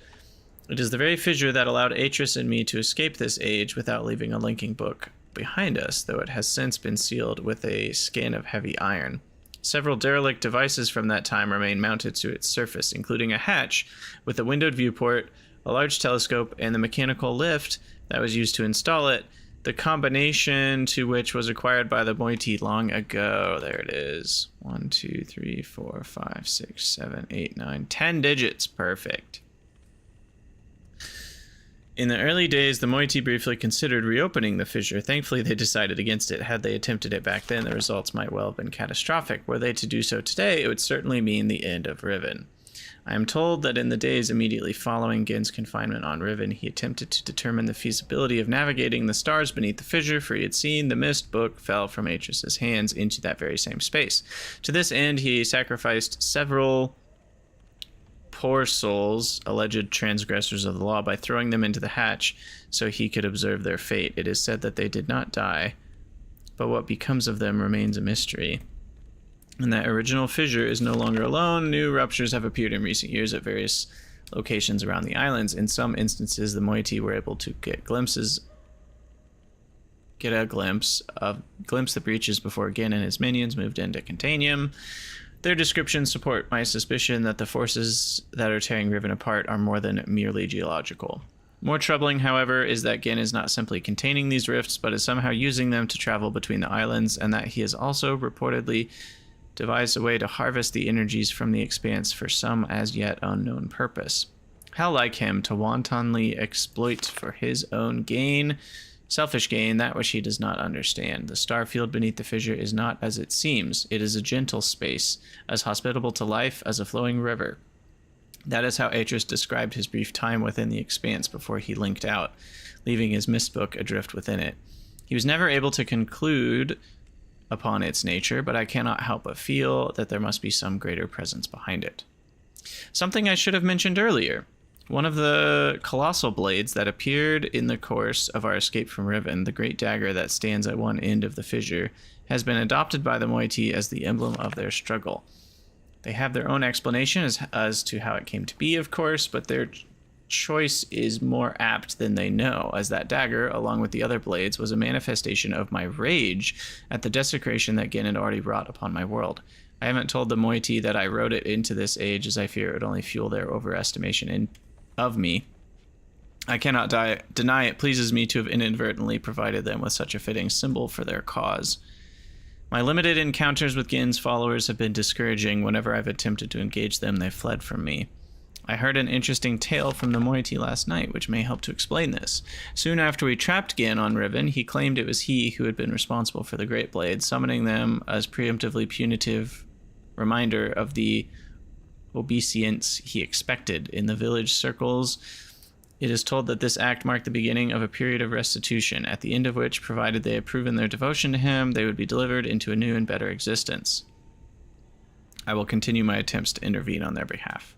It is the very fissure that allowed Atris and me to escape this age without leaving a linking book behind us, though it has since been sealed with a skin of heavy iron. Several derelict devices from that time remain mounted to its surface, including a hatch with a windowed viewport, a large telescope, and the mechanical lift that was used to install it, the combination to which was acquired by the moiety long ago. There it is. 1, 2, 3, 4, 5, 6, 7, 8, 9, 10 digits. Perfect. In the early days, the moiety briefly considered reopening the fissure. Thankfully, they decided against it. Had they attempted it back then, the results might well have been catastrophic. Were they to do so today, it would certainly mean the end of Riven. I am told that in the days immediately following Gin's confinement on Riven, he attempted to determine the feasibility of navigating the stars beneath the fissure, for he had seen the Myst book fell from Atris's hands into that very same space. To this end, he sacrificed several poor souls, alleged transgressors of the law, by throwing them into the hatch so he could observe their fate. It is said that they did not die, but what becomes of them remains a mystery. And that original fissure is no longer alone. New ruptures have appeared in recent years at various locations around the islands. In some instances, the moiety were able to get a glimpse the breaches before Gin and his minions moved in to contain him. Their descriptions support my suspicion that the forces that are tearing Riven apart are more than merely geological. More troubling, however, is that Gin is not simply containing these rifts, but is somehow using them to travel between the islands, and that he has also reportedly devised a way to harvest the energies from the expanse for some as yet unknown purpose. How like him to wantonly exploit for his own gain, selfish gain, that which he does not understand. The star field beneath the fissure is not as it seems. It is a gentle space, as hospitable to life as a flowing river. That is how Atris described his brief time within the expanse before he linked out, leaving his Myst book adrift within it. He was never able to conclude upon its nature, but I cannot help but feel that there must be some greater presence behind it. Something I should have mentioned earlier. One of the colossal blades that appeared in the course of our escape from Riven, the great dagger that stands at one end of the fissure, has been adopted by the moiety as the emblem of their struggle. They have their own explanation as to how it came to be, of course, but their choice is more apt than they know, as that dagger, along with the other blades, was a manifestation of my rage at the desecration that Gin had already wrought upon my world. I haven't told the moiety that I wrote it into this age, as I fear it would only fuel their overestimation of me. I cannot deny it pleases me to have inadvertently provided them with such a fitting symbol for their cause. My limited encounters with Gin's followers have been discouraging. Whenever I've attempted to engage them, they've fled from me. I heard an interesting tale from the moiety last night, which may help to explain this. Soon after we trapped Gin on Riven, he claimed it was he who had been responsible for the Great Blade, summoning them as preemptively punitive reminder of the obeisance he expected. In the village circles, it is told that this act marked the beginning of a period of restitution, at the end of which, provided they had proven their devotion to him, they would be delivered into a new and better existence. I will continue my attempts to intervene on their behalf.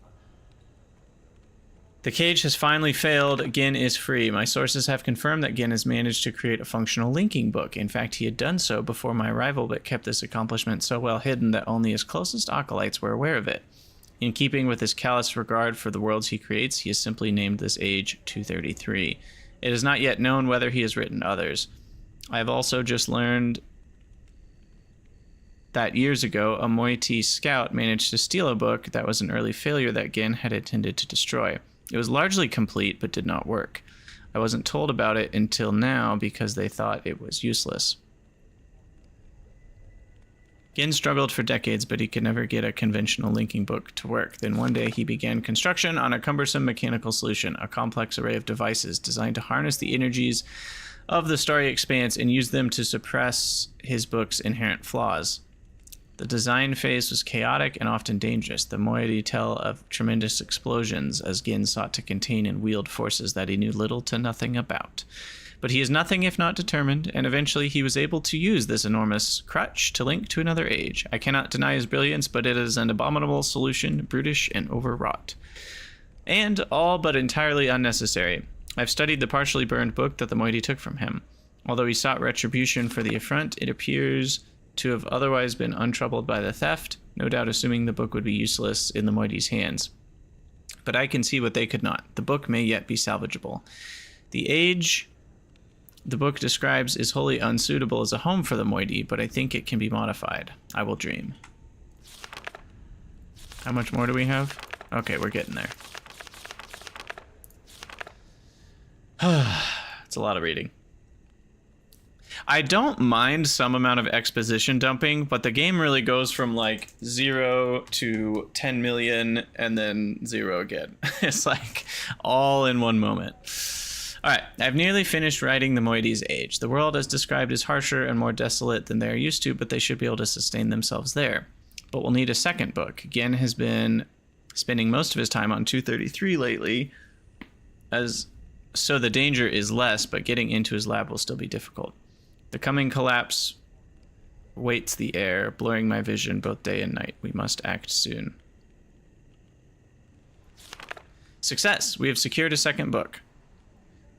The cage has finally failed. Gin is free. My sources have confirmed that Gin has managed to create a functional linking book. In fact, he had done so before my arrival, but kept this accomplishment so well hidden that only his closest acolytes were aware of it. In keeping with his callous regard for the worlds he creates, he has simply named this age 233. It is not yet known whether he has written others. I've also just learned that years ago, a Moiety scout managed to steal a book that was an early failure that Gin had intended to destroy. It was largely complete, but did not work. I wasn't told about it until now because they thought it was useless. Gin struggled for decades, but he could never get a conventional linking book to work. Then one day he began construction on a cumbersome mechanical solution, a complex array of devices designed to harness the energies of the starry expanse and use them to suppress his book's inherent flaws. The design phase was chaotic and often dangerous. The moiety tell of tremendous explosions as Gin sought to contain and wield forces that he knew little to nothing about. But he is nothing if not determined, and eventually he was able to use this enormous crutch to link to another age. I cannot deny his brilliance, but it is an abominable solution, brutish and overwrought. And all but entirely unnecessary. I've studied the partially burned book that the moiety took from him. Although he sought retribution for the affront, it appears to have otherwise been untroubled by the theft, no doubt assuming the book would be useless in the moiety's hands. But I can see what they could not. The book may yet be salvageable. The age the book describes is wholly unsuitable as a home for the moiety, but I think it can be modified. I will dream. How much more do we have? Okay, we're getting there. It's a lot of reading. I don't mind some amount of exposition dumping, but the game really goes from like 0 to 10 million and then 0 again. It's like all in one moment. All right, I've nearly finished writing the moiety's age. The world as described is harsher and more desolate than they are used to, but they should be able to sustain themselves there. But we'll need a second book. Gin has been spending most of his time on 233 lately, so the danger is less, but getting into his lab will still be difficult. The coming collapse weights the air, blurring my vision both day and night. We must act soon. Success! We have secured a second book.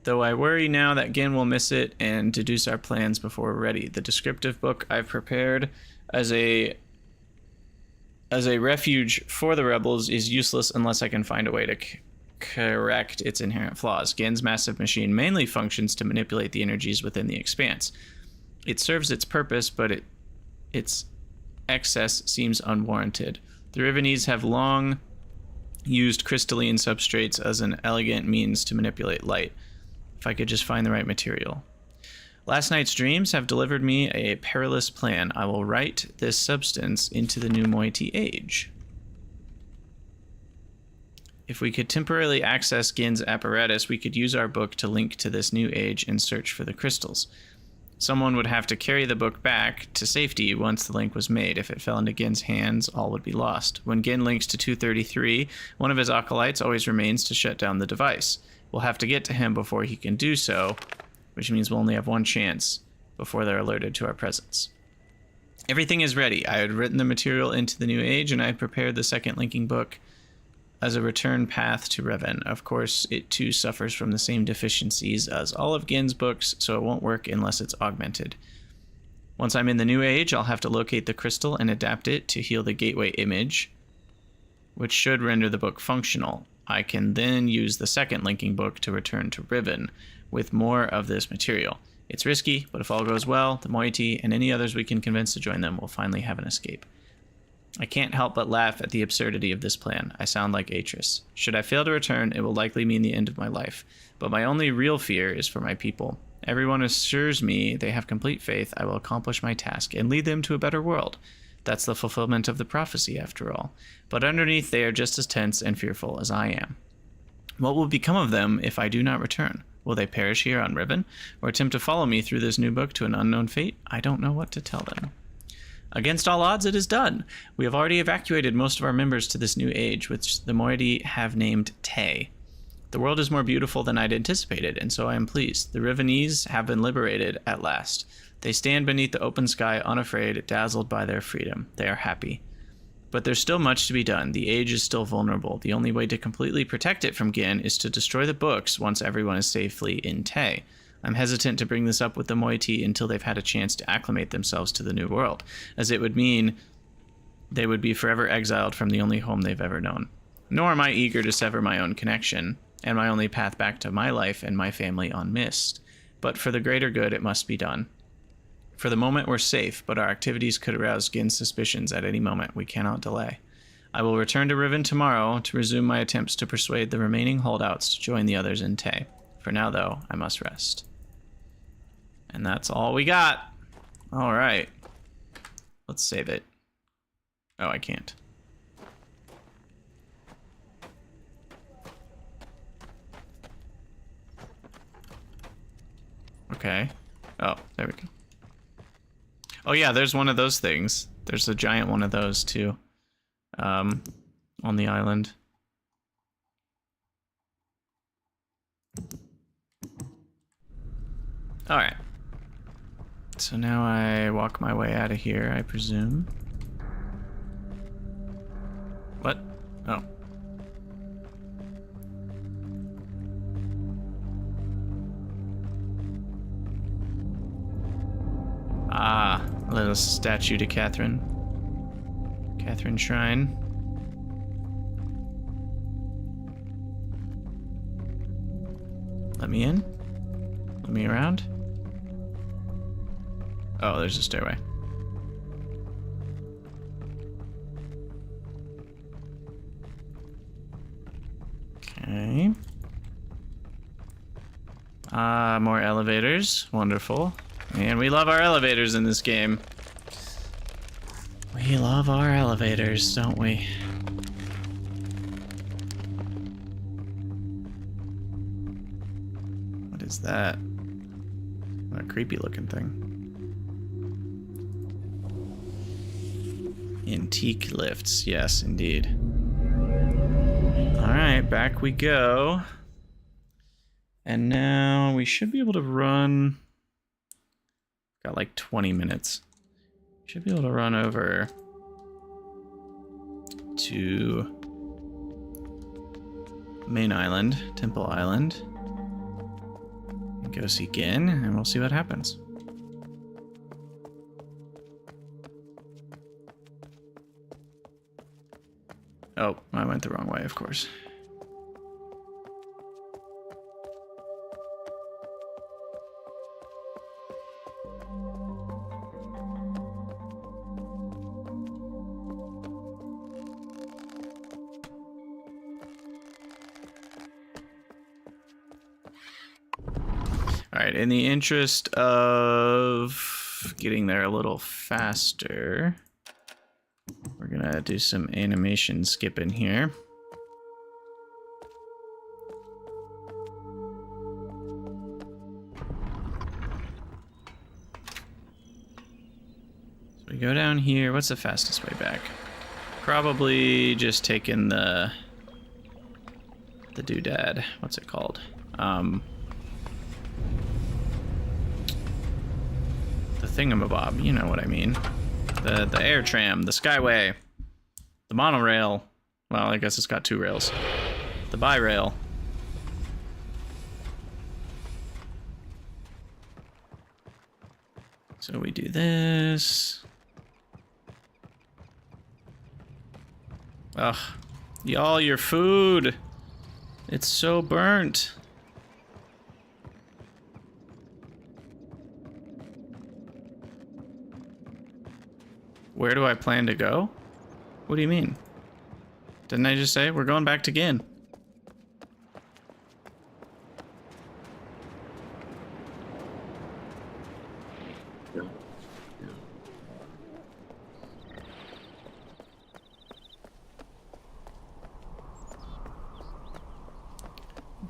Though I worry now that Gin will miss it and deduce our plans before we're ready. The descriptive book I've prepared as a refuge for the rebels is useless unless I can find a way to correct its inherent flaws. Gin's massive machine mainly functions to manipulate the energies within the expanse. It serves its purpose, but its excess seems unwarranted. The Rivenese have long used crystalline substrates as an elegant means to manipulate light. If I could just find the right material. Last night's dreams have delivered me a perilous plan. I will write this substance into the new moiety age. If we could temporarily access Gin's apparatus, we could use our book to link to this new age and search for the crystals. Someone would have to carry the book back to safety once the link was made. If it fell into Gin's hands, all would be lost. When Gin links to 233, one of his acolytes always remains to shut down the device. We'll have to get to him before he can do so, which means we'll only have one chance before they're alerted to our presence. Everything is ready. I had written the material into the new age, and I had prepared the second linking book as a return path to Riven. Of course, it too suffers from the same deficiencies as all of Gin's books, so it won't work unless it's augmented. Once I'm in the new age, I'll have to locate the crystal and adapt it to heal the gateway image, which should render the book functional. I can then use the second linking book to return to Riven with more of this material. It's risky, but if all goes well, the moiety and any others we can convince to join them will finally have an escape. I can't help but laugh at the absurdity of this plan. I sound like Atris. Should I fail to return, it will likely mean the end of my life. But my only real fear is for my people. Everyone assures me they have complete faith I will accomplish my task and lead them to a better world. That's the fulfillment of the prophecy, after all. But underneath, they are just as tense and fearful as I am. What will become of them if I do not return? Will they perish here on Riven, or attempt to follow me through this new book to an unknown fate? I don't know what to tell them. Against all odds, it is done. We have already evacuated most of our members to this new age, which the moiety have named Tay. The world is more beautiful than I'd anticipated, and so I am pleased. The Rivenese have been liberated at last. They stand beneath the open sky, unafraid, dazzled by their freedom. They are happy. But there's still much to be done. The age is still vulnerable. The only way to completely protect it from Gin is to destroy the books once everyone is safely in Tay. I'm hesitant to bring this up with the moiety until they've had a chance to acclimate themselves to the new world, as it would mean they would be forever exiled from the only home they've ever known. Nor am I eager to sever my own connection, and my only path back to my life and my family on Myst. But for the greater good, it must be done. For the moment, we're safe, but our activities could arouse Gin's suspicions at any moment. We cannot delay. I will return to Riven tomorrow to resume my attempts to persuade the remaining holdouts to join the others in Tay. For now, though, I must rest. And that's all we got. All right. Let's save it. Oh, I can't. Okay. Oh, there we go. Oh yeah, there's one of those things. There's a giant one of those too. On the island. Alright. So now I walk my way out of here, I presume. What? Oh. Ah, a little statue to Catherine. Catherine Shrine. Let me in? Let me around? Oh, there's a stairway. Okay. More elevators. Wonderful. And we love our elevators in this game. We love our elevators, don't we? What is that? What a creepy looking thing. Antique lifts, yes, indeed. Alright, back we go. And now we should be able to run. Got like 20 minutes. Should be able to run over to main island, Temple Island. And go see Gin, and we'll see what happens. Oh, I went the wrong way, of course. All right, in the interest of getting there a little faster, we're gonna do some animation skipping here. So we go down here. What's the fastest way back? Probably just taking the doodad. What's it called? The thingamabob, you know what I mean. The air tram, the skyway, the monorail. Well, I guess it's got two rails. The bi-rail. So we do this. Ugh. Y'all, your food. It's so burnt. Where do I plan to go? What do you mean? Didn't I just say we're going back to Gin?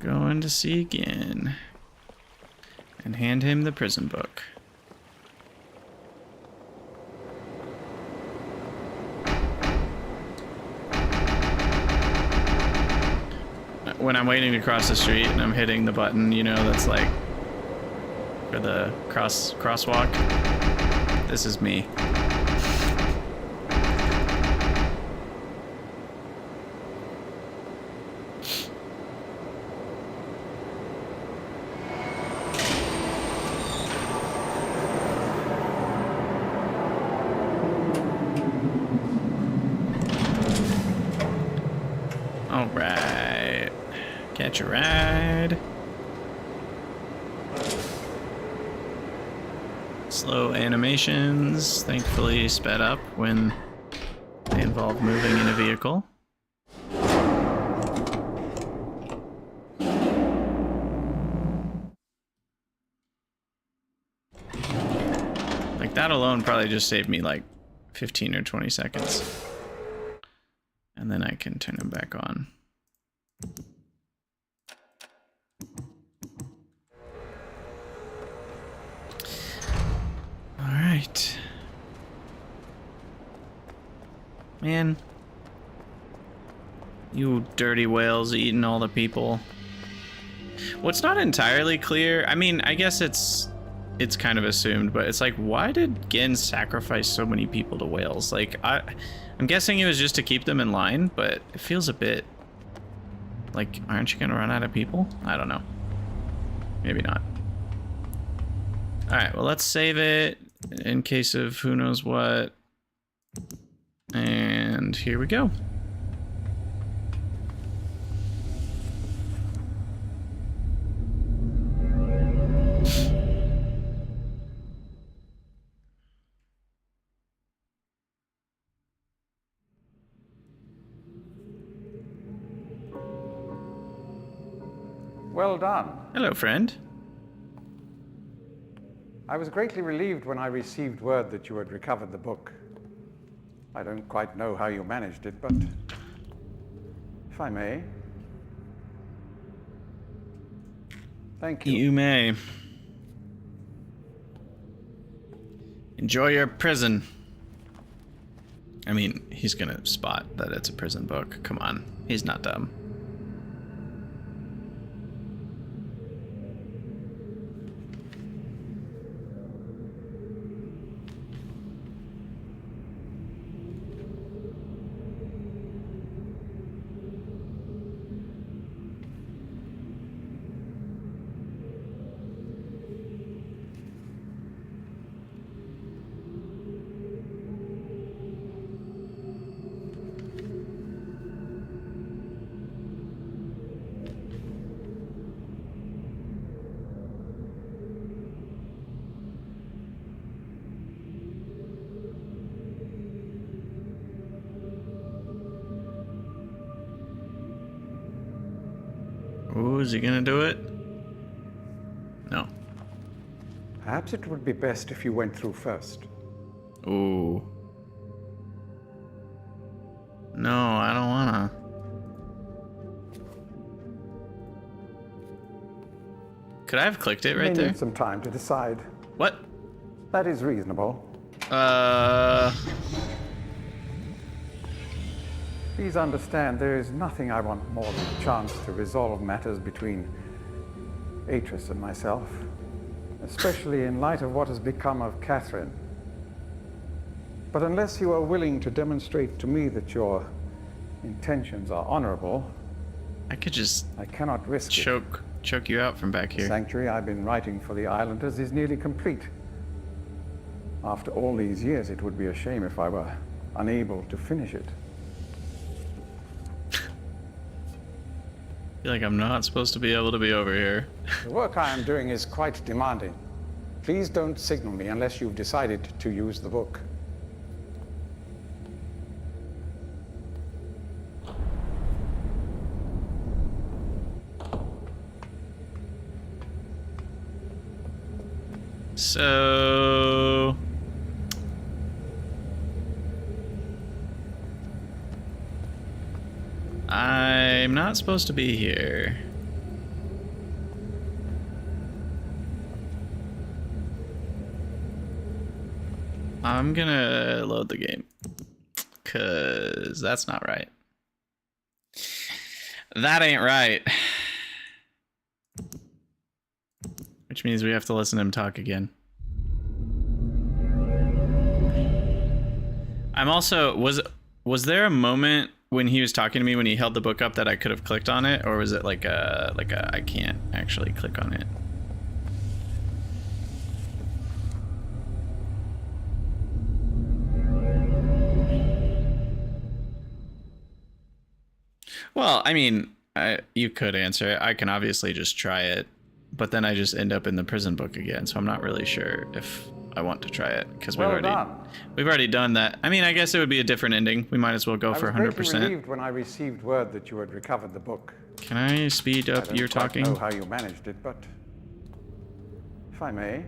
Going to see Gin. And hand him the prison book. When I'm waiting to cross the street and I'm hitting the button, you know, that's like for the crosswalk. This is me. All right. Catch a ride. slow animations, thankfully sped up when they involve moving in a vehicle. Like that alone probably just saved me like 15 or 20 seconds. And then I can turn them back on. All right. Man. You dirty whales eating all the people. What's not entirely clear, I mean, I guess it's kind of assumed, but it's like, why did Gin sacrifice so many people to whales? Like, I'm guessing it was just to keep them in line, but it feels a bit like, aren't you gonna run out of people? I don't know. Maybe not. All right, well, let's save it in case of who knows what. And here we go. Well done. Hello, friend. I was greatly relieved when I received word that you had recovered the book. I don't quite know how you managed it, but if I may. Thank you. You may. Enjoy your prison. I mean, he's gonna spot that it's a prison book. Come on, he's not dumb. Ooh, is he gonna do it? No. Perhaps it would be best if you went through first. Ooh. No, I don't wanna. Could I have clicked it right You may there? need some time to decide. What? That is reasonable. Please understand, there is nothing I want more than a chance to resolve matters between Atris and myself, especially in light of what has become of Catherine. But unless you are willing to demonstrate to me that your intentions are honorable, I could just I cannot risk it. choke you out from back The here. sanctuary I've been writing for the Islanders is nearly complete. After all these years, it would be a shame if I were unable to finish it. I feel like I'm not supposed to be able to be over here. The work I am doing is quite demanding. Please don't signal me unless you've decided to use the book. So... I'm not supposed to be here. I'm gonna load the game, 'cause that's not right. That ain't right. Which means we have to listen to him talk again. I'm also, was there a moment when he was talking to me when he held the book up that I could have clicked on it, or was it like a I can't actually click on it? Well, I mean, you could answer it. I can obviously just try it, but then I just end up in the prison book again, so I'm not really sure if I want to try it because Well done. we've already done that. I mean, I guess it would be a different ending. We might as well go for I was greatly 100%. relieved when I received word that you had recovered the book. Can I speed I up don't your quite talking? know how you managed it, but if I may,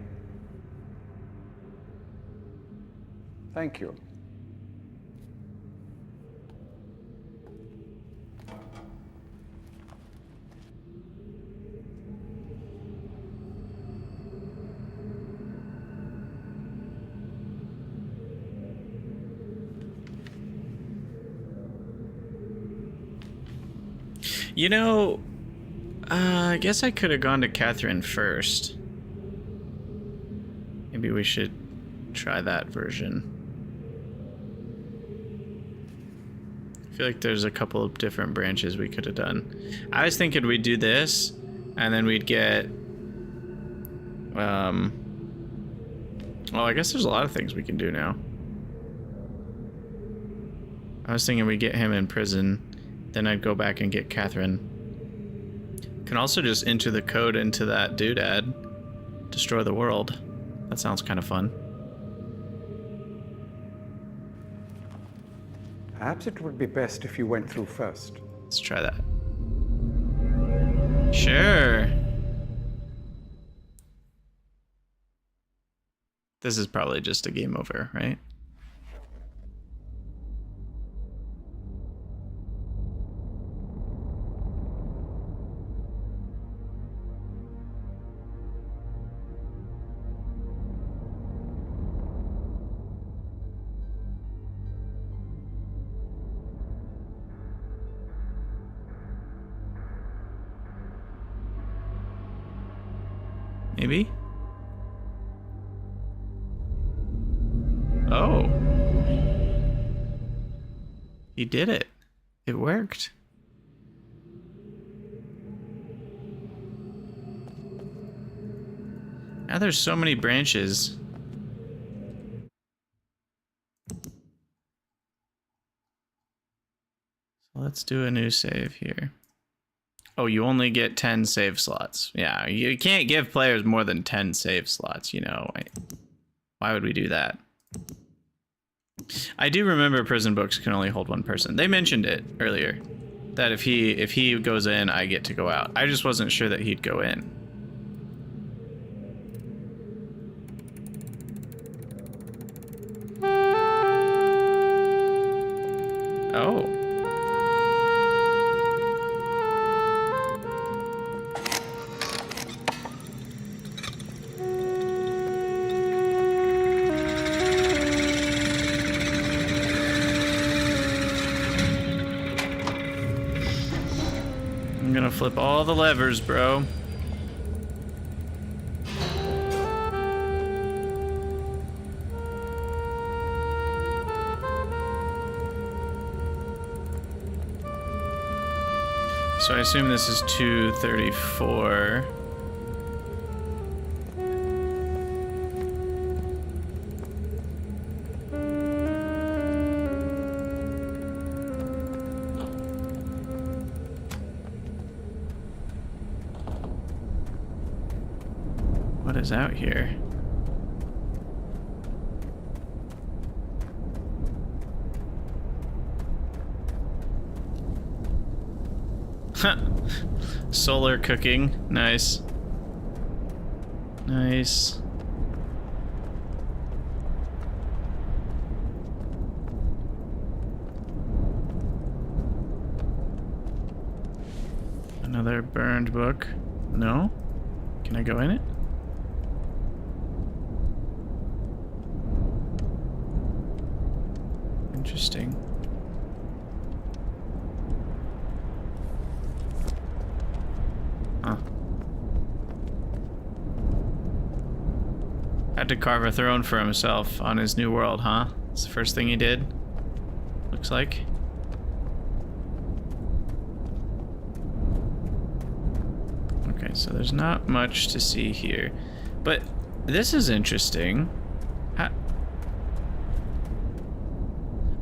thank you. You know, I guess I could have gone to Catherine first. Maybe we should try that version. I feel like there's a couple of different branches we could have done. I was thinking we'd do this, and then we'd get... well, I guess there's a lot of things we can do now. I was thinking we'd get him in prison. Then I'd go back and get Catherine. Can also just enter the code into that doodad. Destroy the world. That sounds kind of fun. Perhaps it would be best if you went through first. Let's try that. Sure. This is probably just a game over, right? Maybe? Oh. He did it. It worked. Now there's so many branches. So let's do a new save here. Oh, you only get 10 save slots. Yeah, you can't give players more than 10 save slots, you know. Why would we do that? I do remember prison books can only hold one person. They mentioned it earlier, that if he goes in, I get to go out. I just wasn't sure that he'd go in. Oh. I'm gonna flip all the levers, bro. So I assume this is 234. What is out here? Huh. Solar cooking. Nice. Nice. Another burned book. No? Can I go in it? Interesting. Huh. Had to carve a throne for himself on his new world, huh? It's the first thing he did. Looks like. Okay, so there's not much to see here. But this is interesting.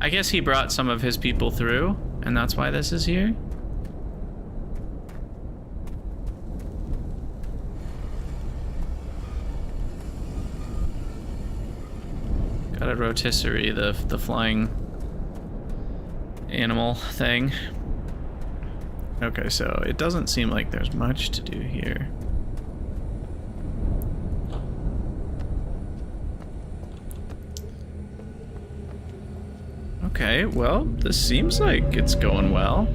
I guess he brought some of his people through, and that's why this is here. rotisserie, the flying animal thing. Okay, so it doesn't seem like there's much to do here. Okay, well, this seems like it's going well.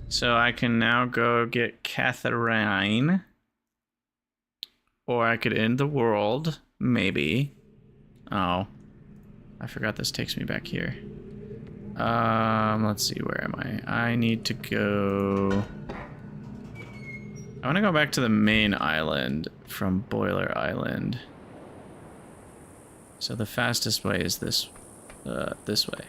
So I can now go get Catherine. Or I could end the world, maybe. Oh, I forgot this takes me back here. Let's see, where am I? I need to go... I want to go back to the main island from Boiler Island. So the fastest way is this way.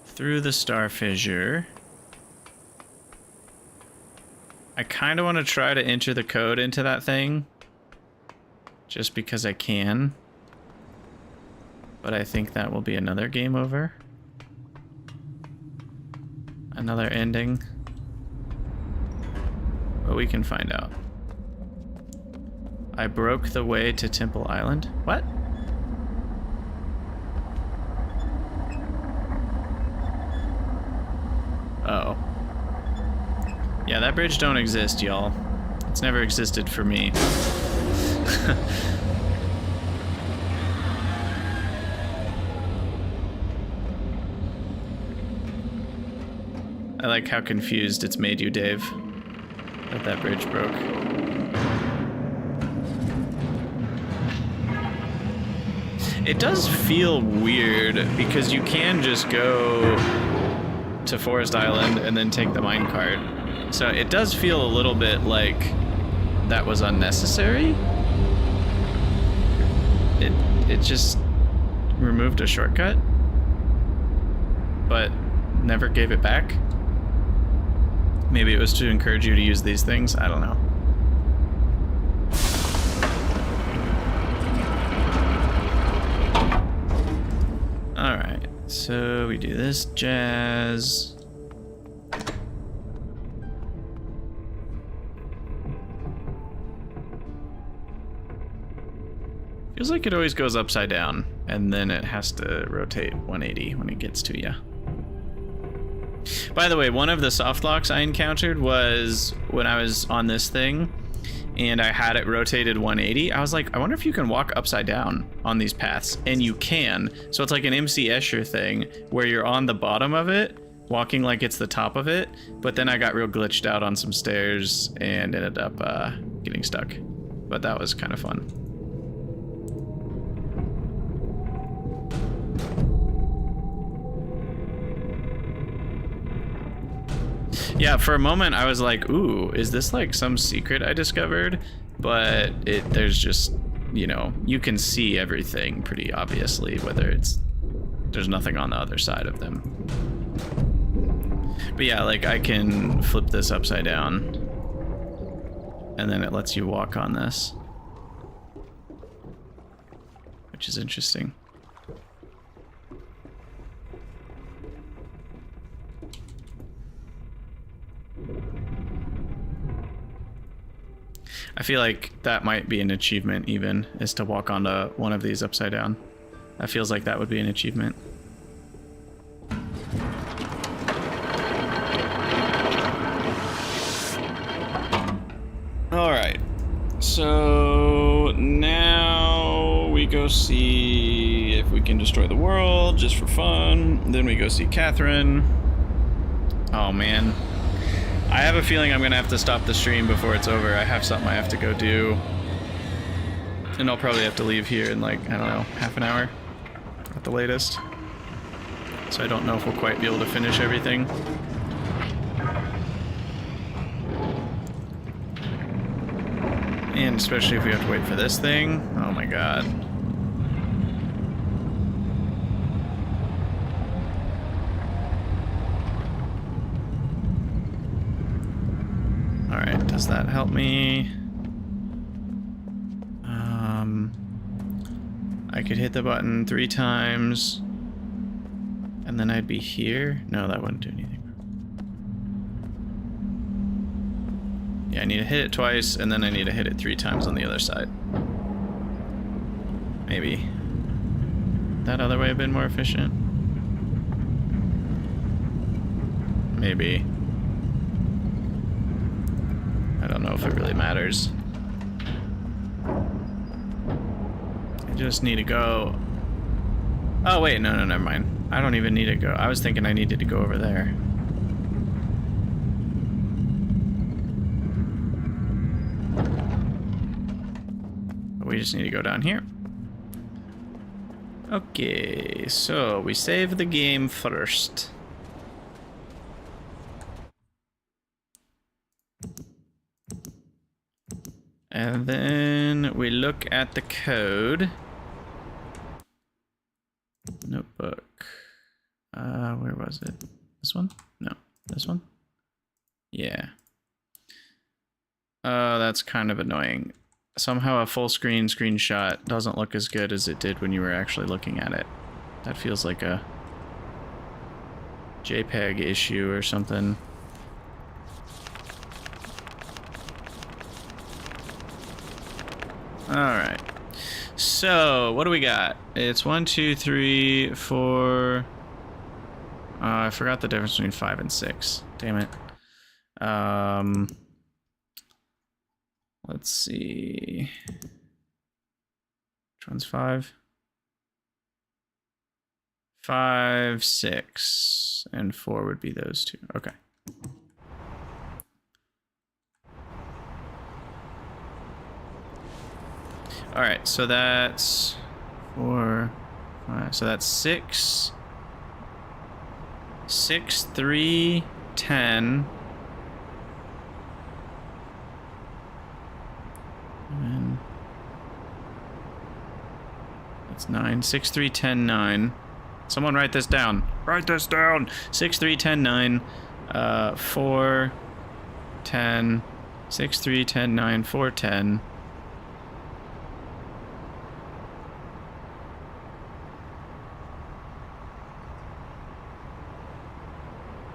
Through the star fissure. I kind of want to try to enter the code into that thing. Just because I can. But I think that will be another game over. Another ending. But we can find out. I broke the way to Temple Island. What? Uh oh. Yeah, that bridge don't exist, y'all. It's never existed for me. I like how confused it's made you, Dave, that bridge broke. It does feel weird because you can just go to Forest Island and then take the minecart. So it does feel a little bit like that was unnecessary. It just removed a shortcut, but never gave it back. Maybe it was to encourage you to use these things. I don't know. Alright, so we do this jazz. Feels like it always goes upside down, and then it has to rotate 180 when it gets to you. By the way, one of the soft locks I encountered was when I was on this thing and I had it rotated 180. I was like, I wonder if you can walk upside down on these paths, and you can. So it's like an MC Escher thing where you're on the bottom of it, walking like it's the top of it, but then I got real glitched out on some stairs and ended up getting stuck. But that was kind of fun. Yeah, for a moment I was like, ooh, is this like some secret I discovered? But there's just, you know, you can see everything pretty obviously, whether there's nothing on the other side of them. But yeah, like I can flip this upside down and then it lets you walk on this, which is interesting. I feel like that might be an achievement even, is to walk onto one of these upside down. That feels like that would be an achievement. Alright, so now we go see if we can destroy the world just for fun. Then we go see Catherine. Oh man. I have a feeling I'm gonna have to stop the stream before it's over. I have something I have to go do. And I'll probably have to leave here in like, I don't know, half an hour at the latest. So I don't know if we'll quite be able to finish everything. And especially if we have to wait for this thing. Oh my god. Alright, does that help me? I could hit the button 3 times and then I'd be here. No, that wouldn't do anything. Yeah, I need to hit it twice and then I need to hit it 3 times on the other side. Maybe. That other way have been more efficient? Maybe. I don't know if it really matters. I just need to go... Oh, wait, no, never mind. I don't even need to go. I was thinking I needed to go over there. But we just need to go down here. Okay, so we save the game first. And then we look at the code. Notebook. Where was it? This one? No, this one? Yeah. Oh, that's kind of annoying. Somehow a full screen screenshot doesn't look as good as it did when you were actually looking at it. That feels like a JPEG issue or something. Alright. So, what do we got? It's 1, 2, 3, 4... I forgot the difference between 5 and 6. Damn it. Let's see. Which one's 5? 5, 6, and 4 would be those two. Okay. All right, so that's 4, 5. So that's 6, 6, 3, 10. And that's 9. 6, 3, 10, 9. Someone write this down. Write this down. 6, 3, 10, 9. 4, 10. 6, 3, 10, 9. 4, 10.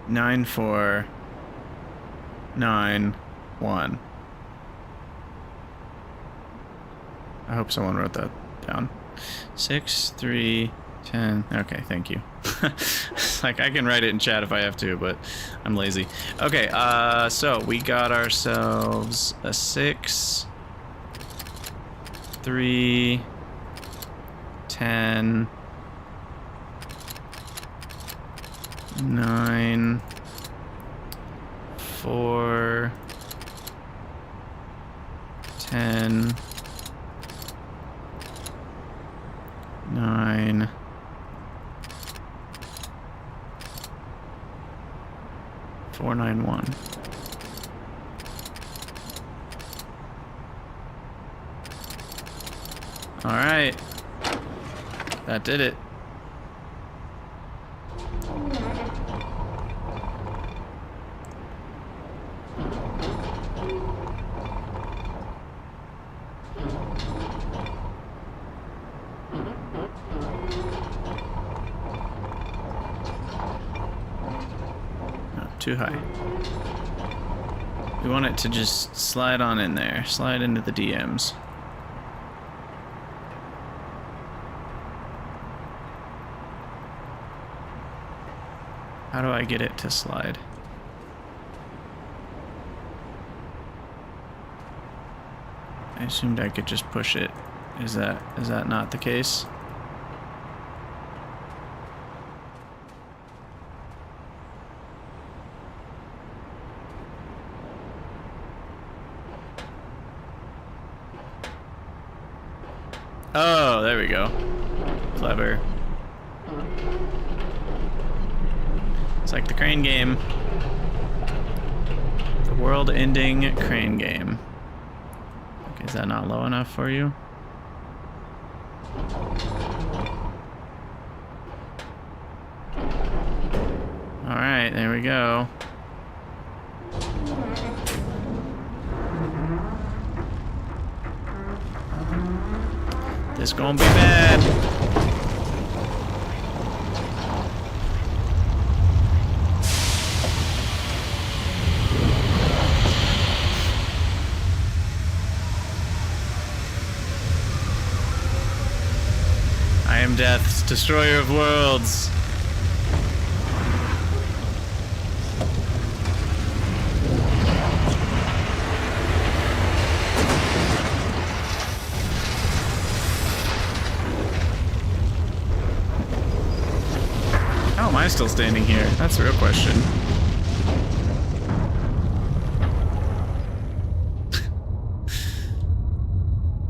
9, 4, 9, 1. I hope someone wrote that down. 6, 3, 10. Okay, thank you. Like, I can write it in chat if I have to, but I'm lazy. Okay, so we got ourselves a 6, 3, 10, 9, 4, 10, 9, 4, 9, 1. All right, that did it. Too high. We want it to just slide on in there. Slide into the DMs. How do I get it to slide? I assumed I could just push it. Is that not the case? Oh, there we go. Clever. It's like the crane game. The world-ending crane game. Okay, is that not low enough for you? Alright, there we go. This gonna be bad. am Death's destroyer of worlds. How am I still standing here? That's the real question.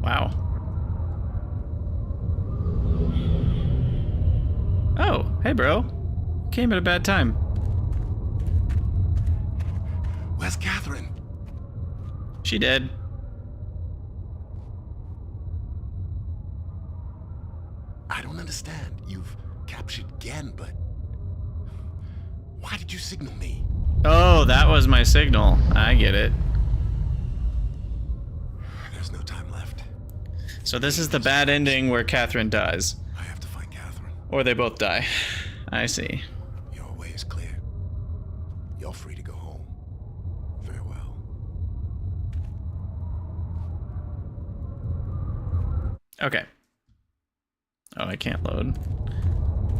Wow. Oh, hey bro. Came at a bad time. Where's Catherine? She dead. I don't understand. You've captured Gen, but why did you signal me? Oh, that was my signal. I get it. There's no time left. So this is the bad ending where Catherine dies. I have to find Catherine. Or they both die. I see. Your way is clear. You're free to go home. Farewell. Okay. Oh, I can't load.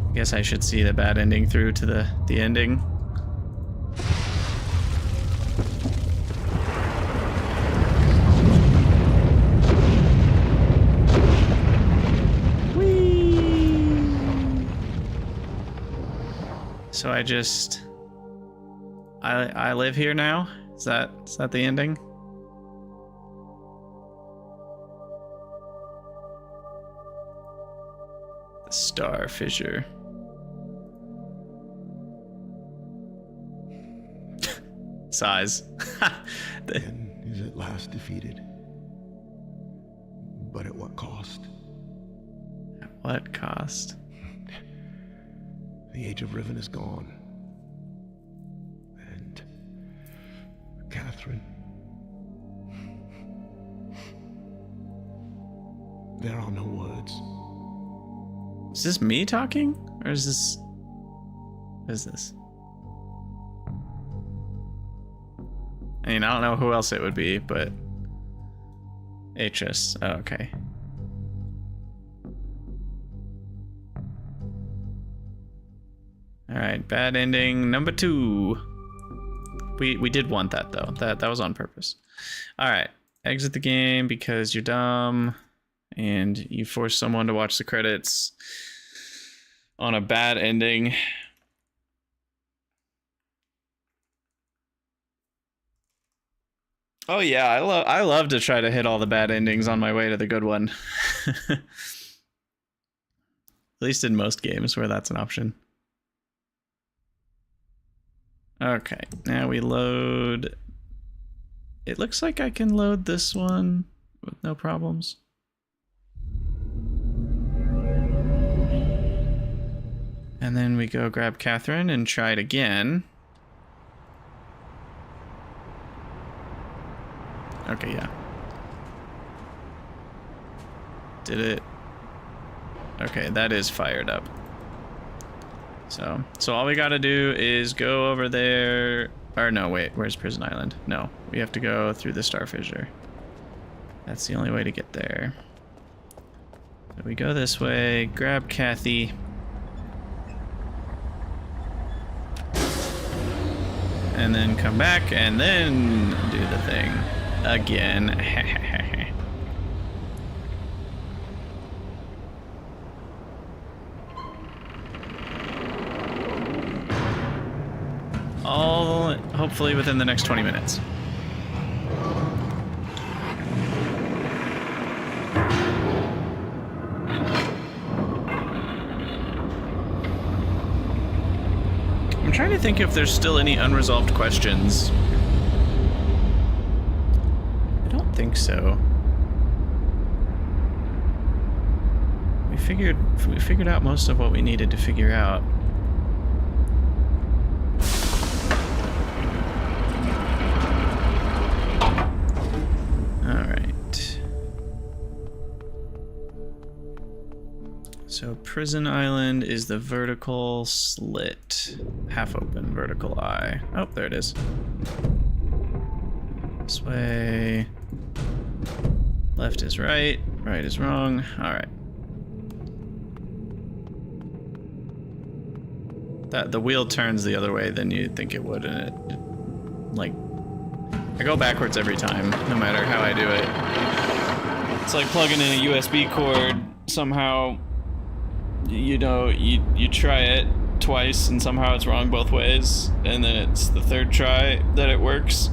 I guess I should see the bad ending through to the ending. So I live here now? Is that the ending? The star fissure. Size. Gen is at last defeated. But at what cost? At what cost? The age of Riven is gone. And Catherine. There are no words. Is this me talking? Or is this... What is this? I mean, I don't know who else it would be, but... Atris. Oh, okay. Alright, bad ending number 2. We did want that, though. That was on purpose. Alright, exit the game because you're dumb. And you force someone to watch the credits on a bad ending. Oh yeah, I love to try to hit all the bad endings on my way to the good one. At least in most games where that's an option. Okay, now we load. It looks like I can load this one with no problems. And then we go grab Catherine and try it again. Okay, yeah. Did it? Okay, that is fired up. So all we gotta do is go over there. Or no, wait, where's Prison Island? No, we have to go through the star fissure. That's the only way to get there. So we go this way, grab Kathy. And then come back and then do the thing again. All hopefully within the next 20 minutes. I'm trying to think if there's still any unresolved questions. I don't think so. We figured out most of what we needed to figure out. All right. So Prison Island is the vertical slit. Half open vertical eye. Oh, there it is. This way. Left is right. Right is wrong. All right. That the wheel turns the other way than you'd think it would, and it like I go backwards every time, no matter how I do it. It's like plugging in a USB cord. Somehow, you know, you try it twice and somehow it's wrong both ways, and then it's the third try that it works.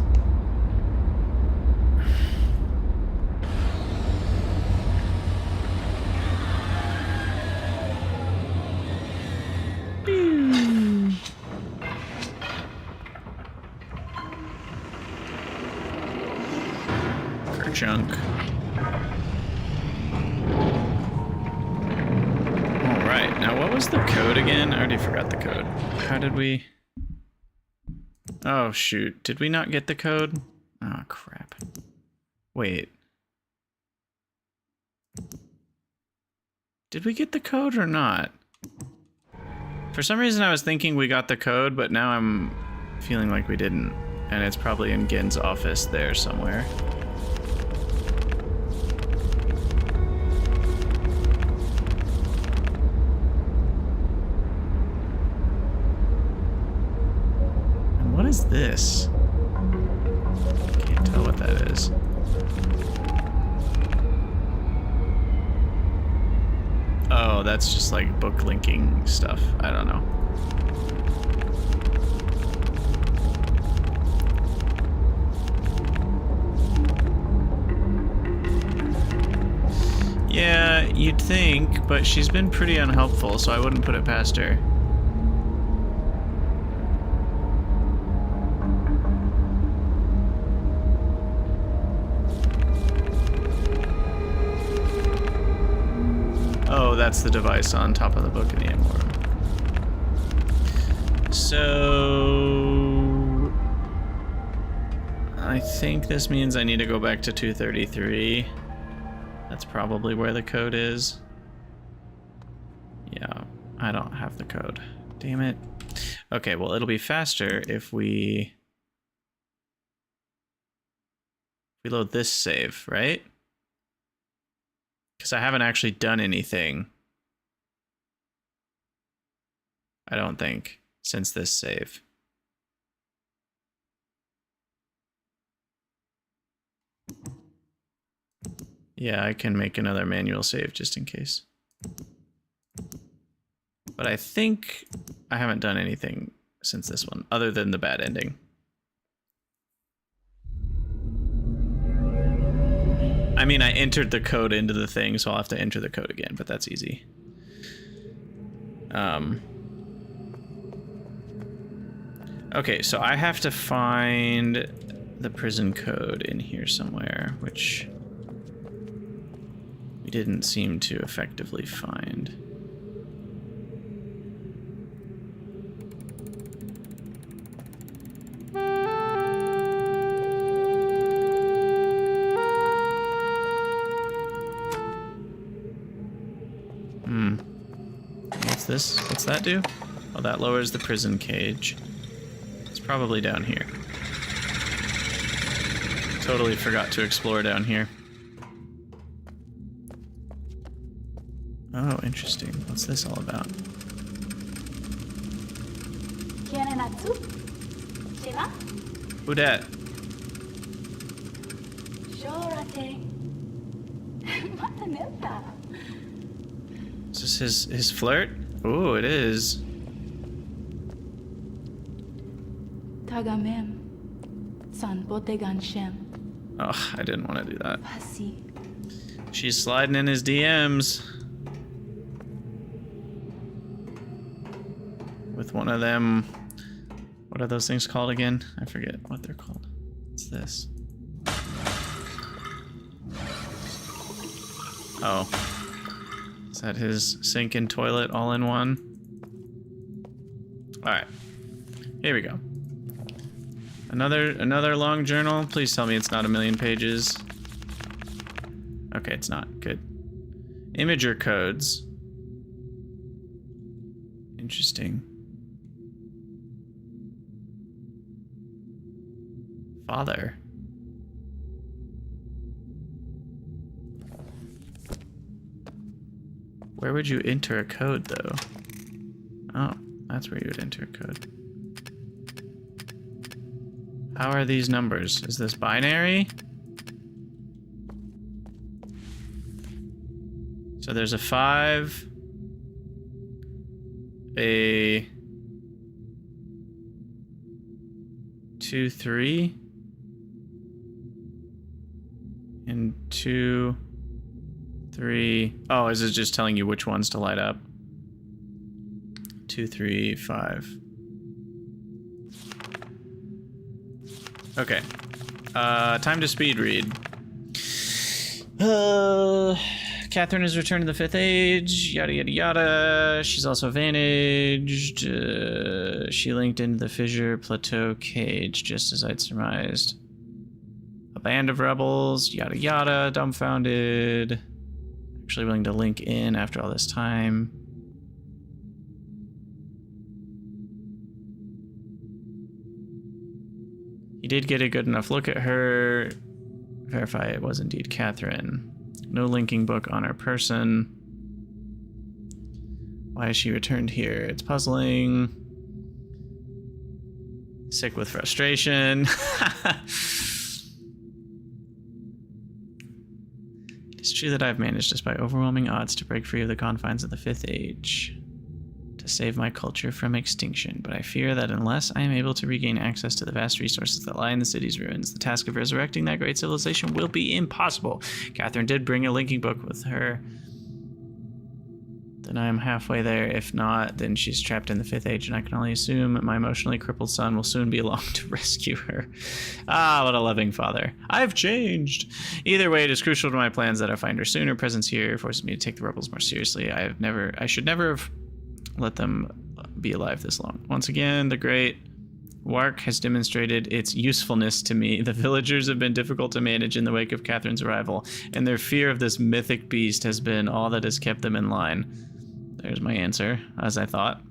Chunk. Alright, now what was the code again? I already forgot the code. How did we... Oh shoot, did we not get the code? Oh crap. Wait. Did we get the code or not? For some reason I was thinking we got the code, but now I'm feeling like we didn't. And it's probably in Gen's office there somewhere. What is this? Can't tell what that is. Oh, that's just like book linking stuff. I don't know. Yeah, you'd think, but she's been pretty unhelpful, so I wouldn't put it past her. Oh, that's the device on top of the book in the ammo room. So... I think this means I need to go back to 233. That's probably where the code is. Yeah, I don't have the code. Damn it. Okay, well, it'll be faster if we load this save, right? Because I haven't actually done anything. I don't think, since this save. Yeah, I can make another manual save just in case. But I think I haven't done anything since this one, other than the bad ending. I mean, I entered the code into the thing, so I'll have to enter the code again, but that's easy. Okay, so I have to find the prison code in here somewhere, which we didn't seem to effectively find. What's this? What's that do? Oh, that lowers the prison cage. It's probably down here. Totally forgot to explore down here. Oh, interesting. What's this all about? Who dat? Is this his flirt? Oh, it is. Tagamem, san botegan shem. Oh, I didn't want to do that. She's sliding in his DMs. With one of them. What are those things called again? I forget what they're called. What's this? Oh. Is that his sink and toilet all in one? Alright. Here we go. Another long journal. Please tell me it's not 1,000,000 pages. Okay, it's not. Good. Imager codes. Interesting. Father. Where would you enter a code, though? Oh, That's where you would enter a code. How are these numbers? Is this binary? So there's a 5, a 2, 3, and 2, 3. Oh, is it just telling you which ones to light up? 2, 3, 5. Okay. Time to speed read. Catherine has returned to the 5th age, yada yada yada. She's also vantaged. She linked into the fissure plateau cage, just as I'd surmised. A band of rebels, yada yada, dumbfounded. Actually willing to link in after all this time. He did get a good enough look at her. Verify it was indeed Catherine. No linking book on her person. Why has she returned here? It's puzzling. Sick with frustration. It's true that I've managed, despite overwhelming odds, to break free of the confines of the 5th age, to save my culture from extinction, but I fear that unless I am able to regain access to the vast resources that lie in the city's ruins, the task of resurrecting that great civilization will be impossible. Catherine did bring a linking book with her. Then I am halfway there. If not, then she's trapped in the 5th age, and I can only assume my emotionally crippled son will soon be along to rescue her. Ah, what a loving father. I've changed. Either way, it is crucial to my plans that I find her soon. Her presence here forces me to take the rebels more seriously. I should never have let them be alive this long. Once again, the great Wark has demonstrated its usefulness to me. The villagers have been difficult to manage in the wake of Catherine's arrival, and their fear of this mythic beast has been all that has kept them in line. There's my answer, as I thought.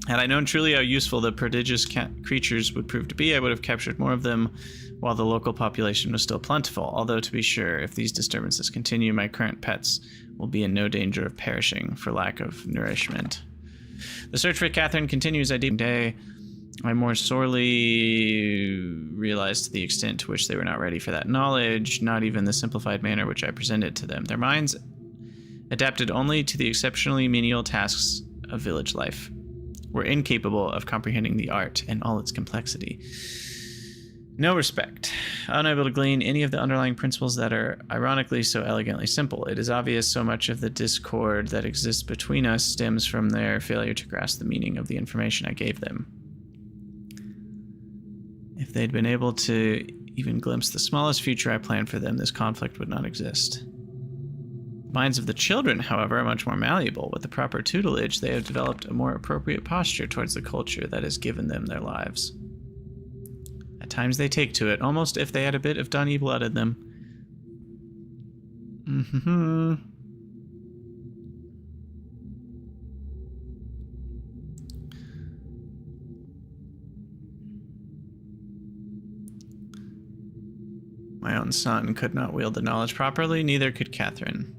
Had I known truly how useful the prodigious creatures would prove to be, I would have captured more of them while the local population was still plentiful. Although, to be sure, if these disturbances continue, my current pets will be in no danger of perishing for lack of nourishment. The search for Catherine continues at deep day. I more sorely realized the extent to which they were not ready for that knowledge, not even the simplified manner which I presented to them. Their minds, adapted only to the exceptionally menial tasks of village life, were incapable of comprehending the art and all its complexity. No respect. Unable to glean any of the underlying principles that are ironically so elegantly simple. It is obvious so much of the discord that exists between us stems from their failure to grasp the meaning of the information I gave them. If they'd been able to even glimpse the smallest future I planned for them, this conflict would not exist. The minds of the children, however, are much more malleable. With the proper tutelage, they have developed a more appropriate posture towards the culture that has given them their lives. At times they take to it, almost if they had a bit of Donnie blood in them. My own son could not wield the knowledge properly, neither could Catherine.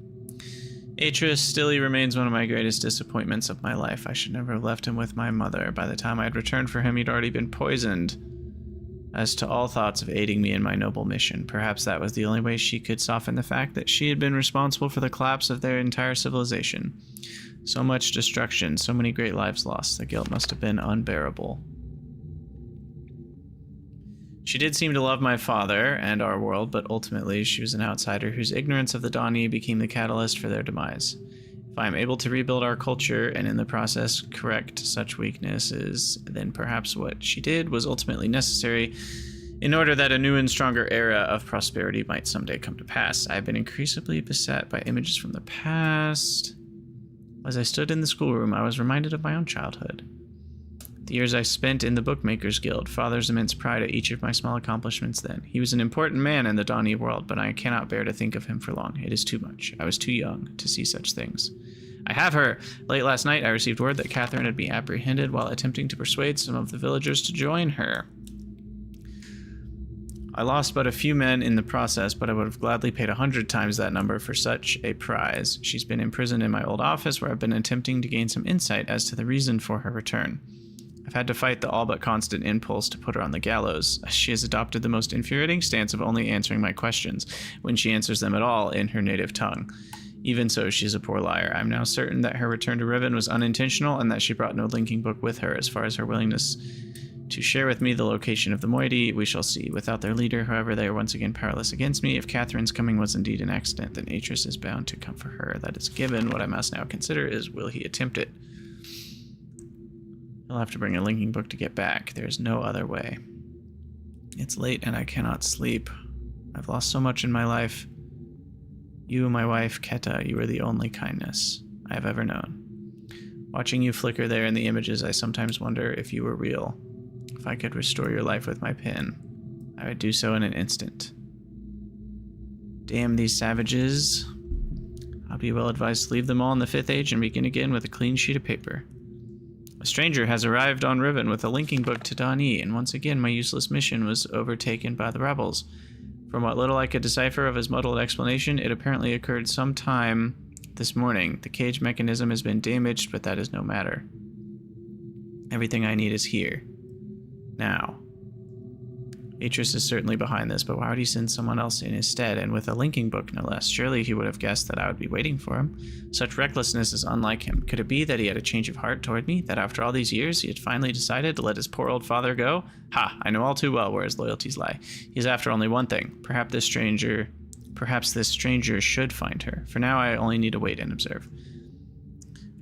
Atreus still remains one of my greatest disappointments of my life. I should never have left him with my mother. By the time I had returned for him, he'd already been poisoned. As to all thoughts of aiding me in my noble mission, perhaps that was the only way she could soften the fact that she had been responsible for the collapse of their entire civilization. So much destruction, so many great lives lost. The guilt must have been unbearable. She did seem to love my father and our world, but ultimately she was an outsider whose ignorance of the Dani became the catalyst for their demise. If I am able to rebuild our culture and in the process correct such weaknesses, then perhaps what she did was ultimately necessary in order that a new and stronger era of prosperity might someday come to pass. I have been increasingly beset by images from the past. As I stood in the schoolroom, I was reminded of my own childhood. The years I spent in the Bookmakers Guild, father's immense pride at each of my small accomplishments then. He was an important man in the Dani world, but I cannot bear to think of him for long. It is too much. I was too young to see such things. I have her. Late last night, I received word that Catherine had been apprehended while attempting to persuade some of the villagers to join her. I lost but a few men in the process, but I would have gladly paid 100 times that number for such a prize. She's been imprisoned in my old office, where I've been attempting to gain some insight as to the reason for her return. I've had to fight the all but constant impulse to put her on the gallows. She has adopted the most infuriating stance of only answering my questions, when she answers them at all, in her native tongue. Even so, she's a poor liar. I'm now certain that her return to Riven was unintentional, and that she brought no linking book with her. As far as her willingness to share with me the location of the moiety, we shall see. Without their leader, however, they are once again powerless against me. If Catherine's coming was indeed an accident, then Atris is bound to come for her. That is given. What I must now consider is, will he attempt it? He'll have to bring a linking book to get back. There's no other way. It's late and I cannot sleep. I've lost so much in my life. You, my wife, Keta, you are the only kindness I have ever known. Watching you flicker there in the images, I sometimes wonder if you were real. If I could restore your life with my pen, I would do so in an instant. Damn these savages. I'll be well advised to leave them all in the 5th Age and begin again with a clean sheet of paper. A stranger has arrived on Riven with a linking book to Dani, and once again my useless mission was overtaken by the rebels. From what little I could decipher of his muddled explanation, it apparently occurred sometime this morning. The cage mechanism has been damaged, but that is no matter. Everything I need is here. Now. Atris is certainly behind this, but why would he send someone else in his stead, and with a linking book no less? Surely he would have guessed that I would be waiting for him. Such recklessness is unlike him. Could it be that he had a change of heart toward me, that after all these years he had finally decided to let his poor old father go? Ha! I know all too well where his loyalties lie. He is after only one thing. Perhaps this stranger should find her. For now I only need to wait and observe.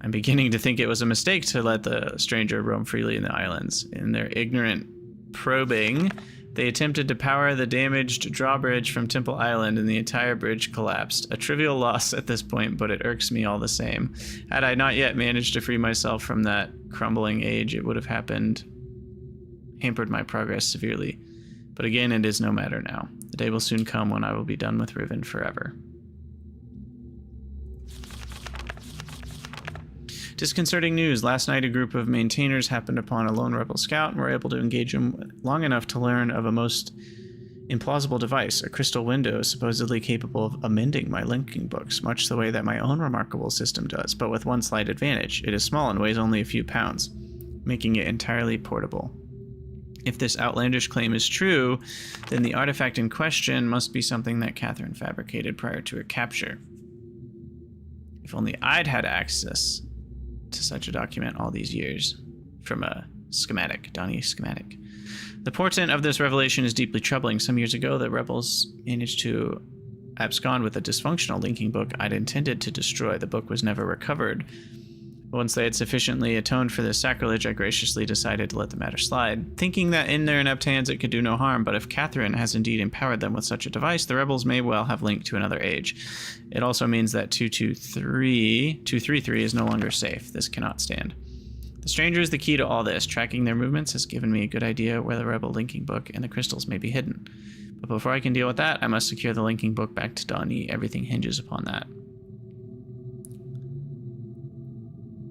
I'm beginning to think it was a mistake to let the stranger roam freely in the islands. In their ignorant probing, they attempted to power the damaged drawbridge from Temple Island, and the entire bridge collapsed. A trivial loss at this point, but it irks me all the same. Had I not yet managed to free myself from that crumbling age, it would have hampered my progress severely. But again, it is no matter now. The day will soon come when I will be done with Riven forever. Disconcerting news. Last night, a group of maintainers happened upon a lone rebel scout and were able to engage him long enough to learn of a most implausible device, a crystal window supposedly capable of amending my linking books, much the way that my own remarkable system does, but with one slight advantage. It is small and weighs only a few pounds, making it entirely portable. If this outlandish claim is true, then the artifact in question must be something that Catherine fabricated prior to her capture. If only I'd had access to such a document all these years. From a schematic, Dani schematic. The portent of this revelation is deeply troubling. Some years ago, the rebels managed to abscond with a dysfunctional linking book I'd intended to destroy. The book was never recovered. Once they had sufficiently atoned for this sacrilege, I graciously decided to let the matter slide, thinking that in their inept hands it could do no harm. But if Catherine has indeed empowered them with such a device, the rebels may well have linked to another age. It also means that 233 is no longer safe. This cannot stand. The stranger is the key to all this. Tracking their movements has given me a good idea where the rebel linking book and the crystals may be hidden. But before I can deal with that, I must secure the linking book back to Dani. Everything hinges upon that.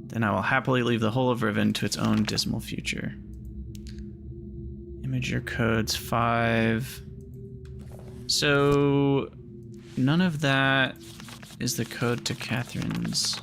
Then I will happily leave the whole of Riven to its own dismal future. Imager codes 5. So none of that is the code to Catherine's.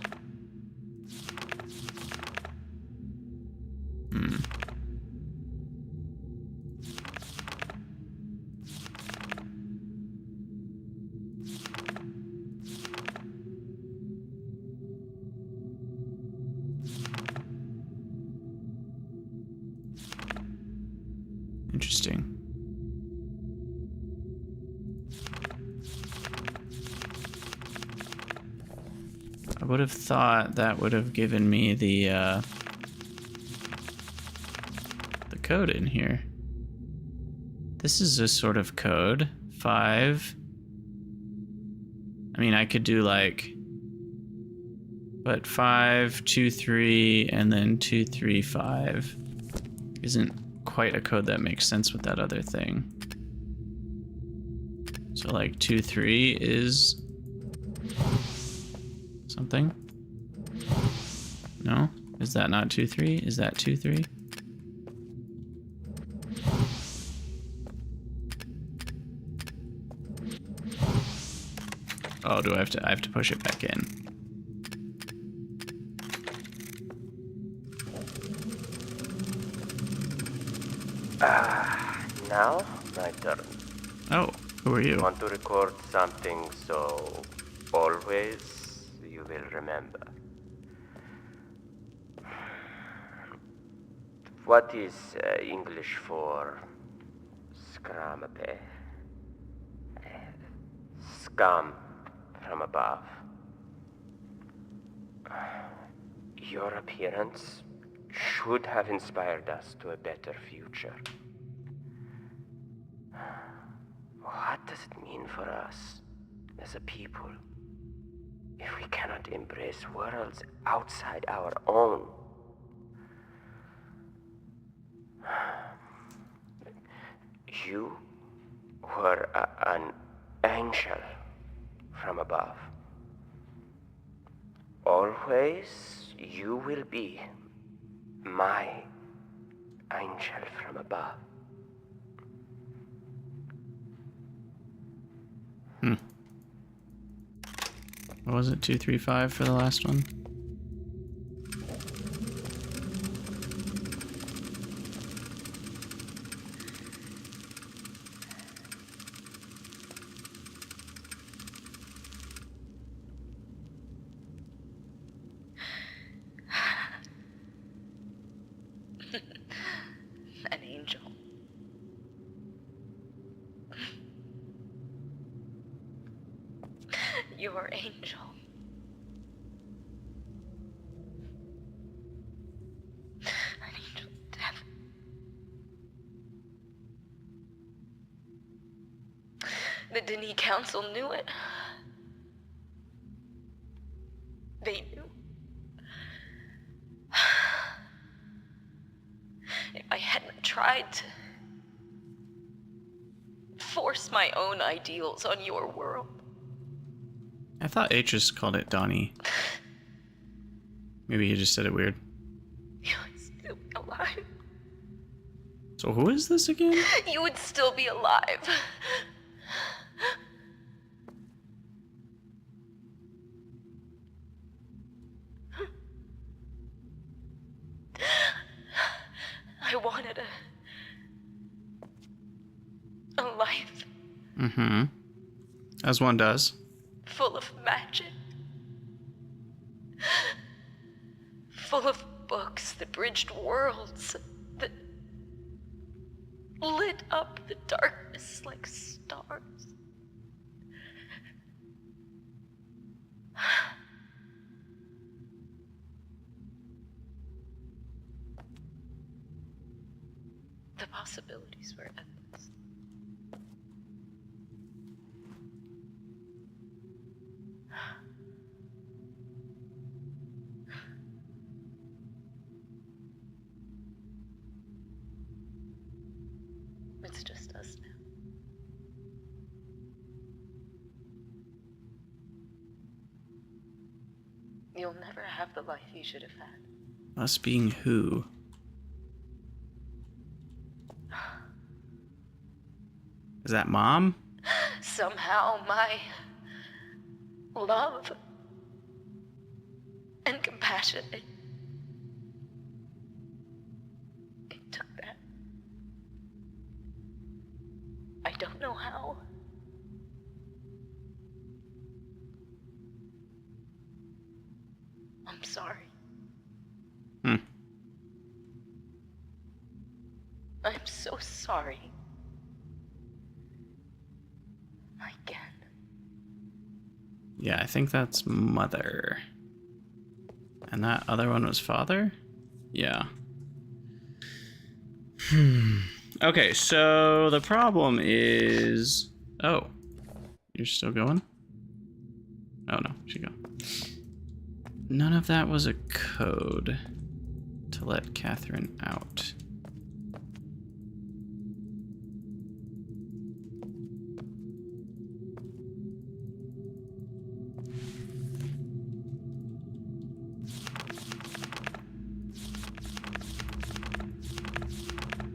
Interesting. I would have thought that would have given me the code in here. This is a sort of code. 5. I mean, I could do like, but 5, 2, 3, and then 2, 3, 5 isn't quite a code that makes sense with that other thing. So like 2, 3 is something? No? Is that not 2, 3? Is that 2, 3? Oh, do I have to? I have to push it back in. Now, my turn. Oh, who are you? Want to record something so always you will remember. What is English for scramape? Scum from above. Your appearance should have inspired us to a better future. What does it mean for us as a people if we cannot embrace worlds outside our own? You were an angel from above. Always you will be my angel from above. What was it? 235 for the last one? An angel. Your angel. An angel of death. The Denis Council knew it. They knew. If I hadn't tried to force my own ideals on your world. I thought Atris called it Donnie. Maybe he just said it weird. You would still be alive. So who is this again? You would still be alive. I wanted a life. Mm-hmm. As one does. Full of magic. Full of books that bridged worlds, that lit up the darkness like stars. The possibilities were endless. It's just us now. You'll never have the life you should have had. Us being who? Is that Mom? Somehow my love and compassion, it took that. I don't know how. I'm sorry. I'm so sorry. Again. Yeah, I think that's Mother. And that other one was Father? Yeah. Okay, so the problem is... Oh. You're still going? Oh, no. She go. None of that was a code to let Catherine out.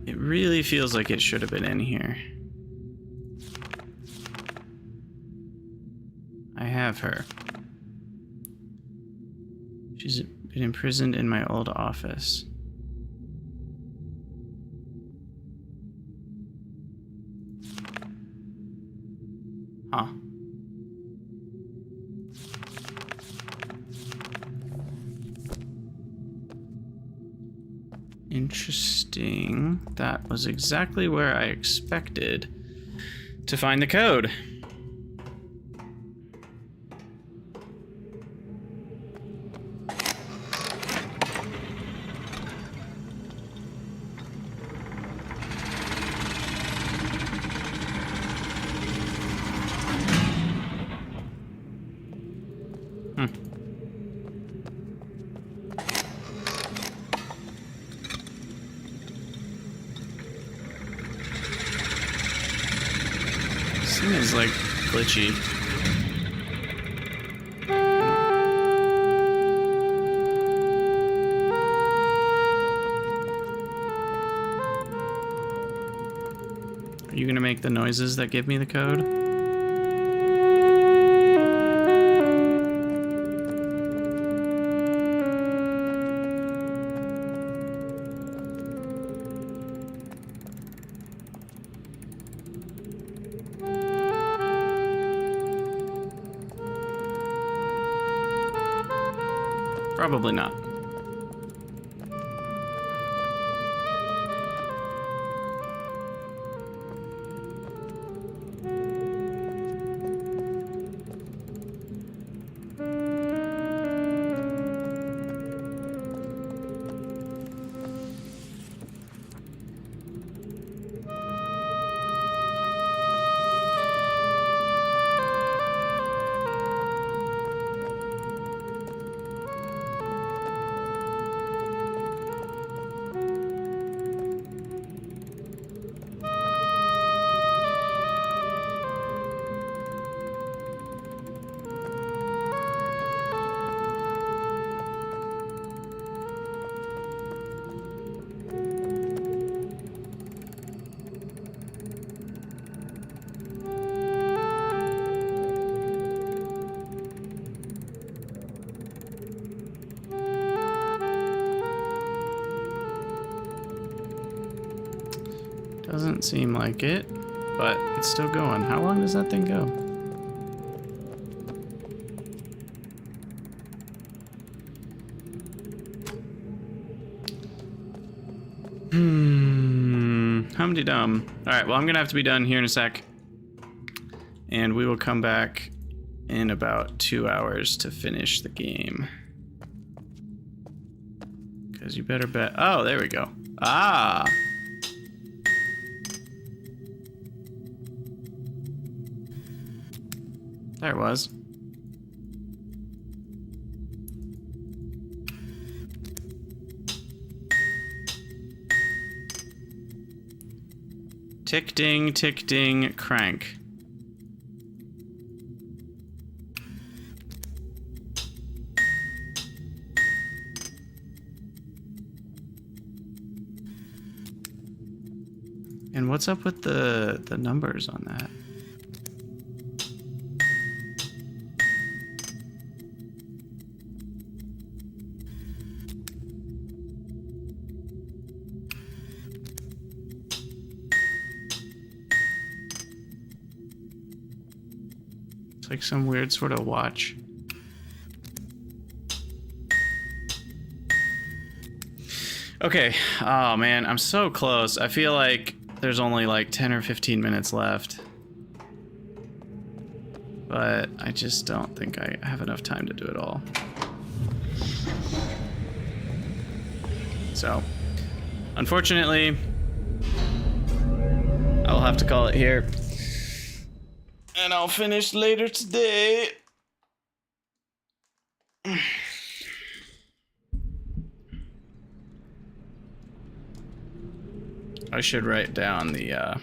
It really feels like it should have been in here. I have have her. She's been imprisoned in my old office. Huh. Interesting. That was exactly where I expected to find the code. This thing is like glitchy. Are you gonna make the noises that give me the code? Probably not. Doesn't seem like it, but it's still going. How long does that thing go? Hum-de-dum. Alright, well, I'm gonna have to be done here in a sec. And we will come back in about 2 hours to finish the game. Because you better bet. Oh, there we go. Ah! There it was. Tick ding, crank. And what's up with the numbers on that? It's like some weird sort of watch. Okay. Oh man, I'm so close. I feel like there's only like 10 or 15 minutes left. But I just don't think I have enough time to do it all. So, unfortunately, I'll have to call it here. And I'll finish later today. I should write down the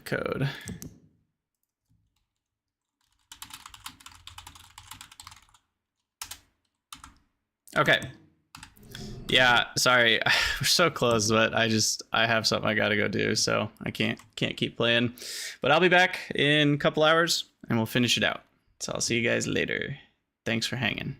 code. Okay. Yeah, sorry. We're so close, but I have something I gotta go do, so I can't keep playing. But I'll be back in a couple hours and we'll finish it out. So I'll see you guys later. Thanks for hanging.